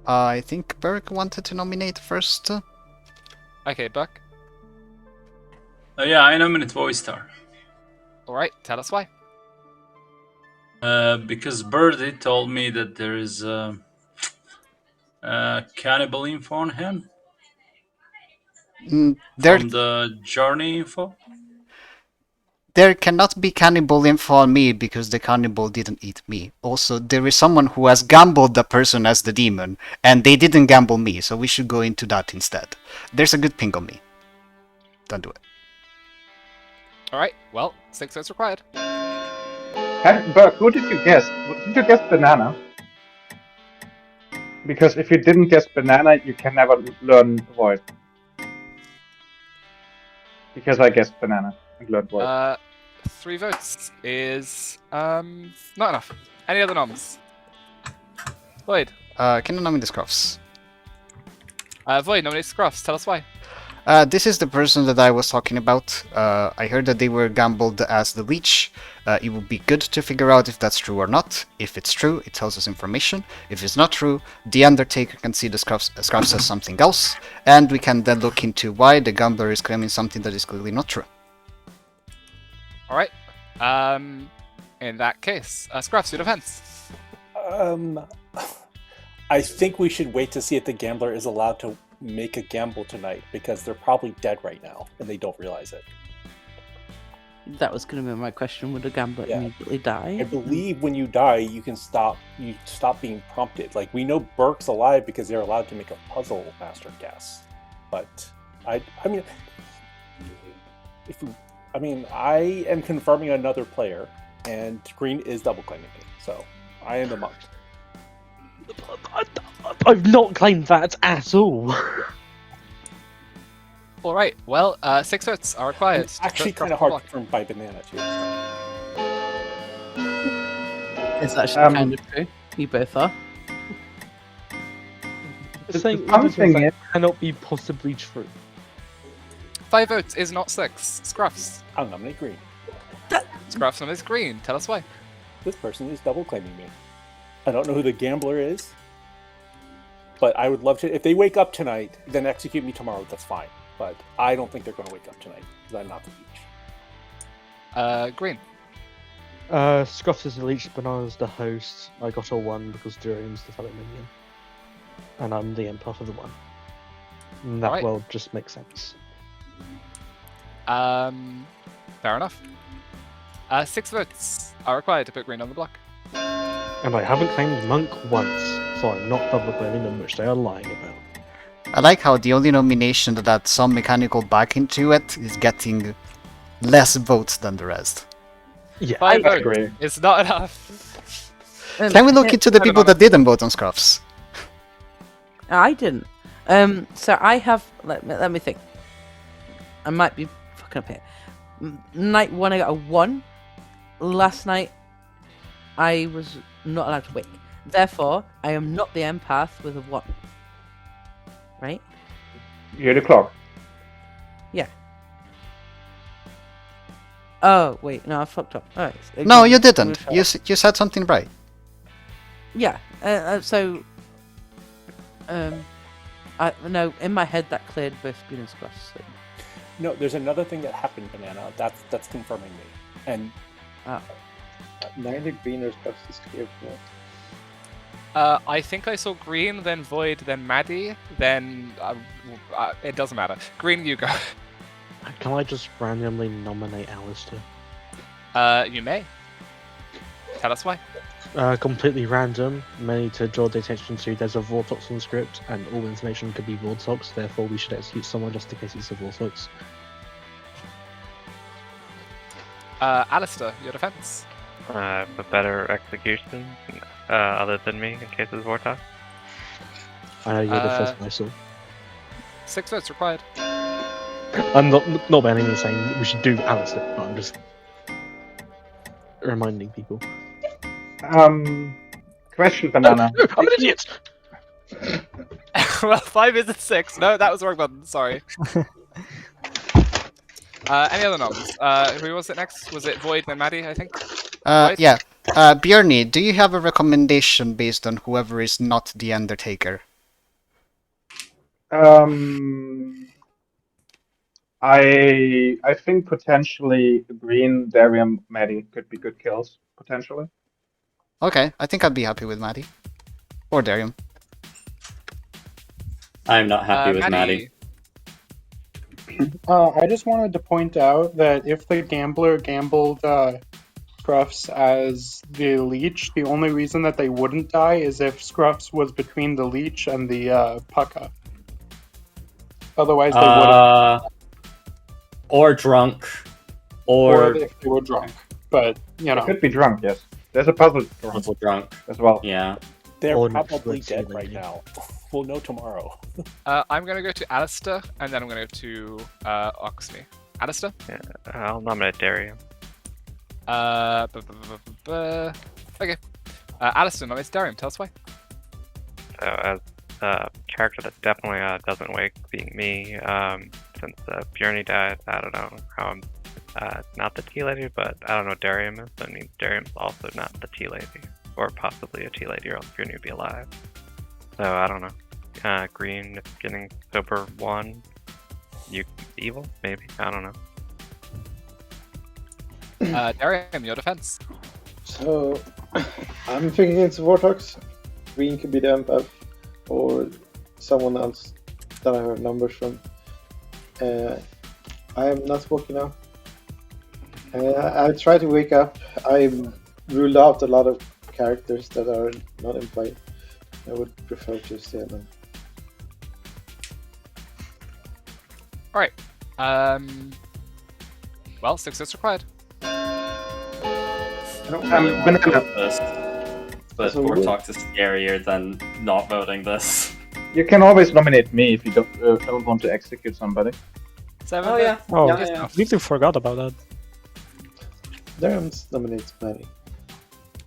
I think Burke wanted to nominate first. Okay, Buck. Yeah, I nominate Voice Star. Alright, tell us why. Because Birdie told me that there is cannibal info on him There, from the journey info. there cannot be cannibal info on me because the cannibal didn't eat me. Also, there is someone who has gambled the person as the demon, and they didn't gamble me, so we should go into that instead. There's a good ping on me. Don't do it. Alright, well, 6 votes required. Burke, who did you guess? Did you guess Banana? Because if you didn't guess Banana, you can never learn Void. Because I guessed Banana and learned Void. 3 votes is not enough. Any other noms? Void. Can you nominate the Scruffs? Void nominates Scruffs. Tell us why. This is the person that I was talking about. I heard that they were gambled as the leech. It would be good to figure out if that's true or not. If it's true, it tells us information. If it's not true, the Undertaker can see the Scruffs as something else, and we can then look into why the gambler is claiming something that is clearly not true. Alright. In that case, Scruffs, your defense. I think we should wait to see if the gambler is allowed to make a gamble tonight, because they're probably dead right now and they don't realize it. That was going to be my question. Would a gambler immediately die? I believe when you die, you stop being prompted. Like, we know Burke's alive because they're allowed to make a puzzle master guess. But I am confirming another player, and Green is double claiming me, so I am the monk. I've not claimed that at all. Alright, well, 6 votes are required. It's actually kind of hard to confirm by Banana, too. It's actually kind of true. You both are. Saying fun thing that is- cannot be possibly true. 5 votes is not 6. Scruffs. I'll nominate Green. Scruffs nominates Green. Tell us why. This person is double claiming me. I don't know who the gambler is, but I would love to. If they wake up tonight, then execute me tomorrow. That's fine. But I don't think they're going to wake up tonight because I'm not the leech. Green. Scruffs is the leech, Banana's the host. I got a 1 because Durian's the fellow minion. And I'm the empath of the 1. And that Alright. world just makes sense. Fair enough. 6 votes are required to put Green on the block. And I haven't claimed Monk once, so I'm not double claiming them, which they are lying about. I like how the only nomination that had some mechanical back into it is getting less votes than the rest. Yeah, 5 I votes agree. is not enough. Can we look into the people that didn't vote on Scruffs? I didn't. So I have. Let me think. I might be fucking up here. Night 1, I got a 1. Last night, I was not allowed to wake. Therefore, I am not the empath with a 1. Right? You're the clock. Yeah. Oh, wait. No, I fucked up. All right. No, you didn't. You said something right. Yeah. No, in my head that cleared both Green and Scruffs. So. No, there's another thing that happened, Banana. That's confirming me. And neither Green or Scruffs is clear. I think I saw Green, then Void, then Maddie, then it doesn't matter. Green, you go. Can I just randomly nominate Alistair? You may. Tell us why. Completely random, mainly to draw the attention to there's a Vortox on script, and all information could be Vortox, therefore we should execute someone just in case it's a Vortox. Alistair, your defense. A better execution, other than me, in case it's Vortox. I know you're the first one I saw. 6 votes required. I'm not by any means saying we should do Alistair, but I'm just reminding people. Question, Banana. I'm an idiot! Well, 5 isn't 6. No, that was the wrong button. Sorry. Any other noms? Who was it next? Was it Void then Maddie, I think? Yeah. Björni, do you have a recommendation based on whoever is not the Undertaker? I think potentially Green, Darium, Maddie could be good kills, potentially. Okay, I think I'd be happy with Maddie. Or Darium. I'm not happy with Maddie. I just wanted to point out that if the gambler gambled Scruffs as the leech, the only reason that they wouldn't die is if Scruffs was between the leech and the pucka. Otherwise, they would have. Or drunk. Or if they were drunk. But, you know. It could be drunk, yes. There's a puzzle drunk as well. Yeah. They're probably dead right now. We'll know tomorrow. I'm going to go to Alistair, and then I'm going to go to Oxme. Alistair? Yeah, I'll nominate Darium. Okay. Alistair nominates Darium. Tell us why. So, as a character that definitely doesn't wake, being me, since Björni died, I don't know how I'm not the tea lady, but I don't know what Darium is. That means Darium's also not the tea lady, or possibly a tea lady, or else Björni would be alive. So I don't know. Green getting sober 1. You evil? Maybe. I don't know. Darium, your defense. So I'm thinking it's Vortox. Green could be the empath, or someone else that I heard numbers from. I am not waking up. I try to wake up. I ruled out a lot of characters that are not in play. I would prefer to stay alone. Alright. Well, 6 is required. I don't really want to vote this, but Vortox is scarier than not voting this. You can always nominate me if you don't want to execute somebody. 7. Oh yeah. Oh, yeah, I yeah. completely forgot about that. Darium nominates Maddie.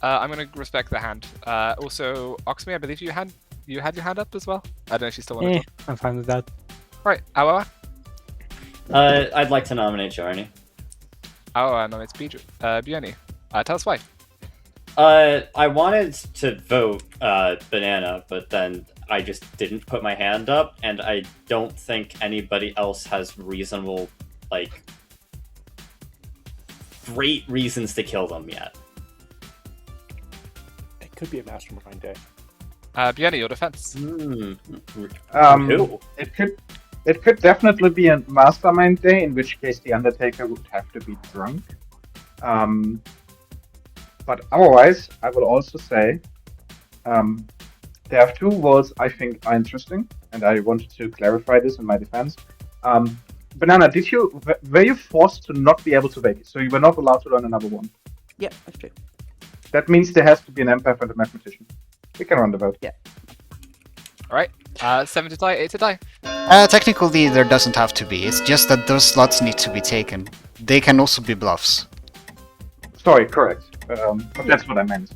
I'm going to respect the hand. Also, Oxme, I believe you had your hand up as well? I don't know if you still want to talk. I'm fine with that. Right, Awa? I'd like to nominate Jarny. Awa nominates Björni. Tell us why. I wanted to vote Banana, but then I just didn't put my hand up, and I don't think anybody else has reasonable, great reasons to kill them yet. It could be a mastermind day. Björni, your defense. Who? It could definitely be a mastermind day, in which case the Undertaker would have to be drunk. But otherwise, I will also say there are 2 worlds I think are interesting, and I wanted to clarify this in my defense. Banana, were you forced to not be able to wake? So you were not allowed to learn another one? Yep, that's true. That means there has to be an empath and a mathematician. We can run the vote. Yeah. Alright. 7 to die, 8 to die. Technically, there doesn't have to be. It's just that those slots need to be taken. They can also be bluffs. Sorry, correct. But that's what I meant.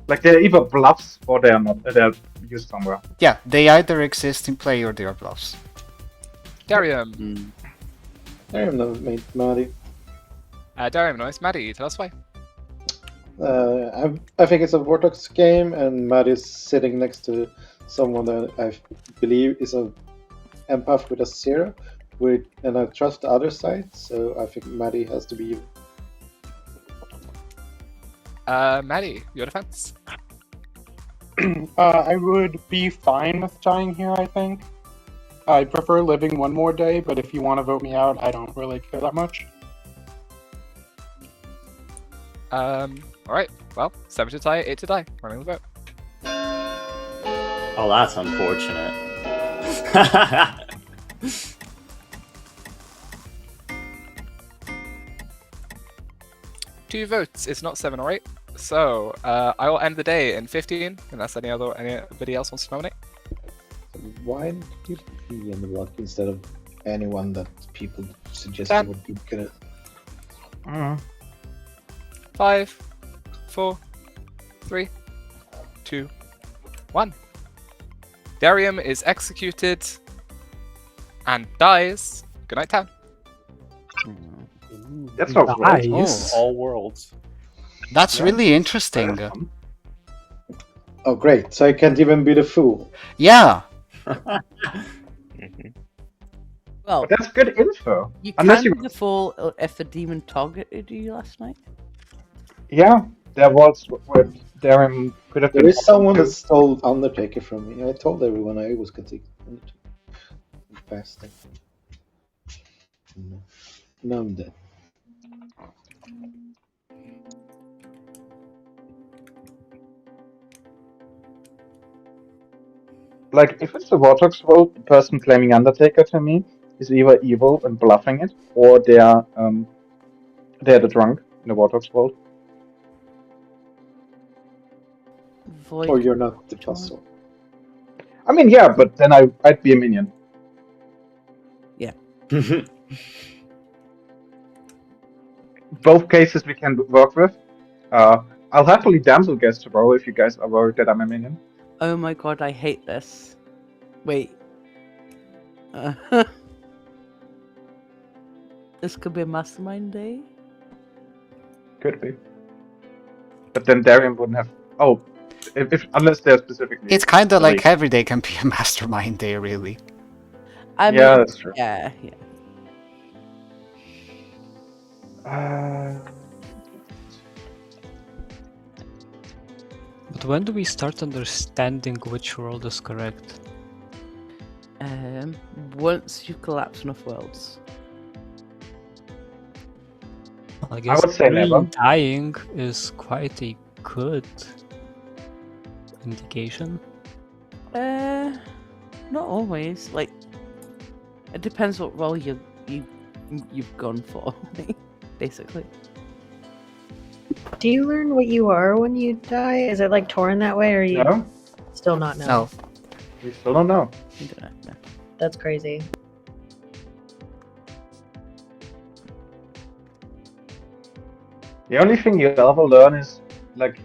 Like they're either bluffs or they are not. They're used somewhere. Yeah, they either exist in play or they are bluffs. Darium. Darium knows Maddie. Darium knows. Maddie, tell us why. I think it's a Vortex game, and Maddie's sitting next to someone that I believe is an empath with a 0, and I trust the other side, so I think Maddie has to be you. Maddie, your defense. I would be fine with dying here, I think. I prefer living one more day, but if you want to vote me out, I don't really care that much. Alright, well, 7 to die, 8 to die. Running the vote. Oh, that's unfortunate. 2 votes. It's not 7 or 8. So, I will end the day in 15, unless anybody else wants to nominate. Why did you put me in the block instead of anyone that people suggested Dan. would be good at? 5, 4, 3, 2, 1. Darium is executed and dies. Good night, town. That's not Nice. right. All worlds. That's really interesting. Oh, great. So I can't even be the fool. Yeah. Well, But that's good info. you Unless can you. be the fool if the demon targeted you last night. Yeah, there was where Darren could have been. There is someone that stole Undertaker from me. I told everyone I was going to take Undertaker. Fasting. Now I'm dead. Like, if it's a Vortex world, the person claiming Undertaker to me is either evil and bluffing it, or they're the drunk in the Vortex world. Void Or you're not the puzzle. I mean, yeah, but then I'd be a minion. Yeah. Both cases we can work with. I'll happily damsel guest tomorrow if you guys are worried that I'm a minion. Oh my god, I hate this. Wait. This could be a mastermind day? Could be. But then Darian wouldn't have. Oh, if unless they're specifically. It's kind of like released. every day can be a mastermind day, really. I Yeah, mean, that's true. Yeah, yeah. But when do we start understanding which world is correct? Once you collapse enough worlds. I guess would say really never. dying is quite a good indication. Not always. Like, it depends what role you've gone for, basically. Do you learn what you are when you die? Is it like torn that way, or you No, still not know? No. we still don't know. You don't know. No. That's crazy. The only thing you ever learn is like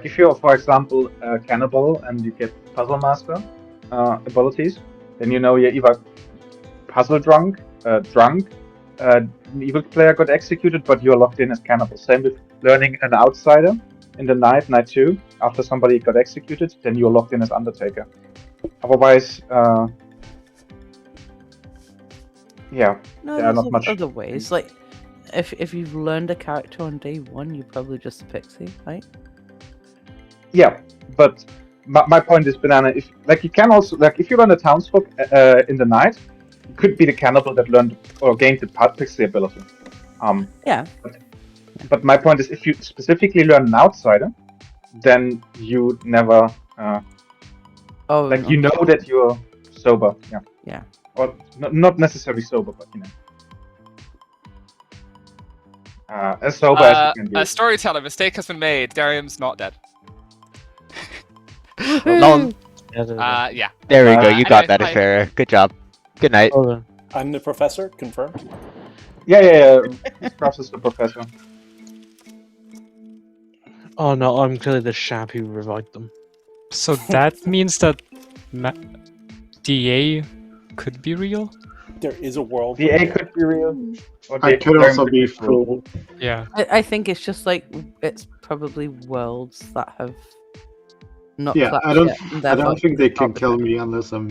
if you're, for example, a cannibal and you get puzzle master abilities, then you know you're either puzzle drunk, an evil player got executed, but you're locked in as cannibal. Same with learning an outsider in the night 2, after somebody got executed, then you're locked in as Undertaker. Otherwise, yeah, No, there are there's not much. other ways. Like, if you've learned a character on day 1, you're probably just a pixie, right? Yeah, but my point is, Banana, if like you can also like if you learn the townsfolk in the night, you could be the cannibal that learned or gained the pixie ability. Yeah. But my point is, if you specifically learn an outsider, then you never Oh, like you know that you're sober. Yeah. Yeah. Or not necessarily sober, but you know. As sober as you can be. Storyteller, mistake has been made. Darium's not dead. Lol. Yeah. There we go. You got Anyway, that, Affair. Good job. Good night. I'm the professor. Confirmed. Yeah. Scruffs is the professor. Oh no, I'm clearly the shab who revived them. So that means that DA could be real? There is a world. DA could be real. I could also be full. Yeah. I think it's just like it's probably worlds that have not. Yeah, collapsed I don't. yet, and I therefore don't think they can can't be kill me unless I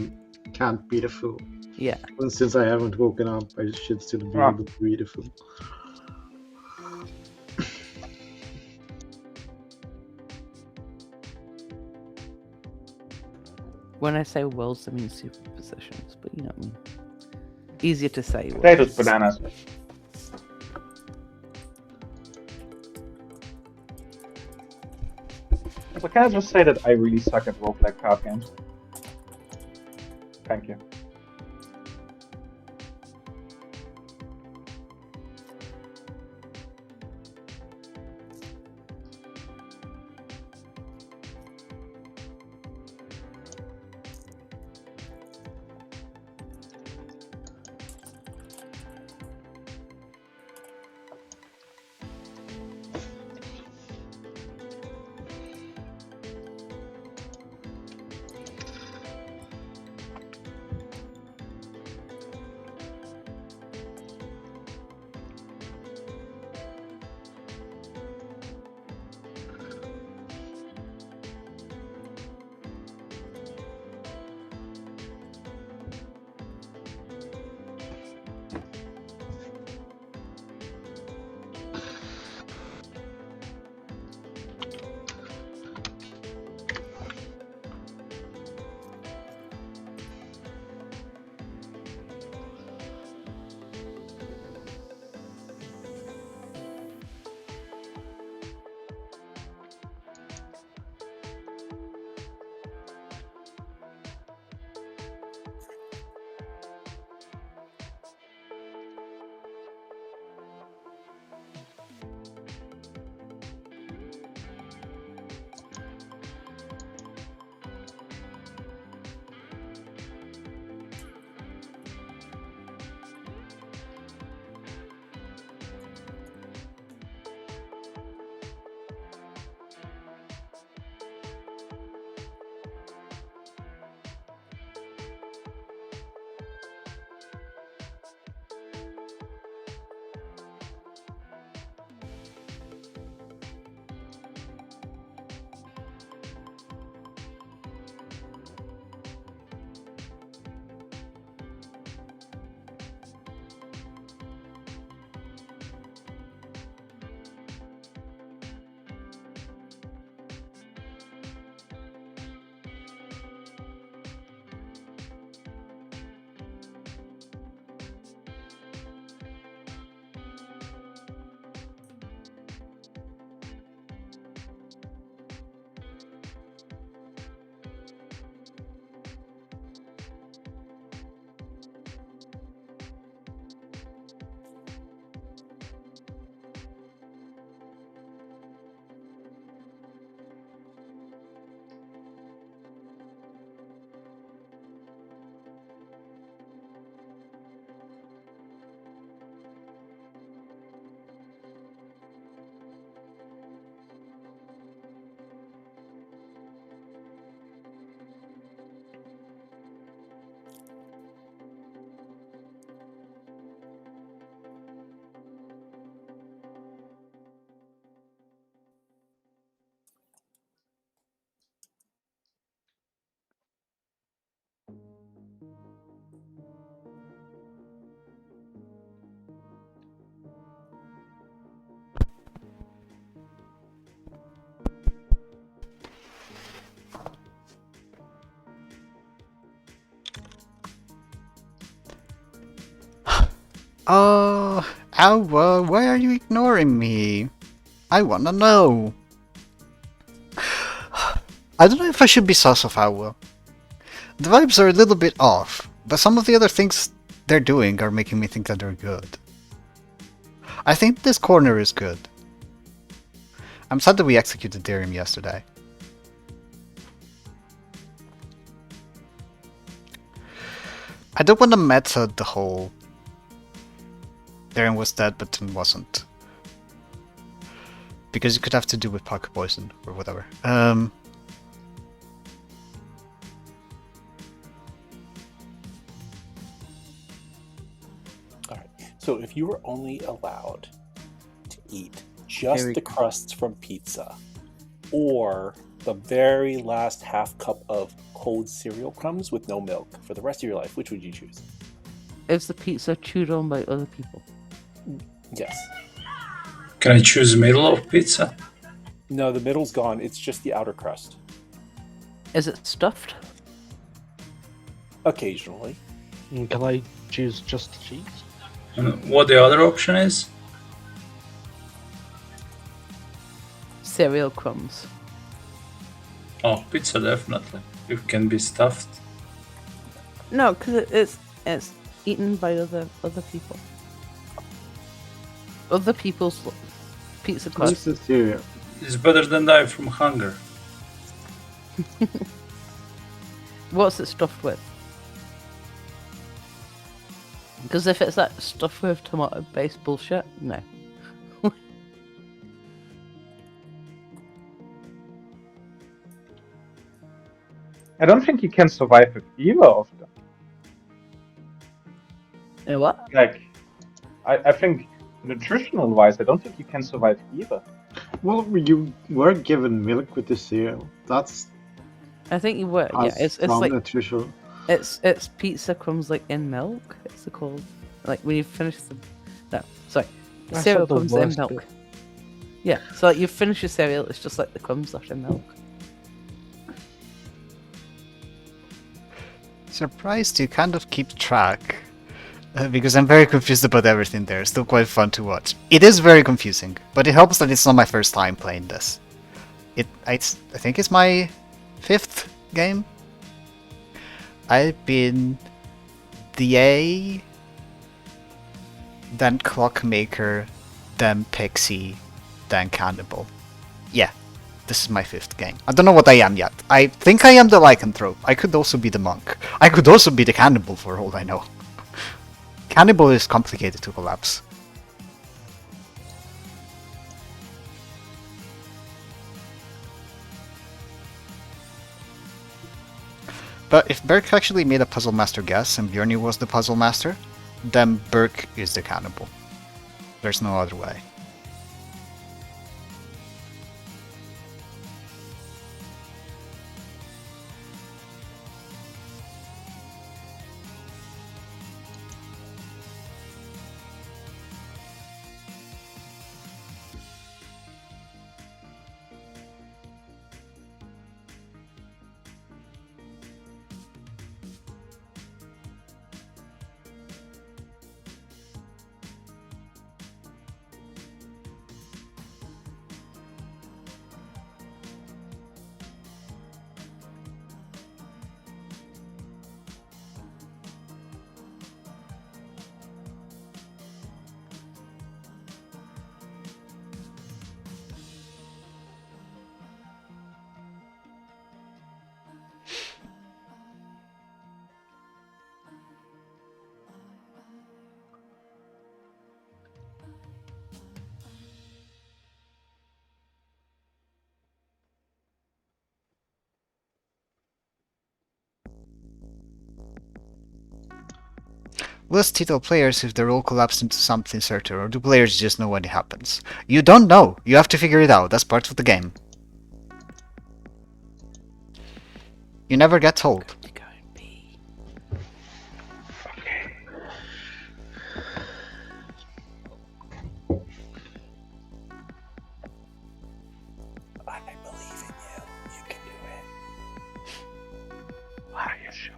can't beat a fool. Yeah. And since I haven't woken up, I should still be able to beat a fool. When I say worlds, I mean superpositions, but you know what I mean. Easier to say. Potatoes, bananas. So can I just say that I really suck at roguelike card games? Thank you. Oh, Alwa, why are you ignoring me? I wanna know. I don't know if I should be sus of Alwa. The vibes are a little bit off, but some of the other things they're doing are making me think that they're good. I think this corner is good. I'm sad that we executed Darium yesterday. I don't want to meta the whole Darium was dead but then wasn't. Because you could have to do with pocket poison or whatever. Alright, so if you were only allowed to eat just the crusts from pizza, or the very last half cup of cold cereal crumbs with no milk for the rest of your life, which would you choose? Is the pizza chewed on by other people? Yes. Can I choose middle of pizza? No, the middle's gone. It's just the outer crust. Is it stuffed? Occasionally. Can I choose just the cheese? And what the other option is? Cereal crumbs. Oh, pizza definitely. It can be stuffed. No, because it's eaten by other people. Other people's pizza crust. It's better than die from hunger. What's it stuffed with? Because if it's that stuffed with tomato-based bullshit, no. I don't think you can survive with either of them. What? Like, I think nutritional-wise, I don't think you can survive either. Well, you were given milk with the cereal. That's. I think you were. Yeah, it's like nutritional. It's pizza crumbs like in milk. It's called like when you finish the That's cereal like the crumbs in worst milk. bit. Yeah, so like you finish your cereal, it's just like the crumbs left in milk. Surprised you kind of keep track. Because I'm very confused about everything there. It's still quite fun to watch. It is very confusing, but it helps that it's not my first time playing this. I think it's my 5th game. I've been DA, then Clockmaker, then Pixie, then Cannibal. Yeah, this is my 5th game. I don't know what I am yet. I think I am the Lycanthrope. I could also be the Monk. I could also be the Cannibal for all I know. Cannibal is complicated to collapse. But if Berk actually made a Puzzle Master guess and Bjorny was the Puzzle Master, then Berk is the Cannibal. There's no other way. List title players if they're all collapsed into something certain, or do players just know when it happens? You don't know! You have to figure it out, that's part of the game. You never get told. I believe in you. You can do it. Are you sure?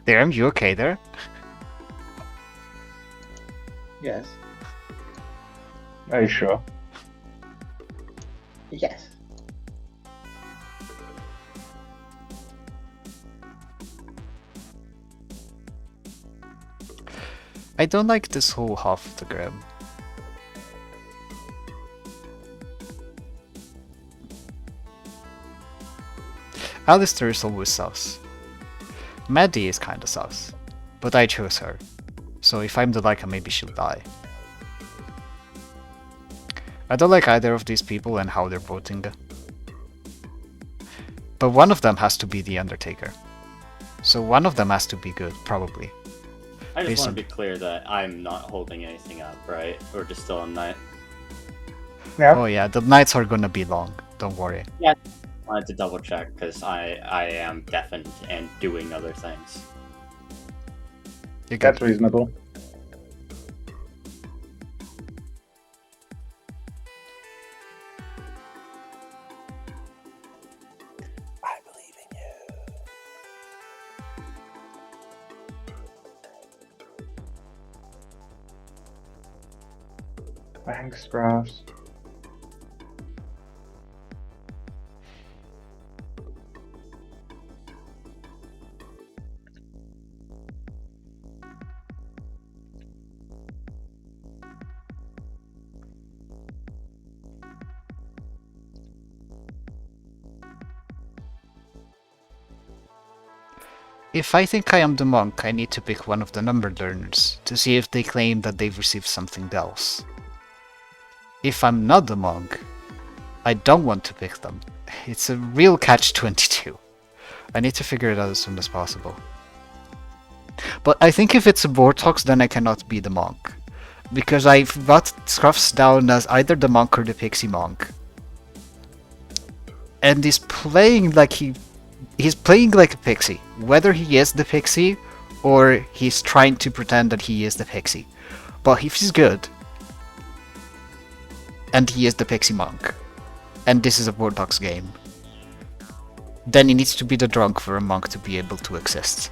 Darren, you okay there? Yes. Are you sure? Yes. I don't like this whole half of the gram. Alistair is always sus. Maddie is kinda sus. But I chose her. So if I'm the Leica, maybe she'll die. I don't like either of these people and how they're voting. But one of them has to be the Undertaker. So one of them has to be good, probably. I just Based want on- to be clear that I'm not holding anything up, right? Or just still on night. Yeah. Oh yeah, the nights are gonna be long, don't worry. Yeah, I wanted to double check because I am deafened and doing other things. That's reasonable. I believe in you. Thanks, Graphs. If I think I am the monk, I need to pick one of the number learners to see if they claim that they've received something else. If I'm not the monk, I don't want to pick them. It's a real catch-22. I need to figure it out as soon as possible. But I think if it's a Vortox, then I cannot be the monk. Because I've got Scruffs down as either the monk or the pixie monk. And he's playing like he's playing like a pixie. Whether he is the pixie or he's trying to pretend that he is the pixie. But if he's good, and he is the pixie monk, and this is a Vortox game, then he needs to be the drunk for a monk to be able to exist.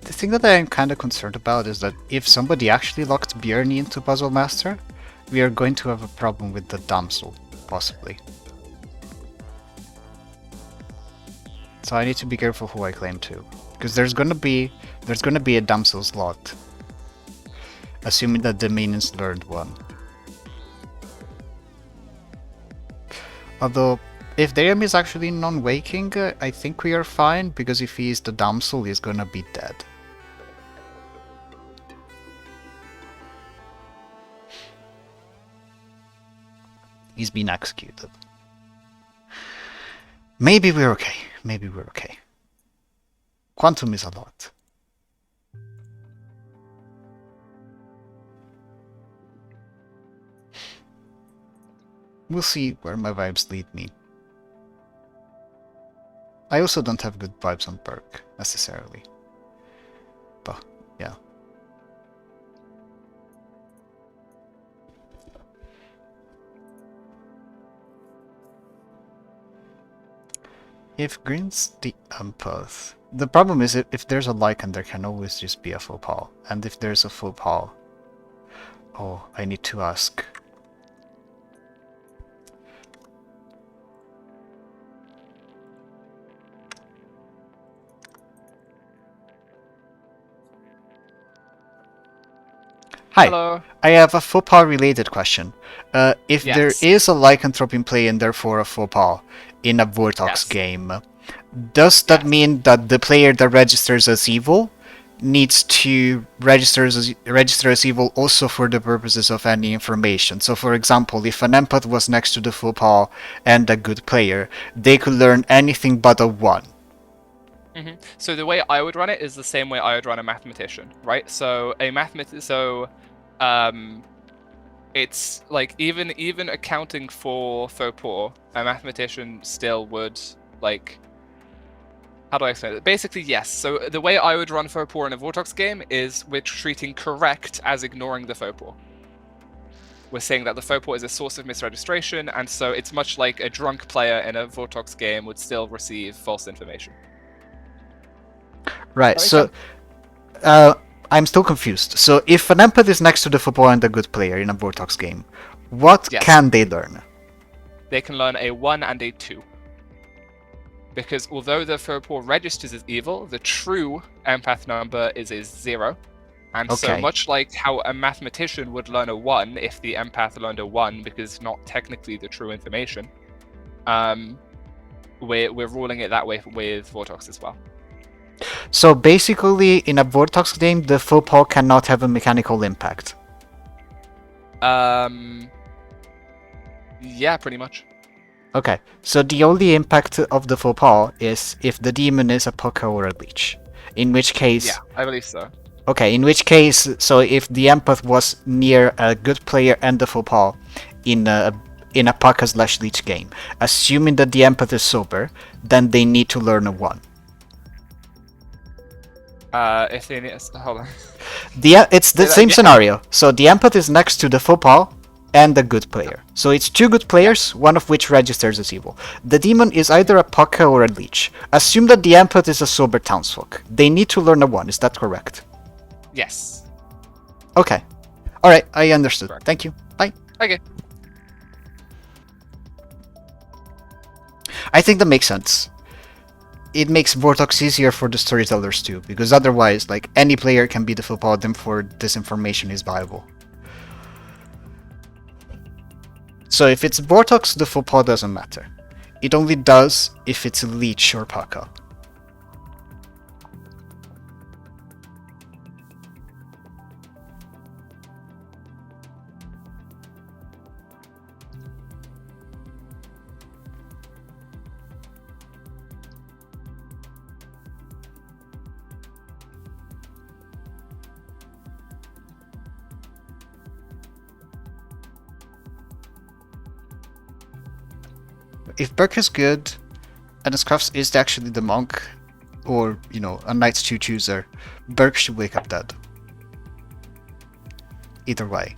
The thing that I am kind of concerned about is that if somebody actually locked Björni into Puzzle Master, we are going to have a problem with the damsel, possibly. So I need to be careful who I claim to, because there's gonna be a damsel slot, assuming that the minions learned one. Although, if Dayam is actually non-waking, I think we are fine, because if he is the damsel, he's gonna be dead. He's been executed. Maybe we're okay. Maybe we're okay. Quantum is a lot. We'll see where my vibes lead me. I also don't have good vibes on Perk, necessarily. But, yeah. If green's the empath, the problem is if there's a Lycan, there can always just be a full pal. And if there's a full pal, oh, I need to ask. Hi. Hello. I have a full pal related question. If there Yes. is a lycanthrope in play and therefore a full pal in a Vortox game, does that mean that the player that registers as evil needs to register as evil also for the purposes of any information? So for example, if an empath was next to the full pal and a good player, they could learn anything but a 1. So the way I would run it is the same way I would run a mathematician, right? So it's like even accounting for faux pas, a mathematician still would like. How do I explain it? Basically, yes. So the way I would run faux pas in a Vortox game is we're treating correct as ignoring the faux pas. We're saying that the faux pas is a source of misregistration, and so it's much like a drunk player in a Vortox game would still receive false information. Right, so I'm still confused. So if an empath is next to the football and a good player in a Vortox game, what can they learn? They can learn a 1 and a 2. Because although the faux pas registers as evil, the true empath number is a 0. And so much like how a mathematician would learn a 1 if the empath learned a 1 because it's not technically the true information, we're ruling it that way with Vortox as well. So basically, in a Vortox game, the faux pas cannot have a mechanical impact. Yeah, pretty much. Okay, so the only impact of the faux pas is if the demon is a pucker or a leech. In which case... Yeah, I believe so. Okay, in which case, so if the empath was near a good player and the faux pas in a pucker/leech game, assuming that the empath is sober, then they need to learn a 1. If they need, hold on. It's the same scenario. So the empath is next to the faux pas and the good player. So it's 2 good players, one of which registers as evil. The demon is either a pucker or a leech. Assume that the empath is a sober townsfolk. They need to learn a 1, is that correct? Yes. Okay. Alright, I understood. Correct. Thank you. Bye. Okay. I think that makes sense. It makes Vortox easier for the storytellers too, because otherwise, like, any player can be the full paladin for this information is viable. So if it's Vortox, the full paw doesn't matter. It only does if it's a leech or Paka. If Burke is good, and Scruffs is actually the monk, or, you know, a Knight's 2 chooser, Burke should wake up dead. Either way.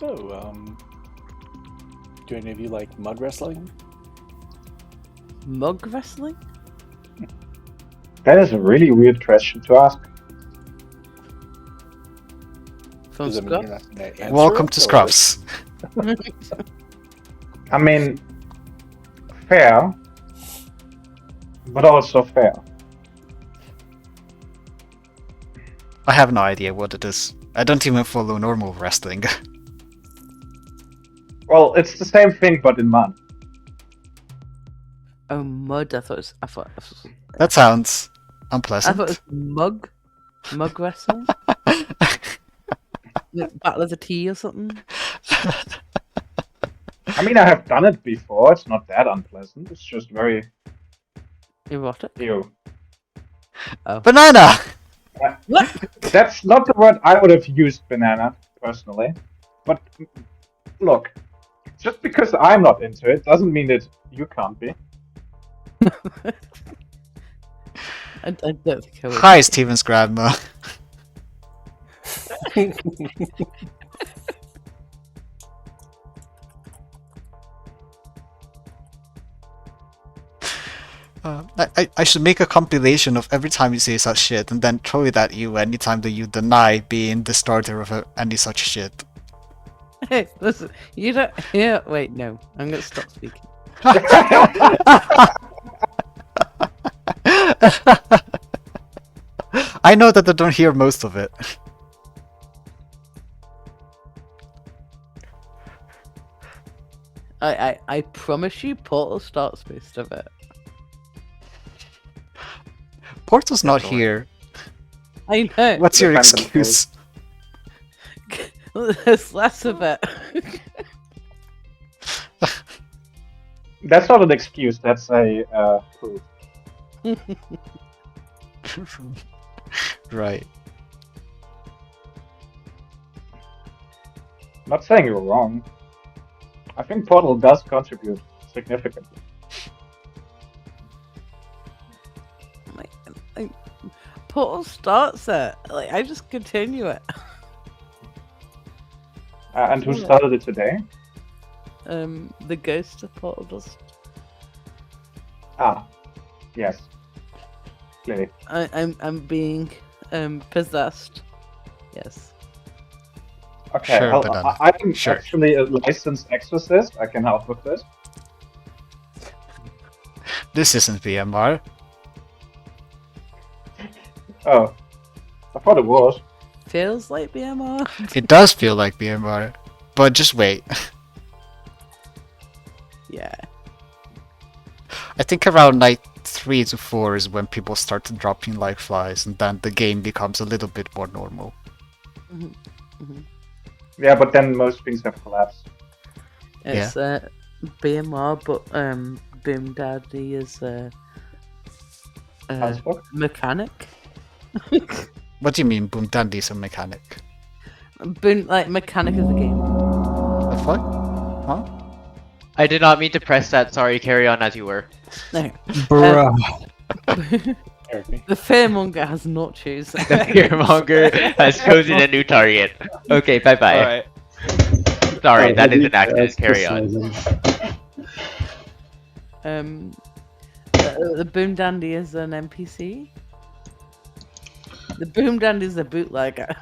So, do any of you like mud wrestling? Mug wrestling? That is a really weird question to ask. From Does it mean you're Scruff? not gonna answer Welcome it, to or- Scruffs. I mean, fair, but also fair. I have no idea what it is. I don't even follow normal wrestling. Well, it's the same thing, but in mud. Oh, mud. I thought That sounds I unpleasant. thought it was mug wrestling. Like Battle of the Tea or something. I mean, I have done it before. It's not that unpleasant. It's just very Erotic. ew. Oh. Banana! That's not the word I would have used, banana, personally. But look, just because I'm not into it doesn't mean that you can't be. I don't think I would. Hi, Steven's grandma. I should make a compilation of every time you say such shit and then throw it at you anytime that you deny being the starter of any such shit. Hey, listen, you don't. Yeah, wait, no, I'm gonna stop speaking. I know that I don't hear most of it. I promise you, Portal starts most of it. Portal's not here. I know. What's your excuse? There's less of it. That's not an excuse. That's a proof. Right. I'm not saying you're wrong. I think Portal does contribute significantly. Portal starts it. Like, I just continue it. And who started it today? The ghost of Portal does. Ah, yes. Clearly. I'm being possessed. Yes. Okay, Sure, I'm actually a licensed exorcist. I can help with this. This isn't BMR. Oh, I thought it was. Feels like BMR. It does feel like BMR, but just wait. Yeah. I think around night 3 to 4 is when people start dropping like flies, and then the game becomes a little bit more normal. Yeah, but then most things have collapsed. It's BMR, but Boom Daddy is a mechanic. What do you mean, Boom Dandy's a mechanic? Boom, like mechanic of the game. The fuck? Huh? I did not mean to press that. Sorry, carry on as you were. No. Bruh. The fearmonger has not chosen. The fearmonger has chosen a new target. Okay, bye bye. Alright. Sorry, that is an accident. Carry on. The Boom Dandy is an NPC. The Boom Dandy is a bootlegger.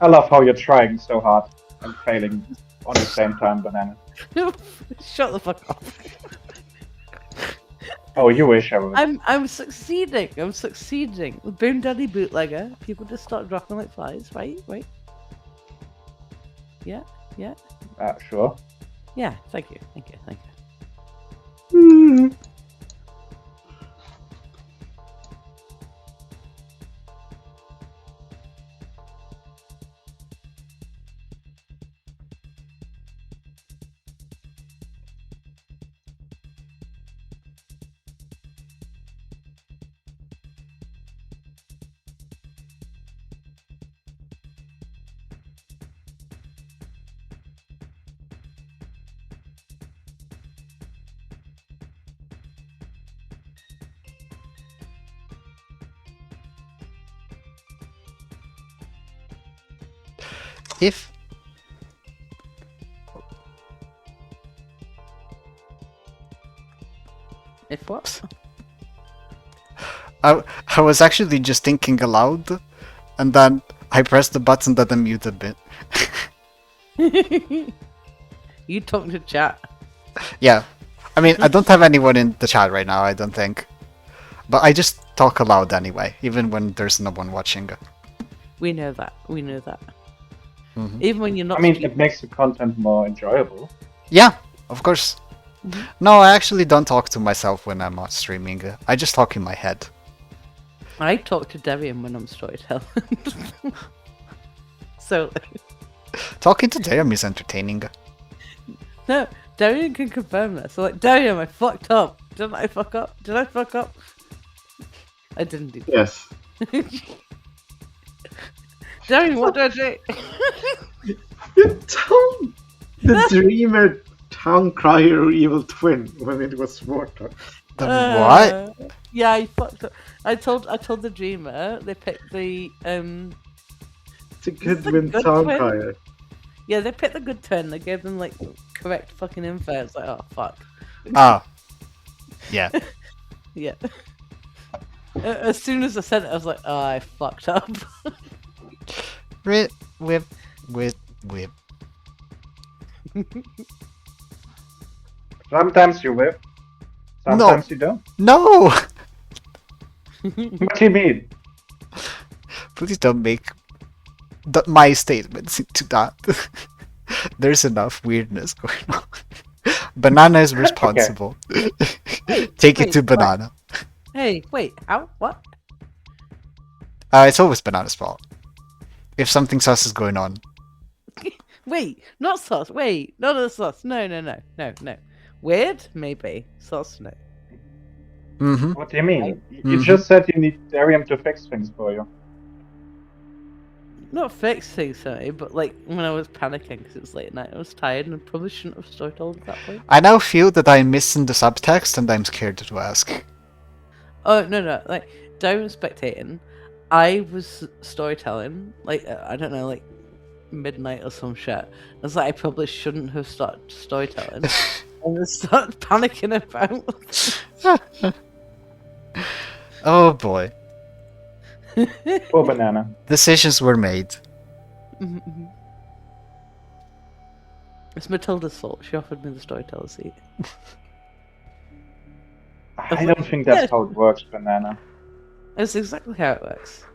I love how you're trying so hard and failing on the same time, Banana. Shut the fuck up. Oh, you wish I would. I'm succeeding. I'm succeeding. With Boom Daddy bootlegger, people just start dropping like flies, right? Right? Yeah, yeah. Sure. Yeah, thank you. Thank you. Thank you. If what? I was actually just thinking aloud, and then I pressed the button that unmuted bit. You talking to chat? Yeah. I mean, I don't have anyone in the chat right now, I don't think. But I just talk aloud anyway, even when there's no one watching. We know that. We know that. Mhm. Even when you're not. I mean, it makes the content more enjoyable. Yeah, of course. No, I actually don't talk to myself when I'm not streaming. I just talk in my head. I talk to Debian when I'm storytelling. So. Talking to Darium is entertaining. No, Darian can confirm that. So like, Darian, I fucked up. Didn't I fuck up? Did I fuck up? I didn't do that. Yes. Darian, what do I do? You told the dreamer town crier or evil twin when it was Warthog. What? Yeah, I fucked up. I told the dreamer they picked the It's a Goodwin town twin? crier. Yeah, they picked the good twin. They gave them like correct fucking info. It's like, oh fuck. Oh. Yeah. Yeah. As soon as I said it, I was like, oh, I fucked up. Whip. Sometimes you whip, sometimes you don't. No! What do you mean? Please don't make my statements into that. There's enough weirdness going on. Banana is responsible. Take it to Banana. Hey, wait, how? What? It's always Banana's fault. If something sus is going on. Wait, not sus. Wait, not a sus. No. Weird? Maybe. Sus? No. Mm-hmm. What do you mean? You just said you need Darium to fix things for you. Not fixing something, but like when I was panicking because it was late at night, I was tired and I probably shouldn't have storytold at that point. I now feel that I'm missing the subtext and I'm scared to ask. Oh, no. Like, Darian spectating. I was storytelling, like, I don't know, like, midnight or some shit. I was like, I probably shouldn't have started storytelling. And I started panicking about. Oh boy. Poor Banana. Decisions were made. It's Matilda's fault. She offered me the storyteller seat. I don't think that's how it works, Banana. That's exactly how it works.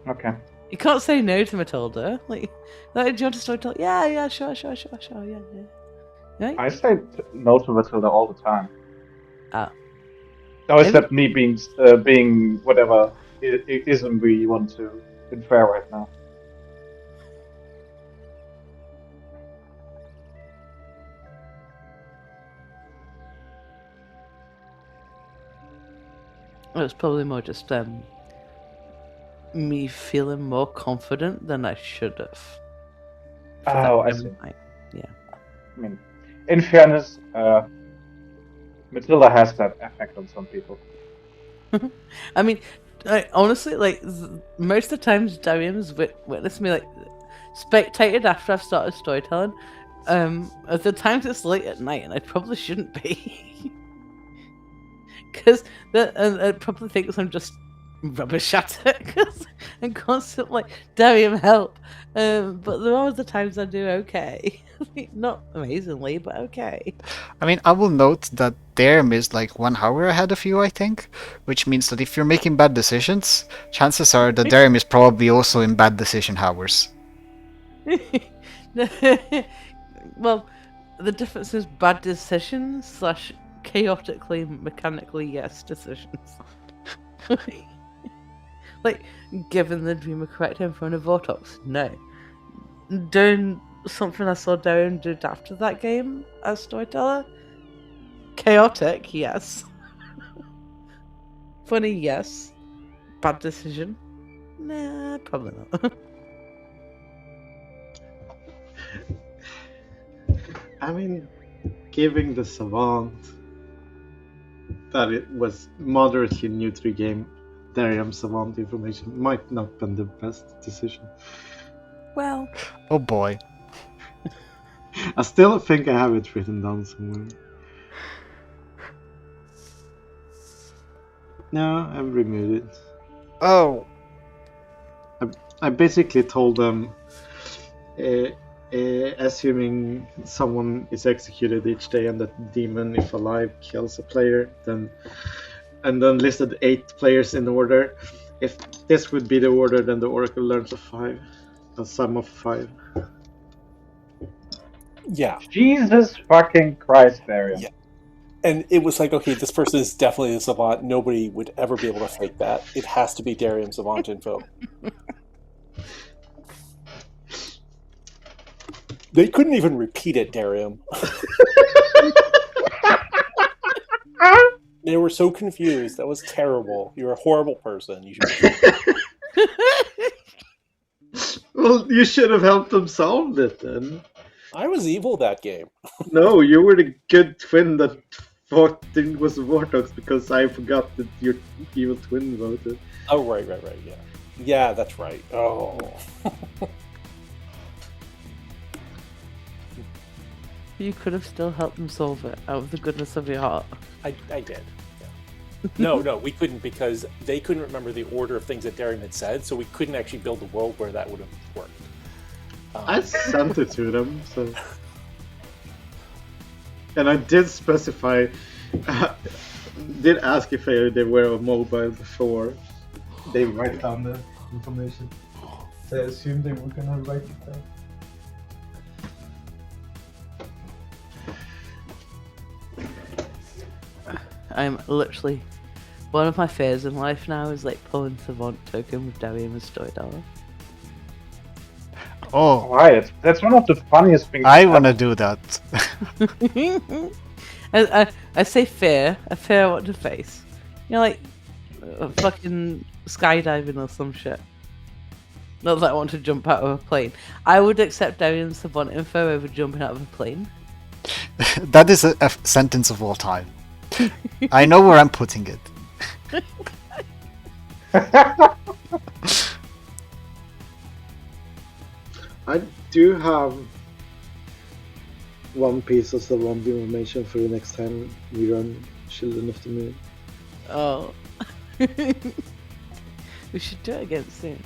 Okay. You can't say no to Matilda. Like, do you want to storytell? Yeah, sure, yeah. Right? I say no to Matilda all the time. Oh. Or is that me being whatever ism we want to infer right now? It was probably more just me feeling more confident than I should have. Oh, I see. Yeah. I mean, in fairness, Matilda has that effect on some people. I mean, honestly, like most of the times Darian's witnessed me like spectated after I've started storytelling. At the times it's late at night and I probably shouldn't be. Because it probably thinks I'm just rubbish at it. Because I'm constantly like, Darian, help. But there are other times I do okay. Not amazingly, but okay. I mean, I will note that Darian is like 1 hour ahead of you, I think. Which means that if you're making bad decisions, chances are that Darian is probably also in bad decision hours. Well, the difference is bad decisions / chaotically, mechanically yes decisions. Like, giving the dreamer correct info in a Vortex, no. Doing something I saw Darian did after that game as storyteller, chaotic, yes. Funny, yes. Bad decision, nah, probably not. I mean, giving the savant that it was moderately new to the game, Darium savant information might not have been the best decision. Well. Oh boy. I still think I have it written down somewhere. No, I've removed it. Oh. I basically told them, assuming someone is executed each day and that the demon, if alive, kills a player, and then listed 8 players in order. If this would be the order, then the Oracle learns a sum of 5. Yeah. Jesus fucking Christ, Darian. Yeah. And it was like, okay, this person is definitely a savant. Nobody would ever be able to fake that. It has to be Darian savant info. They couldn't even repeat it, Darian. They were so confused. That was terrible. You're a horrible person. You should. Well, you should have helped them solve it then. I was evil that game. No, you were the good twin that thought it was Vortex because I forgot that your evil twin voted. Oh, right, yeah. Yeah, that's right. Oh. You could have still helped them solve it out of the goodness of your heart. I did. Yeah. No, we couldn't because they couldn't remember the order of things that Darian had said, so we couldn't actually build a world where that would have worked. I sent it to them, so. And I did specify, did ask if they were on mobile before they write down the information. So I assumed they were gonna write it down. I'm literally... One of my fears in life now is like pulling Savant token with Darian as storyteller. Oh, Right, that's one of the funniest things. I want to do that. I say fear, a fear I want to face. You know, like fucking skydiving or some shit. Not that I want to jump out of a plane. I would accept Darian's Savant info over jumping out of a plane. That is a sentence of all time. I know where I'm putting it. I do have one piece of Savant information for the next time we run Children of the Moon. Oh. We should do it again soon.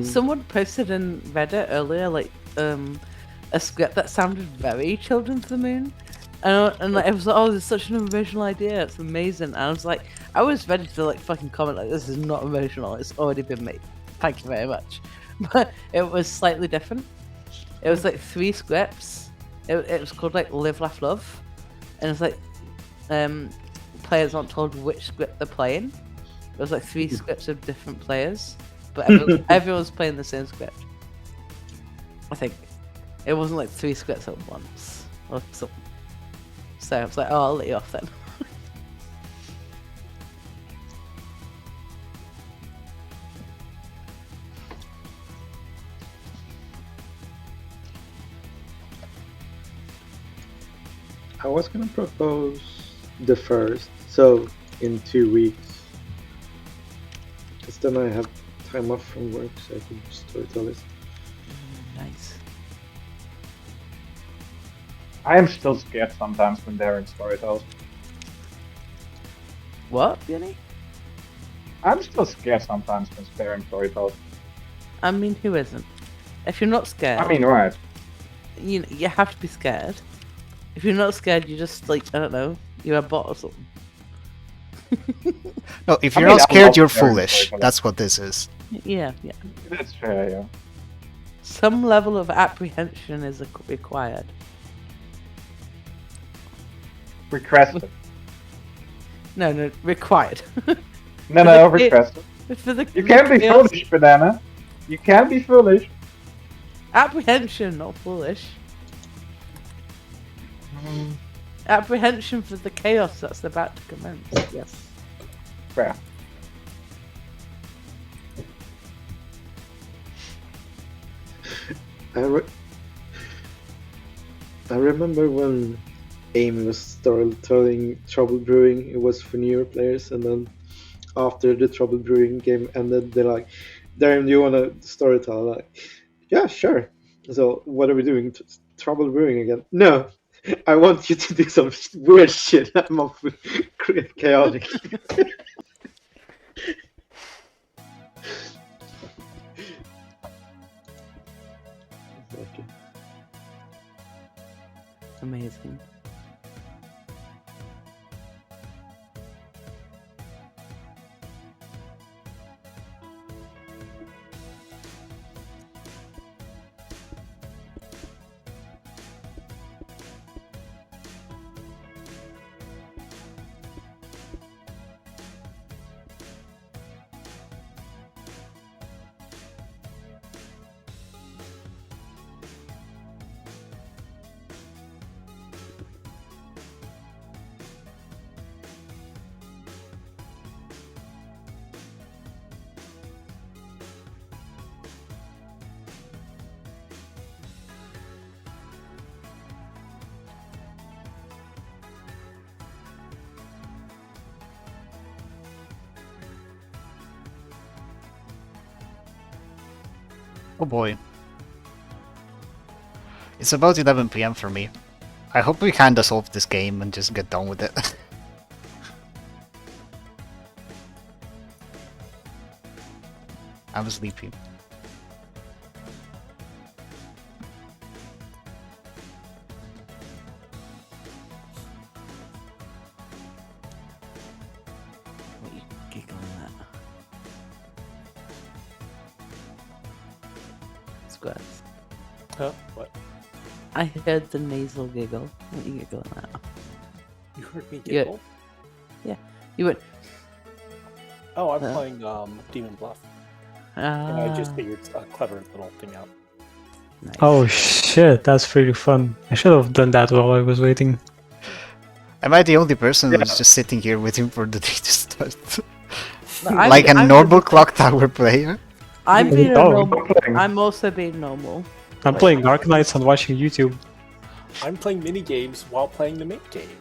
Someone posted in Reddit earlier, like, a script that sounded very Children of the Moon. And like, it was like, oh, this is such an original idea, it's amazing. And I was like, I was ready to like fucking comment like, this is not original, it's already been made. Thank you very much. But it was slightly different. It was like 3 scripts. It was called like Live, Laugh, Love. And it's like, players aren't told which script they're playing. It was like 3 scripts of different players. But everyone's playing the same script. I think. It wasn't like 3 scripts at once. Or something. So I was like, oh, I'll let you off then. I was gonna propose the 1st, so in 2 weeks. Because then I have time off from work, so I can storytell it. Nice. I am still scared sometimes when Darren storytells. What, Benny? I'm still scared sometimes when Darren storytells. I mean, who isn't? If you're not scared... I mean, right. You have to be scared. If you're not scared, you just, like, I don't know, you're a bot or something. No, if you're not scared, you're foolish. That's what this is. Yeah. That's fair, yeah. Some level of apprehension is required. Requested. No, required. No, requested. You can't be foolish, Banana. You can't be foolish. Apprehension, not foolish. Apprehension for the chaos that's about to commence. Yes. Fair. I remember when Amy was storytelling Trouble Brewing. It was for newer players, and then after the Trouble Brewing game ended, they're like, "Darren, do you want to storytell?" I'm like, yeah, sure. So what are we doing? Trouble Brewing again? No. I want you to do some weird shit. I'm off with chaotic. Amazing. Oh boy. It's about 11 PM for me. I hope we kinda solve this game and just get done with it. I'm sleepy. What are you giggling at? Squares. Huh? What? I heard the nasal giggle. What are you giggling at? You heard me Yeah. giggle? Yeah. You went. Oh, I'm Huh? playing Demon Bluff. And I just Ah. figured a clever little thing out. Nice. Oh shit, that's really fun. I should have done that while I was waiting. Am I the only person who's just sitting here waiting for the day to start? I'm- Like a I'm normal just- Clock Tower player? I'm being a Oh. normal. I'm also being normal. I'm playing Dark Knights and watching YouTube. I'm playing mini games while playing the main game.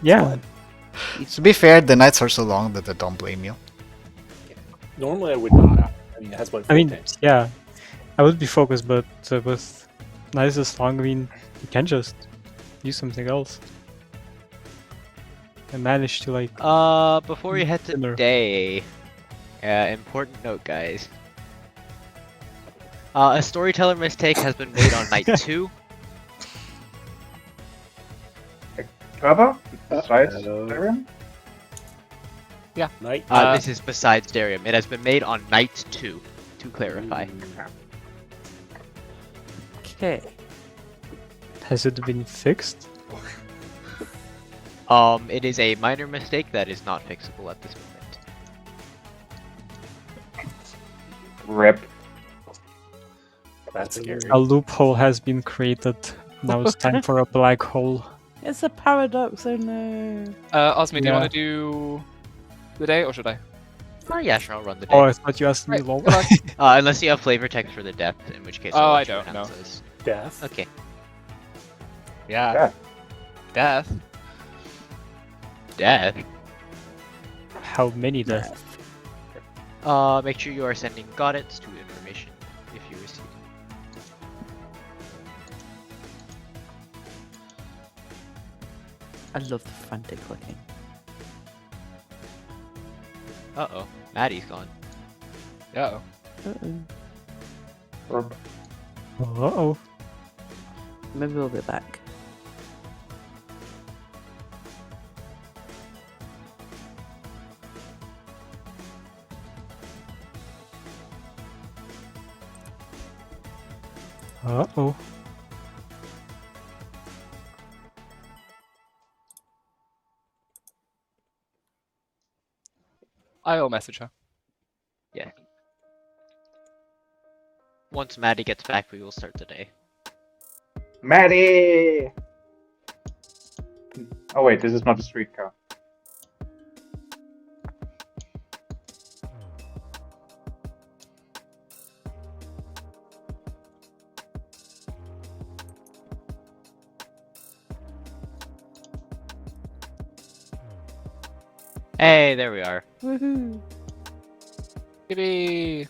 Yeah. To be fair, the nights are so long that I don't blame you. Normally I would not. I mean, it has one. I mean, yeah, I would be focused, but with nights this long, I mean, you can just do something else. I managed to like. Before you head to dinner. day, important note, guys. A storyteller mistake has been made on night 2. Trevor? Besides Darium? Yeah. Night. This is besides Darium. It has been made on night 2, to clarify. Okay. Has it been fixed? It is a minor mistake that is not fixable at this moment. Rip. That's scary. A loophole has been created. Now it's time for a black hole. It's a paradox. Oh no. Osmi, do you Yeah. want to do the day or should I? Oh yeah, sure, I'll run the day. Oh, I thought you asked me, Right, lol. good luck. Unless you have flavor text for the death, in which case Oh, I'll I let you don't announce know. those. Death. Okay. Yeah. Yeah. Death. Death? How many deaths? Make sure you are sending godits to information if you receive. I love the frantic clicking. Uh-oh. Maddie's gone. Uh-oh. Uh-oh. Uh-oh. Maybe we'll be back. Uh-oh. I'll message her. Yeah. Once Maddie gets back, we will start the day. Maddie! Oh wait, this is not a streetcar. Hey, there we are. Woohoo! Yippee!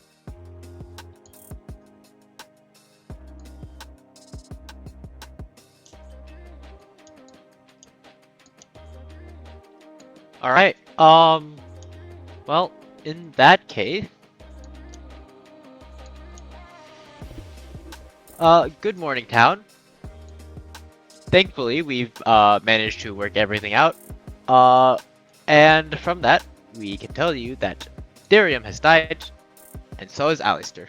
Alright, well, in that case... good morning, town. Thankfully, we've, managed to work everything out. And from that, we can tell you that Darium has died, and so has Alistair.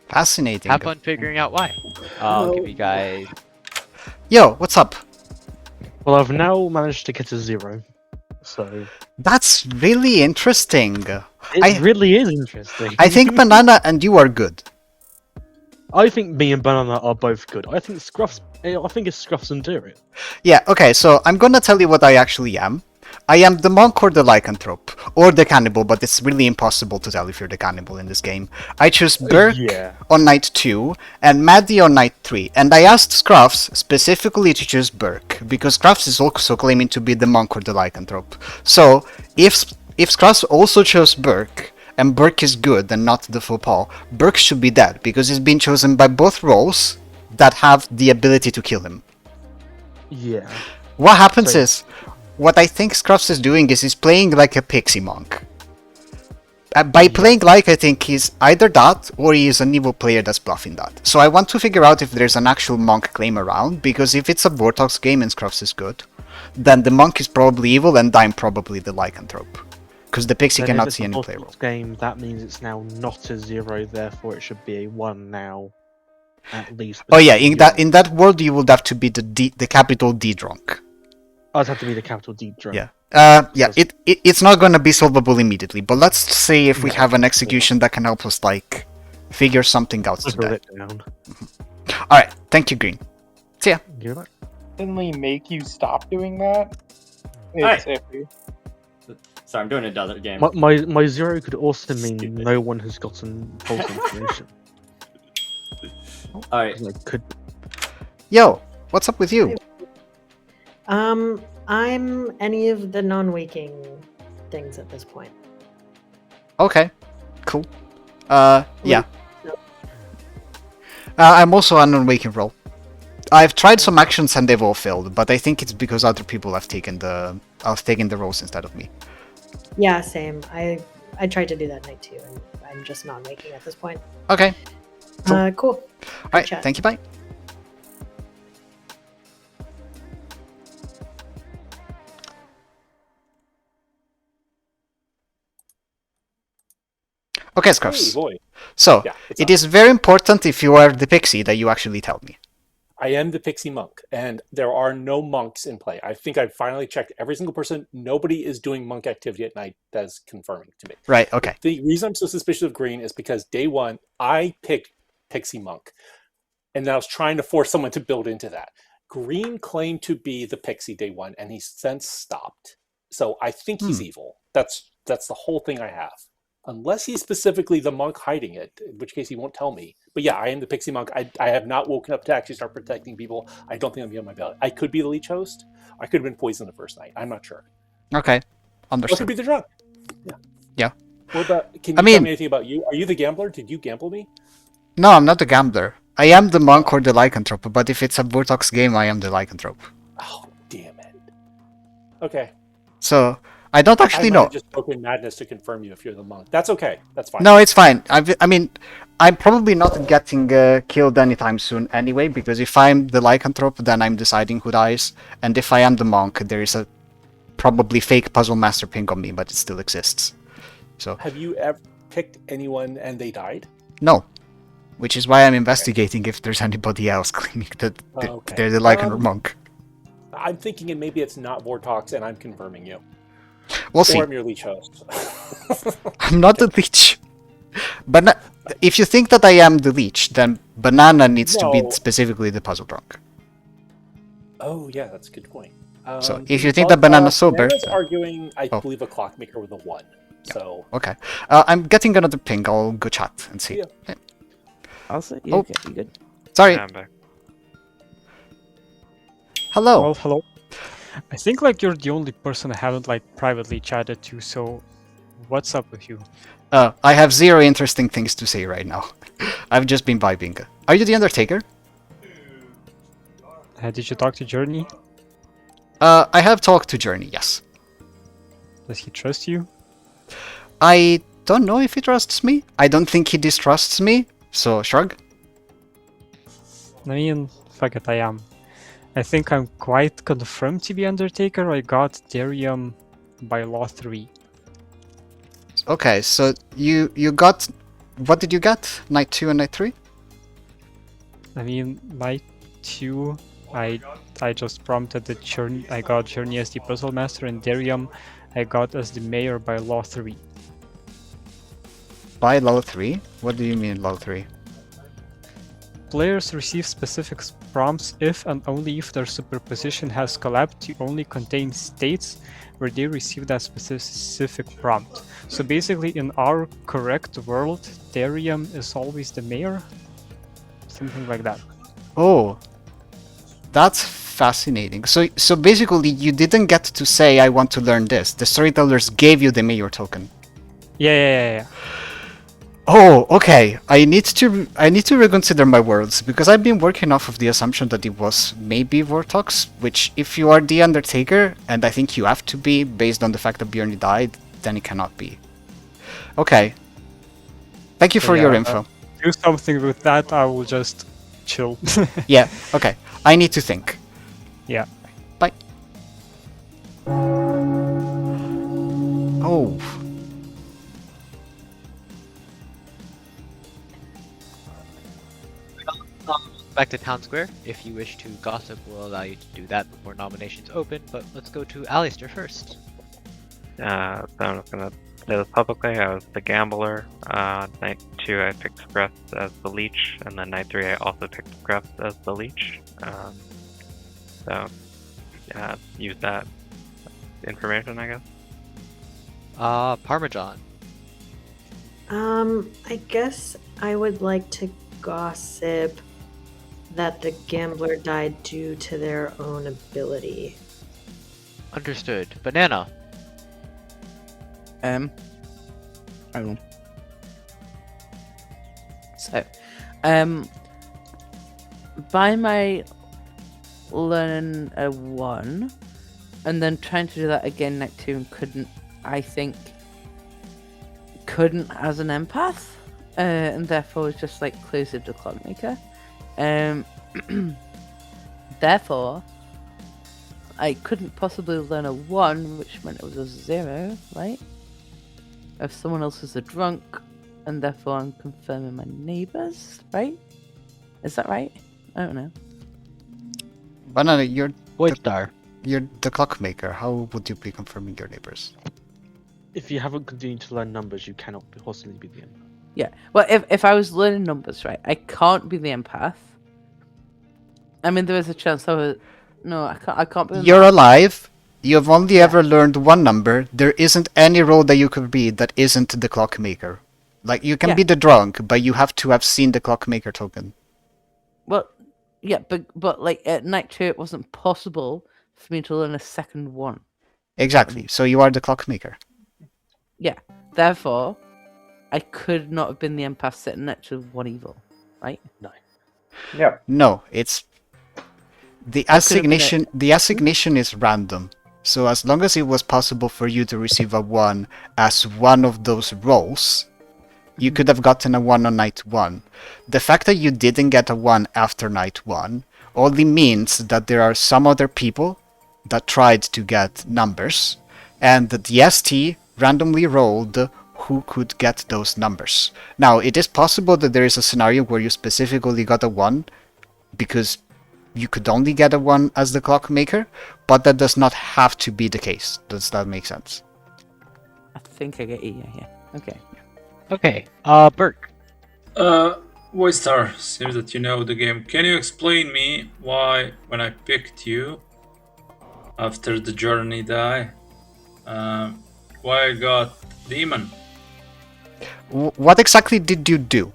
Fascinating. Have fun figuring out why. I'll give you guys... Yo, what's up? Well, I've now managed to get to 0. So... That's really interesting. It really is interesting. I think Banana and you are good. I think me and Banana are both good. I think Scruff's... I think it's Scruff's and Darium. Yeah, okay, so I'm gonna tell you what I actually am. I am the monk or the lycanthrope, or the cannibal, but it's really impossible to tell if you're the cannibal in this game. I choose Burke Yeah. on night 2, and Maddie on night 3, and I asked Scruffs specifically to choose Burke, because Scruffs is also claiming to be the monk or the lycanthrope. So, if Scruffs also chose Burke, and Burke is good and not the faux pas, Burke should be dead because he's been chosen by both roles that have the ability to kill him. Yeah. What happens is, what I think Scruffs is doing is he's playing like a pixie monk. By playing like, I think he's either that or he is an evil player that's bluffing that. So I want to figure out if there's an actual monk claim around, because if it's a Vortox game and Scruffs is good, then the monk is probably evil and I'm probably the lycanthrope. Because the pixie Then cannot if see it's any a play Vortex game, that means it's now not a 0, therefore it should be a 1 now, at least. Oh yeah, in that world you would have to be the capital D drunk. I'd have to be the capital D drunk. Yeah. It's not gonna be solvable immediately, but let's say if we have an execution that can help us, like, figure something out today. Alright, thank you, Green. See ya. Suddenly make you stop doing that? Alright. It's iffy. Sorry, I'm doing another game. My 0 could also mean no one has gotten false information. Alright. Yo, what's up with you? I'm any of the non-waking things at this point. Okay, cool. Yeah. I'm also an unwaking role. I've tried some actions and they've all failed, but I think it's because other people have taken the roles instead of me. Yeah, same. I tried to do that night too, and I'm just non-waking at this point. Okay. Cool. Alright, thank you, bye. Okay, Scruffs. Hey, boy. So, Yeah, it is very important if you are the pixie that you actually tell me. I am the pixie monk, and there are no monks in play. I think I've finally checked every single person. Nobody is doing monk activity at night. That's confirming to me. Right, okay. The reason I'm so suspicious of Green is because day one, I picked pixie monk, and I was trying to force someone to build into that. Green claimed to be the pixie day one, and he's since stopped. So I think he's evil. That's the whole thing I have. Unless he's specifically the monk hiding it, in which case he won't tell me. But yeah, I am the pixie monk. I have not woken up to actually start protecting people. I don't think I'm be on my ballot. I could be the leech host. I could have been poisoned the first night. I'm not sure. Okay, Or I understood. could be the drunk. Yeah. Yeah. What about? Can you I tell mean- me anything about you? Are you the gambler? Did you gamble me? No, I'm not the gambler. I am the monk or the lycanthrope, but if it's a Vortox game, I am the lycanthrope. Oh, damn it. Okay. So, I don't actually I might know. have just spoken madness to confirm you if you're the monk. That's okay. That's fine. No, it's fine. I mean, I'm probably not getting killed anytime soon anyway, because if I'm the lycanthrope, then I'm deciding who dies. And if I am the monk, there is a probably fake puzzle master ping on me, but it still exists. So, Have you ever picked anyone and they died? no. Which is why I'm investigating if there's anybody else claiming that Okay. they're the lycanthrope monk. I'm thinking and maybe it's not Vortox and I'm confirming you. We'll Or see. I'm your leech host. I'm not the leech. But if you think that I am the leech, then Banana needs to be No. specifically the puzzle drunk. Oh, yeah, that's a good point. So, if you think that Banana's sober, Banana's then- arguing, I Oh. believe, a clockmaker with a 1. So, Okay. I'm getting another ping. I'll go chat and see. Yeah. I'll say Oh. okay, you good? Sorry. Yeah, I'm back. Hello. Well, hello. I think like you're the only person I haven't like privately chatted to, so what's up with you? I have zero interesting things to say right now. I've just been vibing. Are you the Undertaker? Did you talk to Journey? I have talked to Journey, yes. Does he trust you? I don't know if he trusts me. I don't think he distrusts me, so shrug. I mean, fuck it, I am. I think I'm quite confirmed to be Undertaker. I got Darium by Law 3. Okay, so you got... What did you get? Night 2 and Night 3? I mean, Night 2, I just prompted the Journey. I got Journey as the Puzzle Master, and Darium I got as the Mayor by Law 3. By Law 3? What do you mean Law 3? Players receive specific prompts if and only if their superposition has collapsed to only contain states where they receive that specific prompt. So basically, in our correct world, Darium is always the mayor? Something like that. Oh, that's fascinating. So basically, you didn't get to say, I want to learn this. The storytellers gave you the mayor token. Yeah. Oh, okay. I need to reconsider my words because I've been working off of the assumption that it was maybe Vortox, which if you are the Undertaker, and I think you have to be based on the fact that Bjorn died, then it cannot be. Okay. Thank you So for your yeah, info. Do something with that. I will just chill. Yeah. Okay. I need to think. Yeah. Bye. Oh. Back to Town Square. If you wish to gossip, we'll allow you to do that before nominations open, but let's go to Alistair first. So I'm just gonna say this publicly. I was the gambler. Night 2 I picked Scruff as the leech, and then night 3 I also picked Scruff as the leech. Use that information, I guess. Parmesan. I guess I would like to gossip that the gambler died due to their own ability. Understood. Banana. I don't know. So, by my learning a 1, and then trying to do that again night 2 and couldn't as an empath, and therefore was just like exclusive to Clockmaker. Therefore, I couldn't possibly learn a 1, which meant it was a 0, right? If someone else is a drunk, and therefore I'm confirming my neighbors, right? Is that right? I don't know. Banana, you're Voidstar. You're the Clockmaker. How would you be confirming your neighbors? If you haven't continued to learn numbers, you cannot possibly be the empath. Yeah. Well, if I was learning numbers, right, I can't be the empath. I mean, there is a chance I was... No, I can't be... You're alive. You have only ever learned one number. There isn't any role that you could be that isn't the Clockmaker. Like, you can be the drunk, but you have to have seen the Clockmaker token. Well, yeah, but like at night 2, it wasn't possible for me to learn a second 1. Exactly. So you are the Clockmaker. Yeah. Therefore, I could not have been the empath sitting next to 1 evil, right? No. Yeah. No, it's the assignation. The assignation is random. So as long as it was possible for you to receive a 1 as one of those roles, you could have gotten a 1 on night 1. The fact that you didn't get a 1 after night 1 only means that there are some other people that tried to get numbers, and the ST randomly rolled who could get those numbers. Now, it is possible that there is a scenario where you specifically got a 1 because you could only get a 1 as the Clockmaker, but that does not have to be the case. Does that make sense? I think I get you, yeah. Okay. Okay, Bert. Voidstar, seems that you know the game. Can you explain me why, when I picked you after the journey die, why I got demon? What exactly did you do?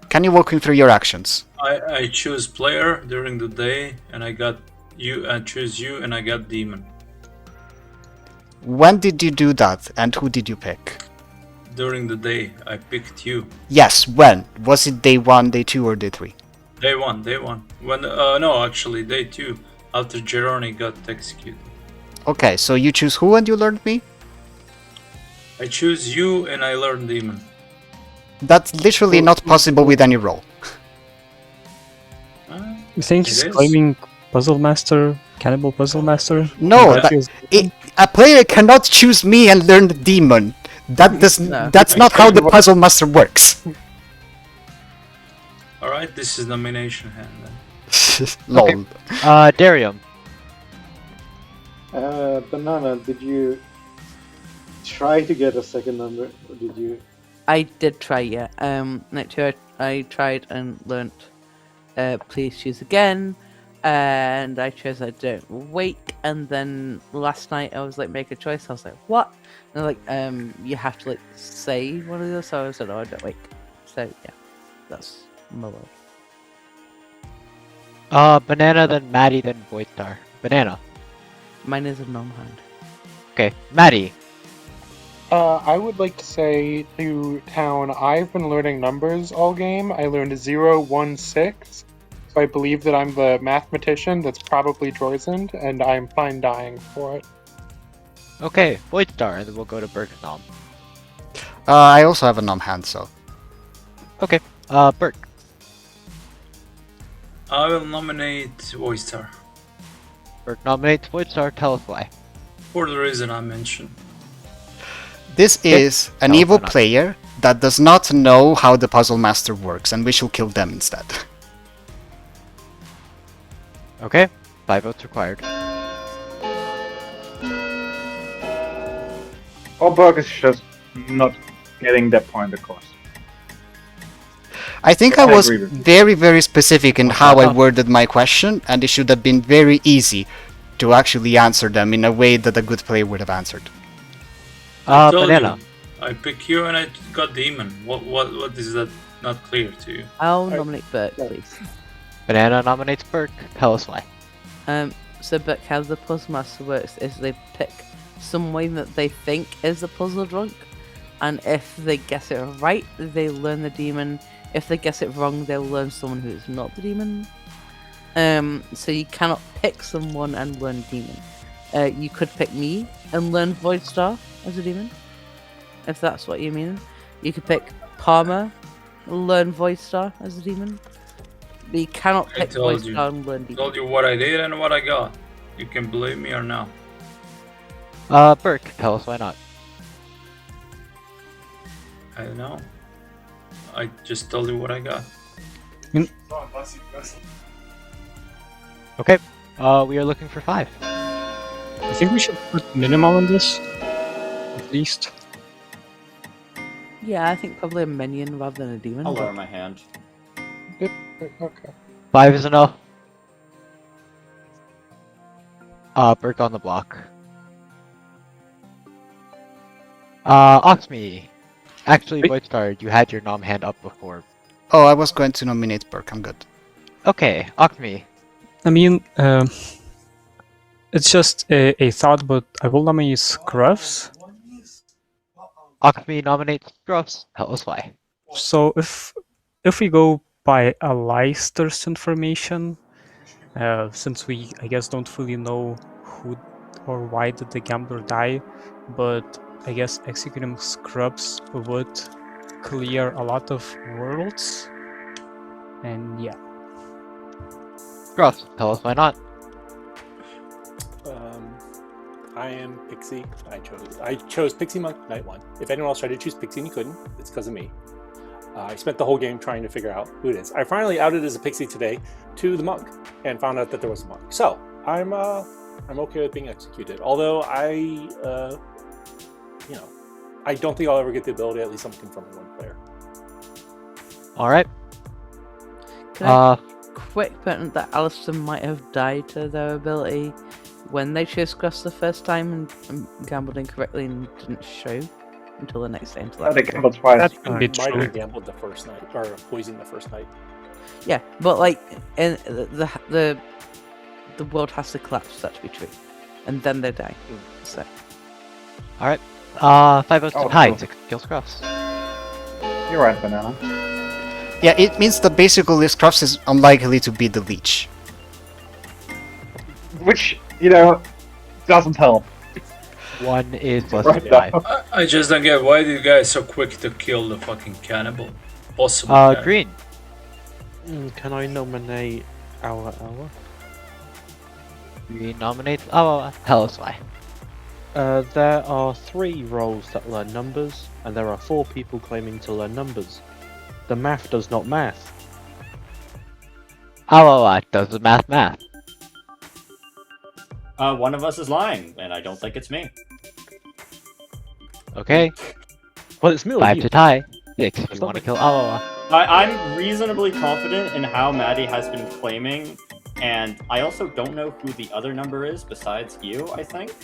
Can you walk me through your actions? I choose player during the day, and I got you. I choose you, and I got demon. When did you do that, and who did you pick? During the day, I picked you. Yes, when? Was it day 1, day 2, or day 3? Day one. When no, actually day 2. After Geroni got executed. Okay, so you choose who and you learned me? I choose you, and I learn demon. That's literally not possible with any role. You think he's claiming Puzzle Master, Cannibal Puzzle Master? No, a player cannot choose me and learn the demon. That's not how the Puzzle Master works. Alright, this is nomination hand then. Lol. Okay. Darium. Banana, did you try to get a second number, or did you? I did try, yeah. Night 2, I tried and learnt please choose again, and I chose I don't wake, and then last night I was like, make a choice. I was like, what? And they're like, you have to like say one of those, so I said, oh, I don't wake. So yeah, that's my word. Banana, then Maddie, then Voidstar. Banana. Mine is a gnome hand. Okay, Maddie. I would like to say to Town, I've been learning numbers all game. I learned 0, 1, 6. So I believe that I'm the mathematician that's probably Droizend, and I'm fine dying for it. Okay, Void Star, and then we'll go to Bergnom. I also have a nom hand, so. Okay, Berg. I will nominate Oyster. Berg nominates Void Star, tell us why. For the reason I mentioned. This is an No, evil why not? player that does not know how the Puzzle Master works, and we shall kill them instead. Okay, 5 votes required. Or Berg is just not getting that point across. I think I I was agree with you. very, very specific in how I worded my question, and it should have been very easy to actually answer them in a way that a good player would have answered. I told Banana. you, I pick you and I got demon. What is that not clear to you? I'll nominate Burke, please. Banana nominates Berg, tell us why. So Burke, how the puzzle master works is they pick some way that they think is a puzzle drunk, and if they guess it right, they learn the demon. If they guess it wrong, they'll learn someone who's not the demon. So you cannot pick someone and learn demon. You could pick me and learn Void Star as a demon, if that's what you mean. You could pick Palmer, learn Void Star as a demon. But you cannot I pick told Void you. Star and learn I demon. told you what I did and what I got. You can believe me or not. Berg, tell us why not. I don't know. I just told you what I got. Okay, we are looking for 5. I think we should put minimal on this, at least. Yeah, I think probably a minion rather than a demon. I'll but- lower my hand. Okay. 5 is enough. Berg on the block. Oxme. Actually, Void Star, you had your nom hand up before. Oh, I was going to nominate Burke, I'm good. Okay, Oxme. I mean, it's just a thought, but I will nominate Scruffs. Oxme nominates Gross, tell us why. So if we go by Aleister's information, since we, I guess, don't fully know who or why did the gambler die, but I guess executing Scrubs would clear a lot of worlds, and yeah. Gross, tell us why not. I am Pixie. I chose Pixie Monk night 1. If anyone else tried to choose Pixie and you couldn't, it's because of me. I spent the whole game trying to figure out who it is. I finally outed as a Pixie today to the monk and found out that there was a monk. So I'm okay with being executed. Although I don't think I'll ever get the ability. At least I'm confirming one player. All right. Can I quick point that Alistair might have died to their ability when they chose Scruffs the first time and gambled incorrectly and didn't show until the next day. Until They gambled twice. That I could be might true. have gambled the first night or poisoned the first night. Yeah, but like, in the world has to collapse for that to be true, and then they die. So All right. 5 votes to Oh, tie. cool. 6 kills Gross. You're right, Banana. Yeah, it means that basically Scruffs is unlikely to be the leech. Which, doesn't help. 1 is less Right than 5. I just don't get why you guys so quick to kill the fucking cannibal. Possible. cannibal. Green. Can I nominate Hour? Green nominates. Oh, tell us why. There are 3 roles that learn numbers, and there are 4 people claiming to learn numbers. The math does not math. Does the math? One of us is lying, and I don't think it's me. Okay. Well, it's me or 5 you. to tie. 6 if That's you not want to me. kill Awawa. I'm reasonably confident in how Maddie has been claiming, and I also don't know who the other number is besides you, I think.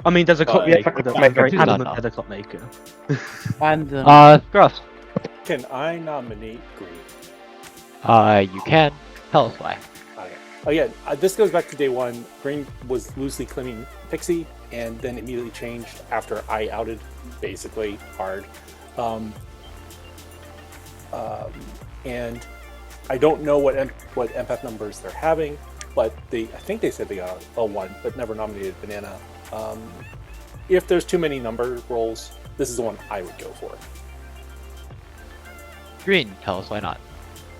I mean, there's a But- clockmaker. Yeah, I'm very I don't adamant know. there's a clockmaker. and Gross. Can I nominate Green? You can. Tell us why. Okay. Again, this goes back to day 1. Green was loosely claiming Pixie, and then immediately changed after I outed basically hard. And I don't know what empath numbers they're having, but I think they said they got a 1, but never nominated Banana. If there's too many number rolls, this is the one I would go for. Green, tell us why not.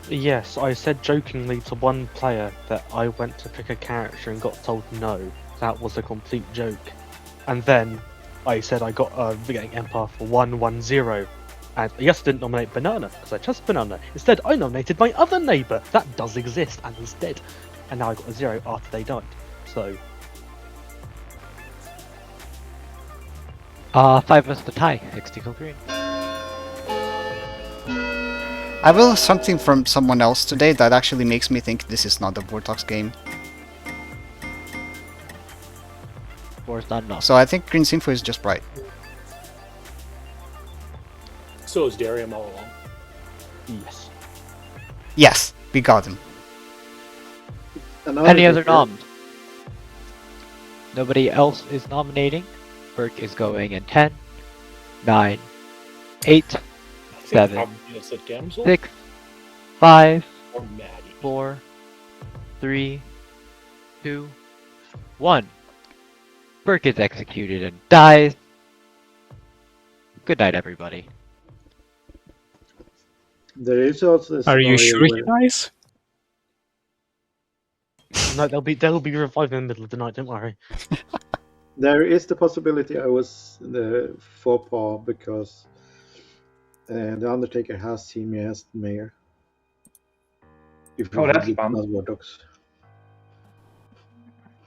Yes, I said jokingly to one player that I went to pick a character and got told no. That was a complete joke. And then I said I got getting empath for 110. And yes, I didn't nominate Banana because I trust Banana. Instead, I nominated my other neighbour that does exist and is dead. And now I got a 0 after they died. So 5 was the tie. 60 kill Green. I will have something from someone else today that actually makes me think this is not a Vortox game. Or it's not enough. So I think Green's info is just right. So is Darium all along? yes. Yes, we got him. Any other noms? Nobody else is nominating. Burke is going in 10, 9, 8, 7, 6, 5, 4, 3, 2, 1. Burke is executed and dies. Good night, everybody. There is also. Are you sure he dies? No, they'll be revived in the middle of the night. Don't worry. There is the possibility I was the faux pas because the Undertaker has seen me as the mayor. Oh, that's fun. Vortox.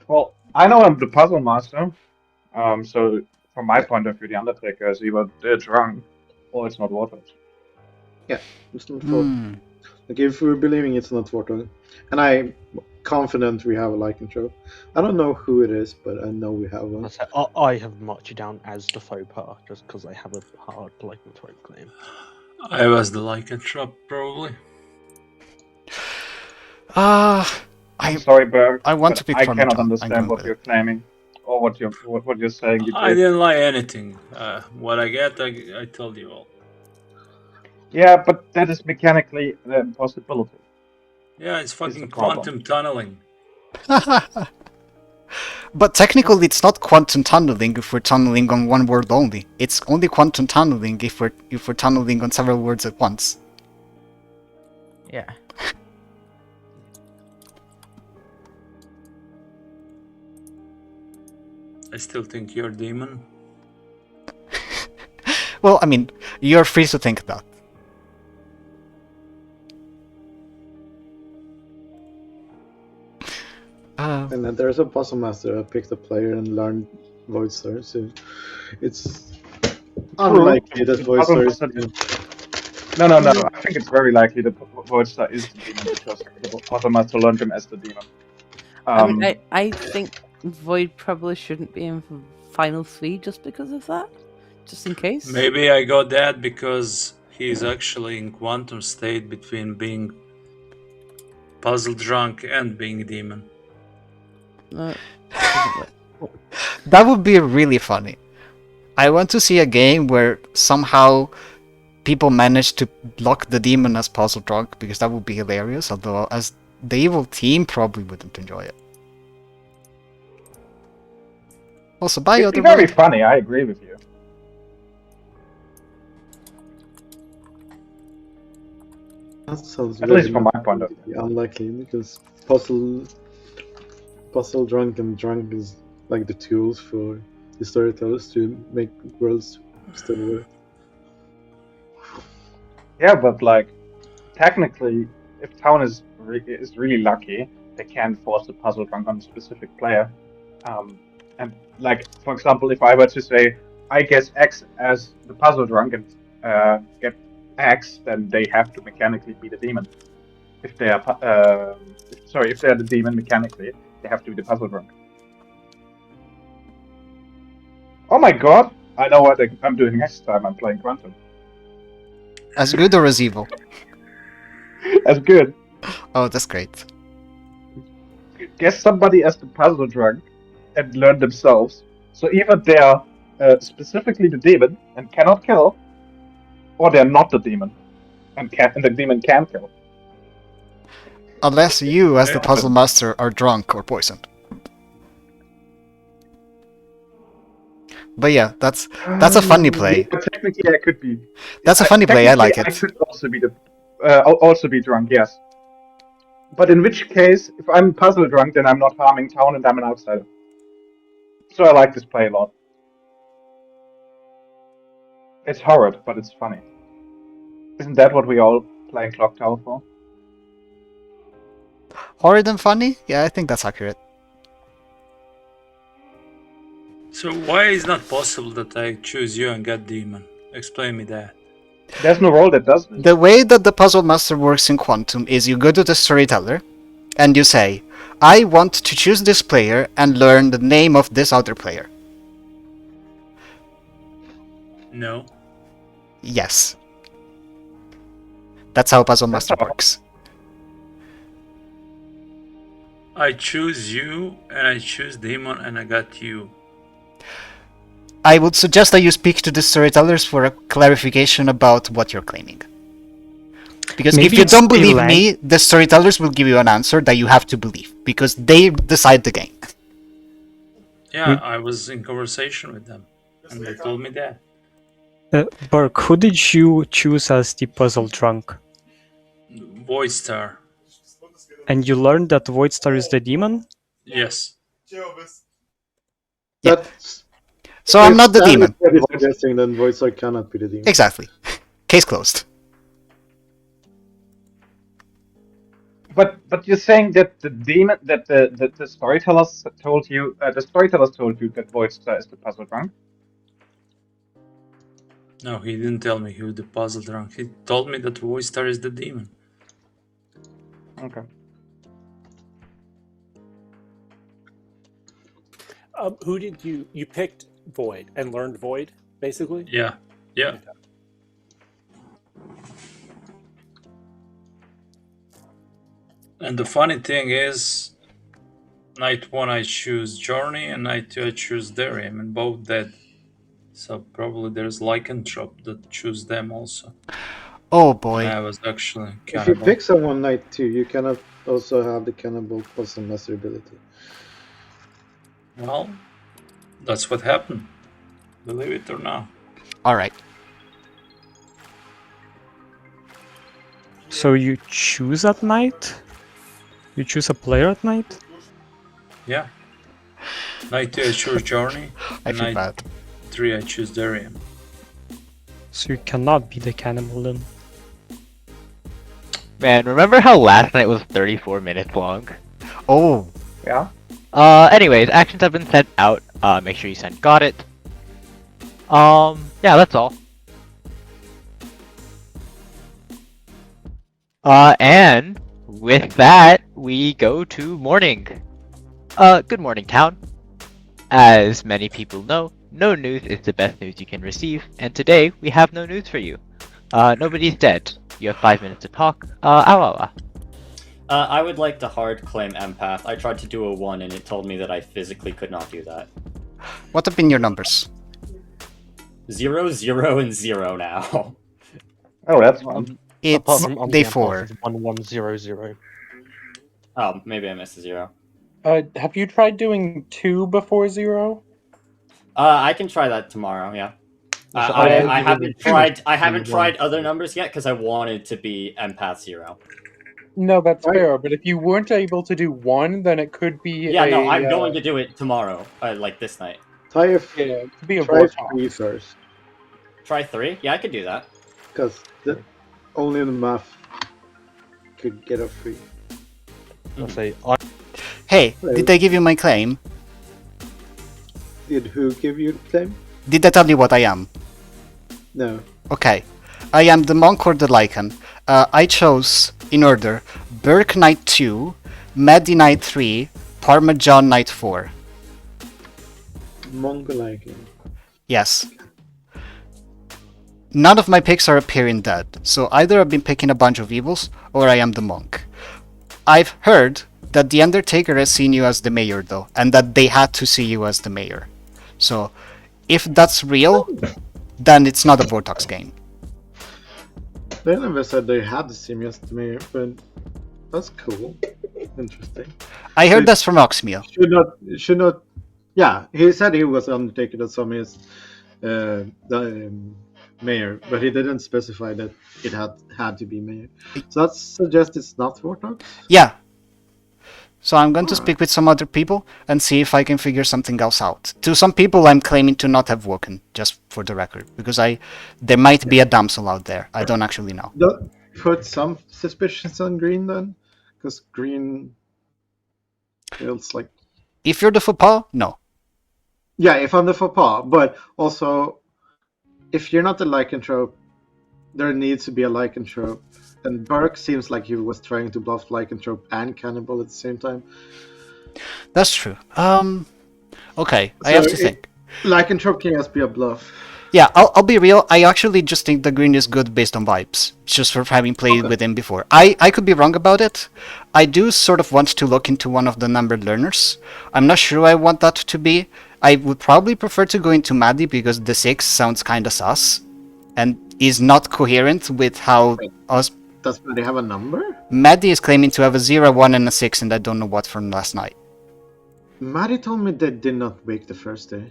Well, I know I'm the puzzle master, so from my point of view, the Undertaker is either drunk or it's not Vortox. Yeah, it's not Vortox. Like if we're believing it's not Vortox, and I'm confident we have a like intro. I don't know who it is, but I know we have one. I have marked you down as the faux pas just because I have a hard lycanthrope claim. I was the lycanthrope, probably. I'm sorry, Berg. I want to pick I from cannot Tom. understand what you're claiming or what you're saying. You I did. didn't lie anything. What I get, I told you all. Yeah, but that is mechanically an impossibility. Yeah, it's fucking quantum tunneling. But technically it's not quantum tunneling if we're tunneling on one word only. It's only quantum tunneling if we're tunneling on several words at once. Yeah. I still think you're a demon. Well, I mean, you're free to think that. And then there's a puzzle master who picked a player and learned Void Star, so it's unlikely that Void Star is. No. I think it's very likely that Void Star is the demon because the puzzle master learned him as the demon. I think Void probably shouldn't be in Final 3 just because of that. Just in case. Maybe I got that because he's actually in quantum state between being puzzle drunk and being a demon. That would be really funny. I want to see a game where somehow people manage to block the demon as puzzle drunk, because that would be hilarious, although as the evil team probably wouldn't enjoy it. Also, by It'd other be very way, funny, I agree with you. That sounds At least from my point of view unlikely because puzzle drunk and drunk is like the tools for the storytellers to make worlds still work. Yeah, but like technically, if town is really lucky, they can force the puzzle drunk on a specific player. And like, for example, if I were to say I guess X as the puzzle drunk and get X, then they have to mechanically be the demon. If they are if they're the demon mechanically, they have to be the puzzle drunk. Oh my god! I know what I'm doing next time I'm playing Quantum. as good or as evil? As good. Oh, that's great. Guess somebody as the puzzle drunk and learn themselves So either they're specifically the demon and cannot kill, or they're not the demon and the demon can kill. Unless you, as the puzzle master, are drunk or poisoned. But yeah, that's a funny play. Yeah, technically, I could be. That's a funny play. I like it. I could also be drunk. Yes. But in which case, if I'm puzzle drunk, then I'm not harming town and I'm an outsider. So I like this play a lot. It's horrid, but it's funny. Isn't that what we all playing Clocktower for? Horrid and funny? Yeah, I think that's accurate. So why is not possible that I choose you and get demon? Explain me that. There's no role that does this. The way that the puzzle master works in Quantum is you go to the storyteller and you say, I want to choose this player and learn the name of this other player. No. Yes. That's how puzzle master works. I choose you and I choose demon and I got you. I would suggest that you speak to the storytellers for a clarification about what you're claiming. Because Maybe if you it's don't the believe lang- me, the storytellers will give you an answer that you have to believe. Because they decide the game. Yeah, I was in conversation with them and they told me that. Burke, who did you choose as the puzzle drunk? Void Star. And you learned that Voidstar is the demon? Yes. That's So I'm not the demon. Suggesting then Voidstar cannot be the demon. Exactly. Case closed. But you're saying that the demon that the storytellers told you that Voidstar is the puzzle drunk? No, he didn't tell me who the puzzle drunk. He told me that Void Star is the demon. Okay. Who did you picked Void and learned Void, basically? Yeah. Yeah. And the funny thing is, night 1 I choose Journey and night 2 I choose Darium and both dead. So probably there's Lycanthrope that choose them also. Oh boy. And I was actually If you cannibal. pick someone night 2, you cannot also have the cannibal puzzle master ability. Well, that's what happened. Believe it or not. Alright. So you choose at night? You choose a player at night? Yeah. Night 2 I choose Journey. I and feel night bad. 3 I choose Darium. So you cannot be the cannibal then. Man, remember how last night was 34 minutes long? Oh. Yeah? Anyways, actions have been sent out. Make sure you send got it. Yeah, that's all. And with that, we go to morning. Good morning, town. As many people know, no news is the best news you can receive, and today we have no news for you. Nobody's dead. You have 5 minutes to talk. I would like to hard claim empath. I tried to do a 1 and it told me that I physically could not do that. What have been your numbers? 0, 0, and 0 now. Oh, that's fun. It's day 4. 1100. Oh, maybe I missed a 0. Have you tried doing 2 before 0? I can try that tomorrow, yeah. I haven't tried other numbers yet because I wanted to be empath 0. No, that's fair, but if you weren't able to do 1, then it could be no, I'm going to do it tomorrow, like this night. Try it could be a try Warthog. 3 first. Try 3? Yeah, I could do that. Because only the math could get a free. I'll say, Hey, did I give you my claim? Did who give you the claim? Did I tell you what I am? No. Okay. I am the monk or the lycan. I chose, in order, Burke Knight 2, Maddie Knight 3, Parmesan Knight 4. Mongolican. Yes. None of my picks are appearing dead, so either I've been picking a bunch of evils, or I am the monk. I've heard that the Undertaker has seen you as the mayor though, and that they had to see you as the mayor. So, if that's real, then it's not a Vortox game. They never said they had the simians to me, but that's cool. Interesting. I heard that's from Oxmio. Should not. Yeah, he said he was Undertaker that saw me as mayor, but he didn't specify that it had to be mayor. So that suggests it's not Vortox? Yeah. So I'm going to speak with some other people and see if I can figure something else out. To some people, I'm claiming to not have woken, just for the record, because there might be a damsel out there. I don't actually know. Put some suspicions on Green then, because Green feels like. If you're the faux pas, no. Yeah, if I'm the faux pas, but also, if you're not the lycanthrope, there needs to be a lycanthrope. And Burke seems like he was trying to bluff lycanthrope and cannibal at the same time. That's true. Okay, I have to think. Lycanthrope can just be a bluff. Yeah, I'll be real. I actually just think the Green is good based on vibes, just for having played with him before. I could be wrong about it. I do sort of want to look into one of the numbered learners. I'm not sure I want that to be. I would probably prefer to go into Maddie because the 6 sounds kinda sus, and is not coherent with how us. Does Maddie have a number? Maddie is claiming to have a 0, 1, and a 6, and I don't know what from last night. Maddie told me they did not wake the first day.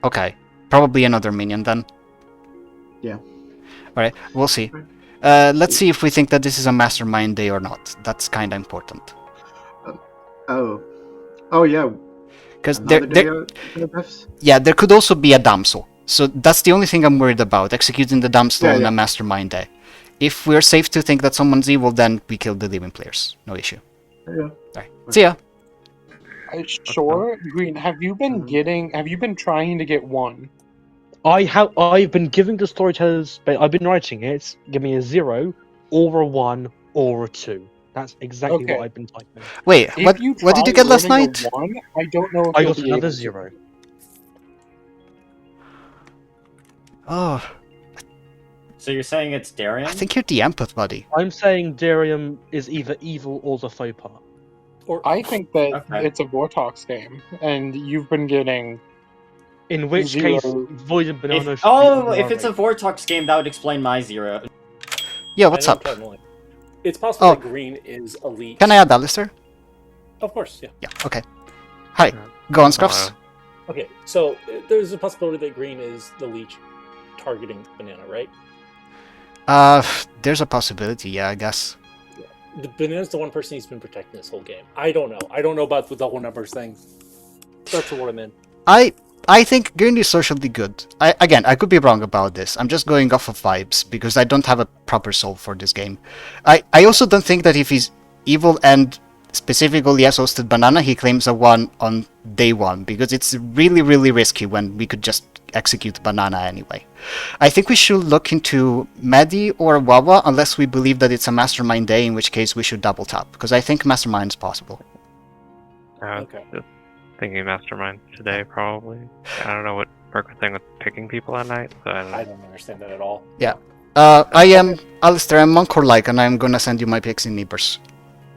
Okay, probably another minion then. Yeah. Alright, we'll see. Let's see if we think that this is a mastermind day or not. That's kinda important. Oh yeah. Because there could also be a damsel. So that's the only thing I'm worried about, executing the damsel on a mastermind day. If we're safe to think that someone's evil, then we kill the living players. No issue. Yeah. Alright, see ya. Sure, Green. Have you been trying to get one? I've been giving the storytellers, but I've been writing it. Give me a 0, or a 1, or a 2. That's exactly what I've been typing. Wait, what did you get last night? I don't know if I you'll got be another able to. 0. Oh. So you're saying it's Darian? I think you're the empath, buddy. I'm saying Darium is either evil or the faux pas. I think that it's a Vortox game, and you've been getting. In which 0. case, Void and Banana. If it's a Vortox game, that would explain my 0. Yeah, what's up? It's possible that Green is elite. Can I add Alistair? Of course, yeah. Yeah, okay. Hi, go on, Scruffs. Okay, so there's a possibility that Green is the leech targeting Banana, right? There's a possibility, yeah, I guess. The Banana's the one person he's been protecting this whole game. I don't know. I don't know about the double numbers thing. That's what I'm in. I think Green is socially good. I could be wrong about this. I'm just going off of vibes because I don't have a proper soul for this game. I also don't think that if he's evil and specifically has hosted Banana, he claims a 1 on day 1 because it's really, really risky when we could just execute Banana anyway. I think we should look into Maddie or Wawa unless we believe that it's a mastermind day, in which case we should double tap because I think mastermind is possible. Okay. Just thinking mastermind today, probably. I don't know what Burke was saying with picking people at night, so I don't understand that at all. Yeah. I am Alistair, I'm Monk-like, and I'm gonna send you my picks in Neighbors.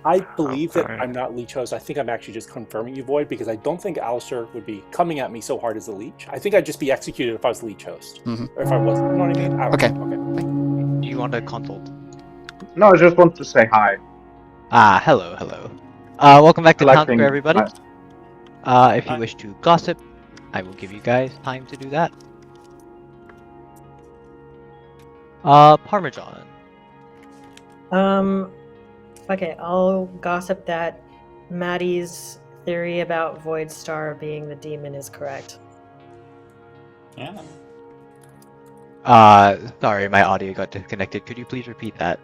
I believe that I'm not Leech host. I think I'm actually just confirming you, Void, because I don't think Alistair would be coming at me so hard as a Leech. I think I'd just be executed if I was Leech host. Or if I wasn't, you know what I mean? Okay. Do you want to consult? No, I just want to say hi. Hello. Welcome back to I like Town Square, being- everybody. If you wish to gossip, I will give you guys time to do that. Parmesan. Okay, I'll gossip that Maddie's theory about Void Star being the demon is correct. Yeah. Sorry, my audio got disconnected. Could you please repeat that?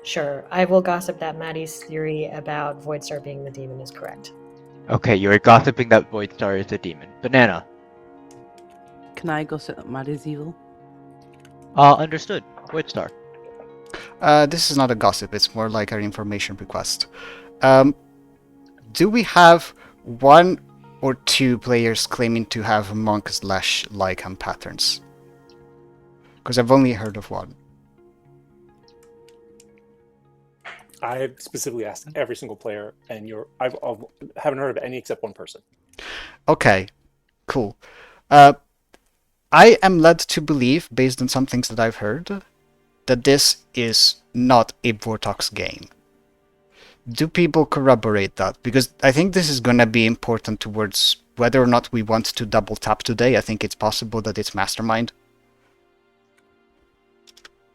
Sure, I will gossip that Maddie's theory about Void Star being the demon is correct. Okay, you are gossiping that Void Star is a demon. Banana. Can I gossip that Maddie's evil? Understood. Void Star. This is not a gossip, it's more like an information request. Do we have 1 or 2 players claiming to have monk/Lycan patterns? Because I've only heard of 1. I have specifically asked every single player, and I haven't heard of any except one person. Okay. Cool. I am led to believe, based on some things that I've heard, that this is not a Vortox game. Do people corroborate that? Because I think this is going to be important towards whether or not we want to double tap today. I think it's possible that it's Mastermind.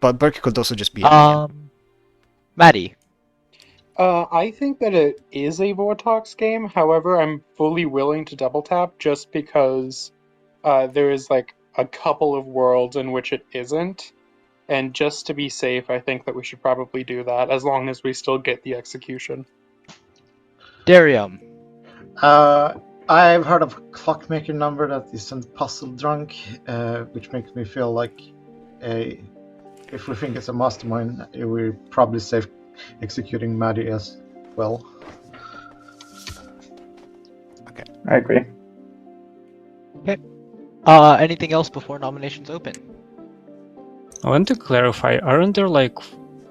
But Burke could also just be Maddie. I think that it is a Vortox game. However, I'm fully willing to double tap just because there is like a couple of worlds in which it isn't. And just to be safe, I think that we should probably do that as long as we still get the execution. Darium. I've heard of a clockmaker number that isn't puzzle drunk, which makes me feel like if we think it's a mastermind, we're probably safe executing Maddie as well. Okay. I agree. Okay. Anything else before nominations open? I want to clarify, aren't there like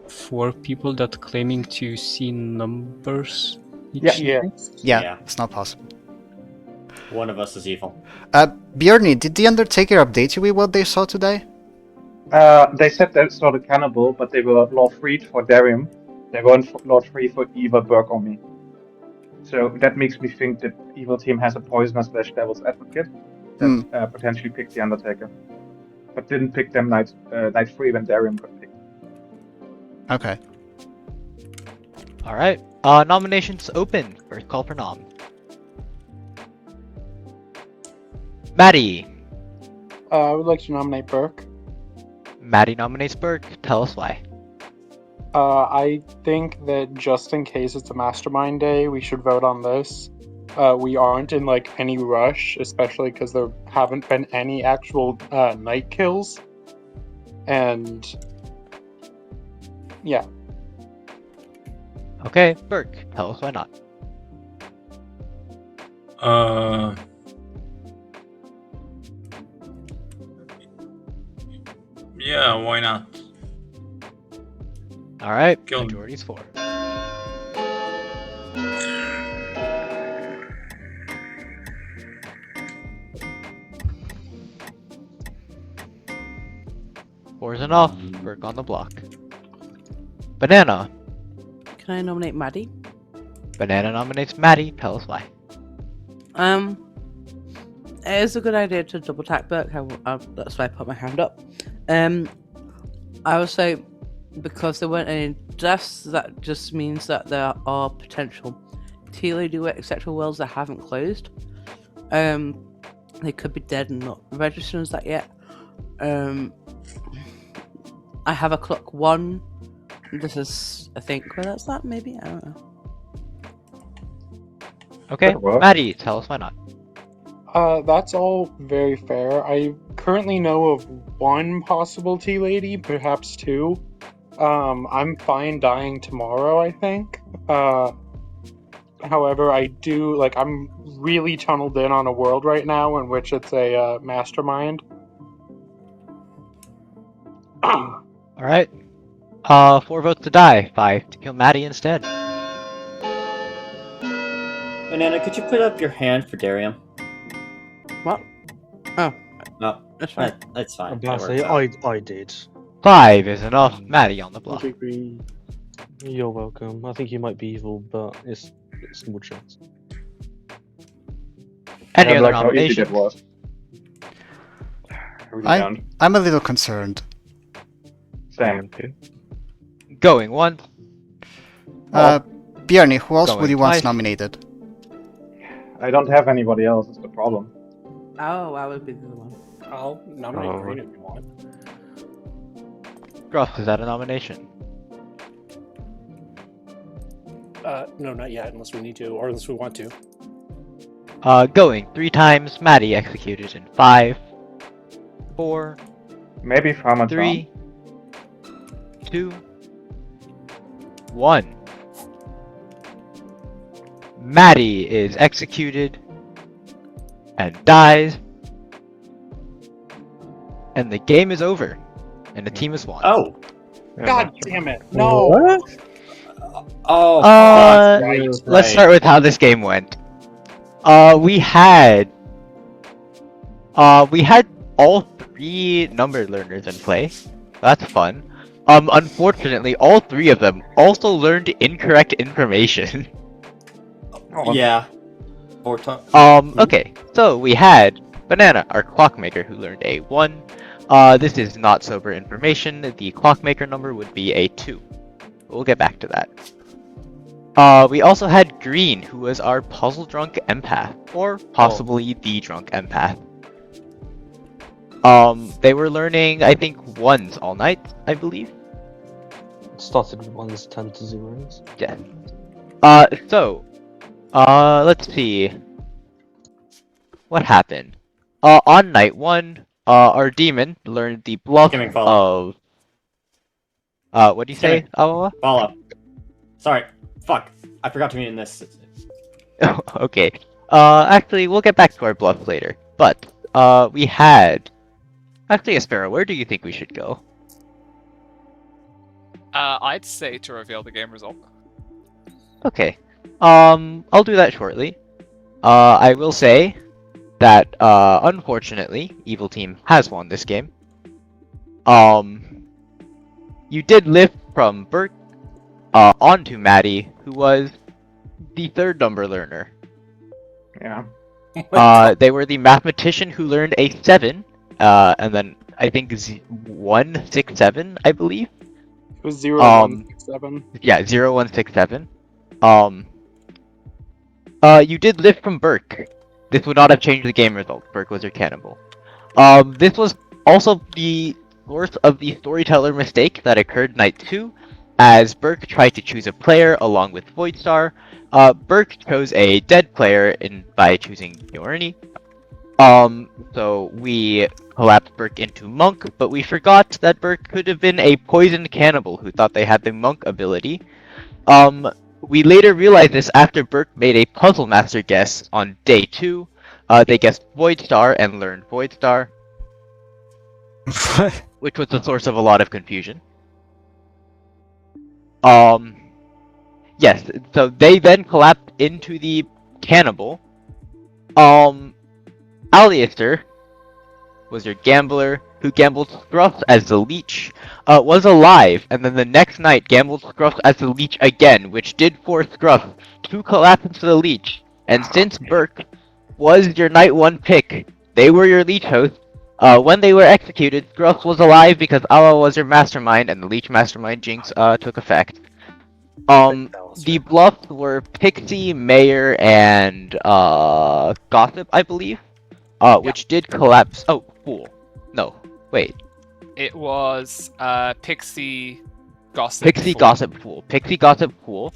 4 people that claiming to see numbers each night? Yeah, it's not possible. One of us is evil. Bjorny, did the Undertaker update you with what they saw today? They said they saw the cannibal, but they were law freed for Darium. They weren't law free for either Burke or me. So that makes me think that evil team has a poisoner / devil's advocate that potentially picked the Undertaker, but didn't pick them night 3 when Darium got picked. Okay. All right. Nominations open. First call for nom. Maddie. I would like to nominate Burke. Maddie nominates Burke. Tell us why. I think that just in case it's a mastermind day, we should vote on this. We aren't in like any rush, especially because there haven't been any actual night kills. And yeah. Okay, Burke. Tell us why not. Yeah, why not? All right. Kill Majority's 4. Four's enough. Burke on the block. Banana. Can I nominate Maddie? Banana nominates Maddie. Tell us why. It is a good idea to double tap Burke. That's why I put my hand up. I would say because there weren't any deaths, that just means that there are potential TLAD etc. worlds that haven't closed. They could be dead and not registered as that yet. I have a clock 1. This is, I think, where that's that, maybe? I don't know. Okay, Maddie, tell us why not. That's all very fair. I currently know of 1 possible T-Lady, perhaps 2. I'm fine dying tomorrow, I think. However, I'm really tunneled in on a world right now in which it's a mastermind. Alright. 4 votes to die, 5 to kill Maddie instead. Banana, could you put up your hand for Darium? What? Oh. No, that's fine. That's fine. I'm about to say, I did. 5 is enough. Maddie on the block. You're welcome. I think you might be evil, but it's a small chance. Any other how easy that nominations? was. I'm a little concerned. Same. Going 1. Bjorny, who else Going would you want twice. nominated? I don't have anybody else, is the problem. Oh, I would be the one. I'll nominate Green if you want. Gruff, is that a nomination? No, not yet, unless we need to, or unless we want to. Going 3 times. Maddie executed in 5, 4, Maybe Farmer 3, 2, 1. Maddie is executed and dies, and the game is over, and the team has won. Oh, God damn it! No. Oh, let's start with how this game went. We had We had all 3 number learners in play. That's fun. Unfortunately, all 3 of them also learned incorrect information. Yeah. Mm-hmm. Okay, so we had Banana, our clockmaker, who learned a 1. This is not sober information. The clockmaker number would be a 2. We'll get back to that. We also had Green, who was our puzzle drunk empath, or possibly the drunk empath. They were learning, I think, 1s all night, I believe. It started with 1s, turned to 0s. Yeah. Let's see. What happened? On night 1, our demon learned the bluff of... what do you say, Awawa? Follow. Sorry. Fuck. I forgot to mute in this. Okay. Actually, we'll get back to our bluff later. But, we had... Actually, Aspero, where do you think we should go? I'd say to reveal the game result. Okay. I'll do that shortly. I will say that, unfortunately, Evil Team has won this game. You did lift from Bert, onto Maddie, who was the 3rd number learner. Yeah. They were the mathematician who learned a 7, and then I think 167, I believe. It was 0167. Yeah, 0167. You did lift from Burke. This would not have changed the game result. Burke was your cannibal. This was also the source of the storyteller mistake that occurred night 2, as Burke tried to choose a player along with Voidstar. Burke chose a dead player by choosing Yorni. So we collapsed Burke into Monk, but we forgot that Burke could have been a poisoned cannibal who thought they had the Monk ability. We later realized this after Burke made a Puzzle Master guess on day 2. They guessed Voidstar and learned Voidstar, which was the source of a lot of confusion. Yes, so they then collapsed into the cannibal. Alistair was your gambler, who gambled Scruff as the leech, was alive, and then the next night gambled Scruff as the leech again, which did force Scruff to collapse into the leech. And since Burke was your night 1 pick, they were your leech host. When they were executed, Scruff was alive because Awa was your mastermind, and the leech mastermind jinx took effect. The bluffs were Pixie, Mayor, and Gossip, I believe. Which did collapse. Oh, Fool. No, wait. It was Pixie, Gossip, Pixie, Fool. Gossip, Fool. Pixie, Gossip, Fool.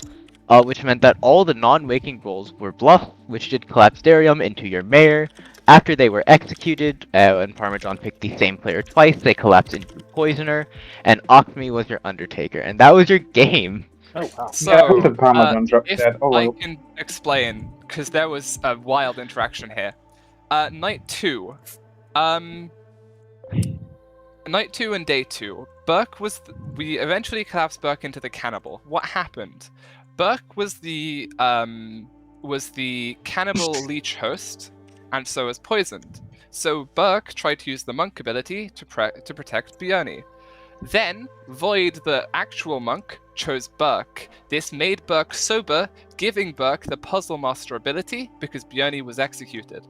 Which meant that all the non-waking roles were bluff, which did collapse Darium into your mayor. After they were executed, and Parmesan picked the same player twice, they collapsed into Poisoner, and Oxme was your Undertaker, and that was your game. Oh wow. So, Yeah, the Parmesan dropped if that. Oh I well. can explain, because there was a wild interaction here. Night 2. Night 2 and day 2. Burke was... we eventually collapsed Burke into the cannibal. What happened? Burke was the cannibal leech host, and so was poisoned. So Burke tried to use the monk ability to protect Björni. Then, Void, the actual monk, chose Burke. This made Burke sober, giving Burke the Puzzle Master ability, because Björni was executed.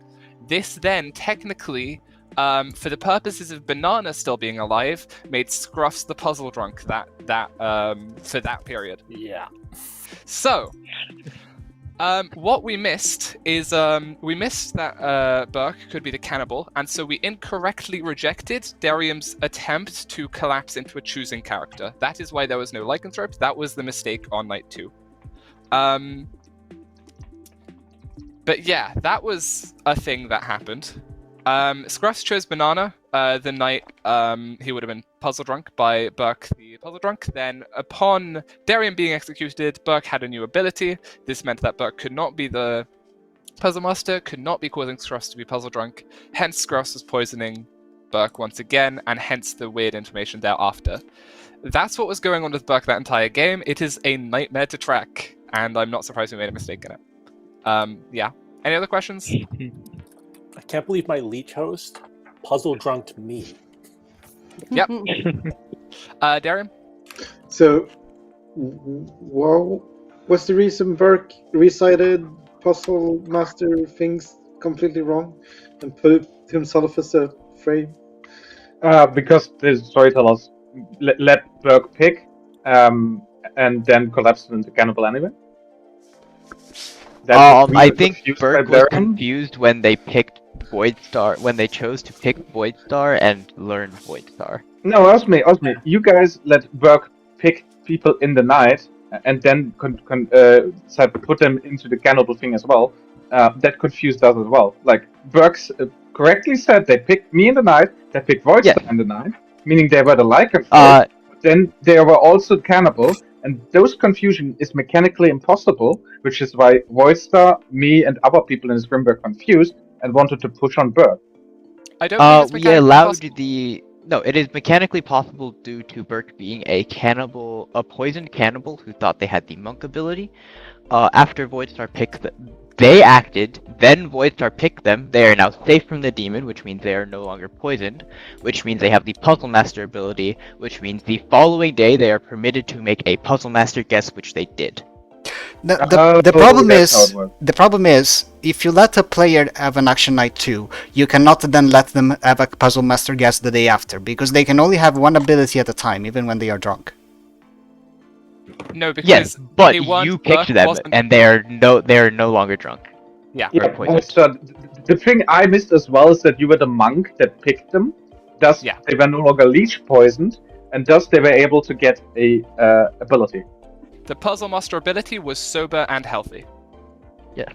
This then, technically, for the purposes of Banana still being alive, made Scruffs the Puzzle Drunk for that period. Yeah. So, what we missed is, we missed that Burke could be the cannibal, and so we incorrectly rejected Darium's attempt to collapse into a choosing character. That is why there was no lycanthrope. That was the mistake on night 2. But yeah, that was a thing that happened. Scruffs chose Banana the night he would have been puzzle drunk by Burke the puzzle drunk. Then upon Darium being executed, Burke had a new ability. This meant that Burke could not be the puzzle master, could not be causing Scruffs to be puzzle drunk. Hence Scruffs was poisoning Burke once again, and hence the weird information thereafter. That's what was going on with Burke that entire game. It is a nightmare to track, and I'm not surprised we made a mistake in it. Yeah. Any other questions? I can't believe my leech host puzzle drunked me. Yep. Darian? So, what's the reason Burke recited puzzle master things completely wrong and put himself as a frame? Because the storytellers let Burke pick, and then collapsed into cannibal anyway. I think Burke was confused when they picked Voidstar, when they chose to pick Voidstar and learn Voidstar. No, Osme, you guys let Burke pick people in the night and then put them into the cannibal thing as well. That confused us as well. Like, Burke correctly said they picked me in the night, they picked Voidstar in the night, meaning they were the Lycan folk, but then they were also cannibal, and those confusion is mechanically impossible, which is why Voidstar, me, and other people in this room were confused and wanted to push on Burke. I don't think it's We mechanically allowed possible. No, it is mechanically possible due to Burke being a cannibal, a poisoned cannibal who thought they had the monk ability. After Voidstar picked them, they acted, then Voidstar picked them. They are now safe from the demon, which means they are no longer poisoned, which means they have the Puzzle Master ability, which means the following day they are permitted to make a Puzzle Master guess, which they did. The problem is, if you let a player have an action night too, you cannot then let them have a puzzle master guess the day after, because they can only have one ability at a time, even when they are drunk. No, because yes, but they weren't, you picked Burke them, wasn't- and they are no longer drunk. Yeah. So the thing I missed as well is that you were the monk that picked them. Thus, they were no longer leech poisoned, and thus they were able to get a ability. The Puzzle Master ability was sober and healthy. Yeah.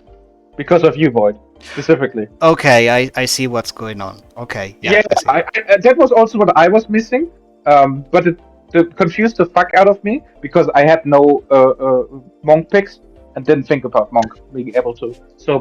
Because of you, Void, specifically. Okay, I see what's going on. Okay. Yeah, I that was also what I was missing. But it confused the fuck out of me because I had no monk picks and didn't think about monk being able to sober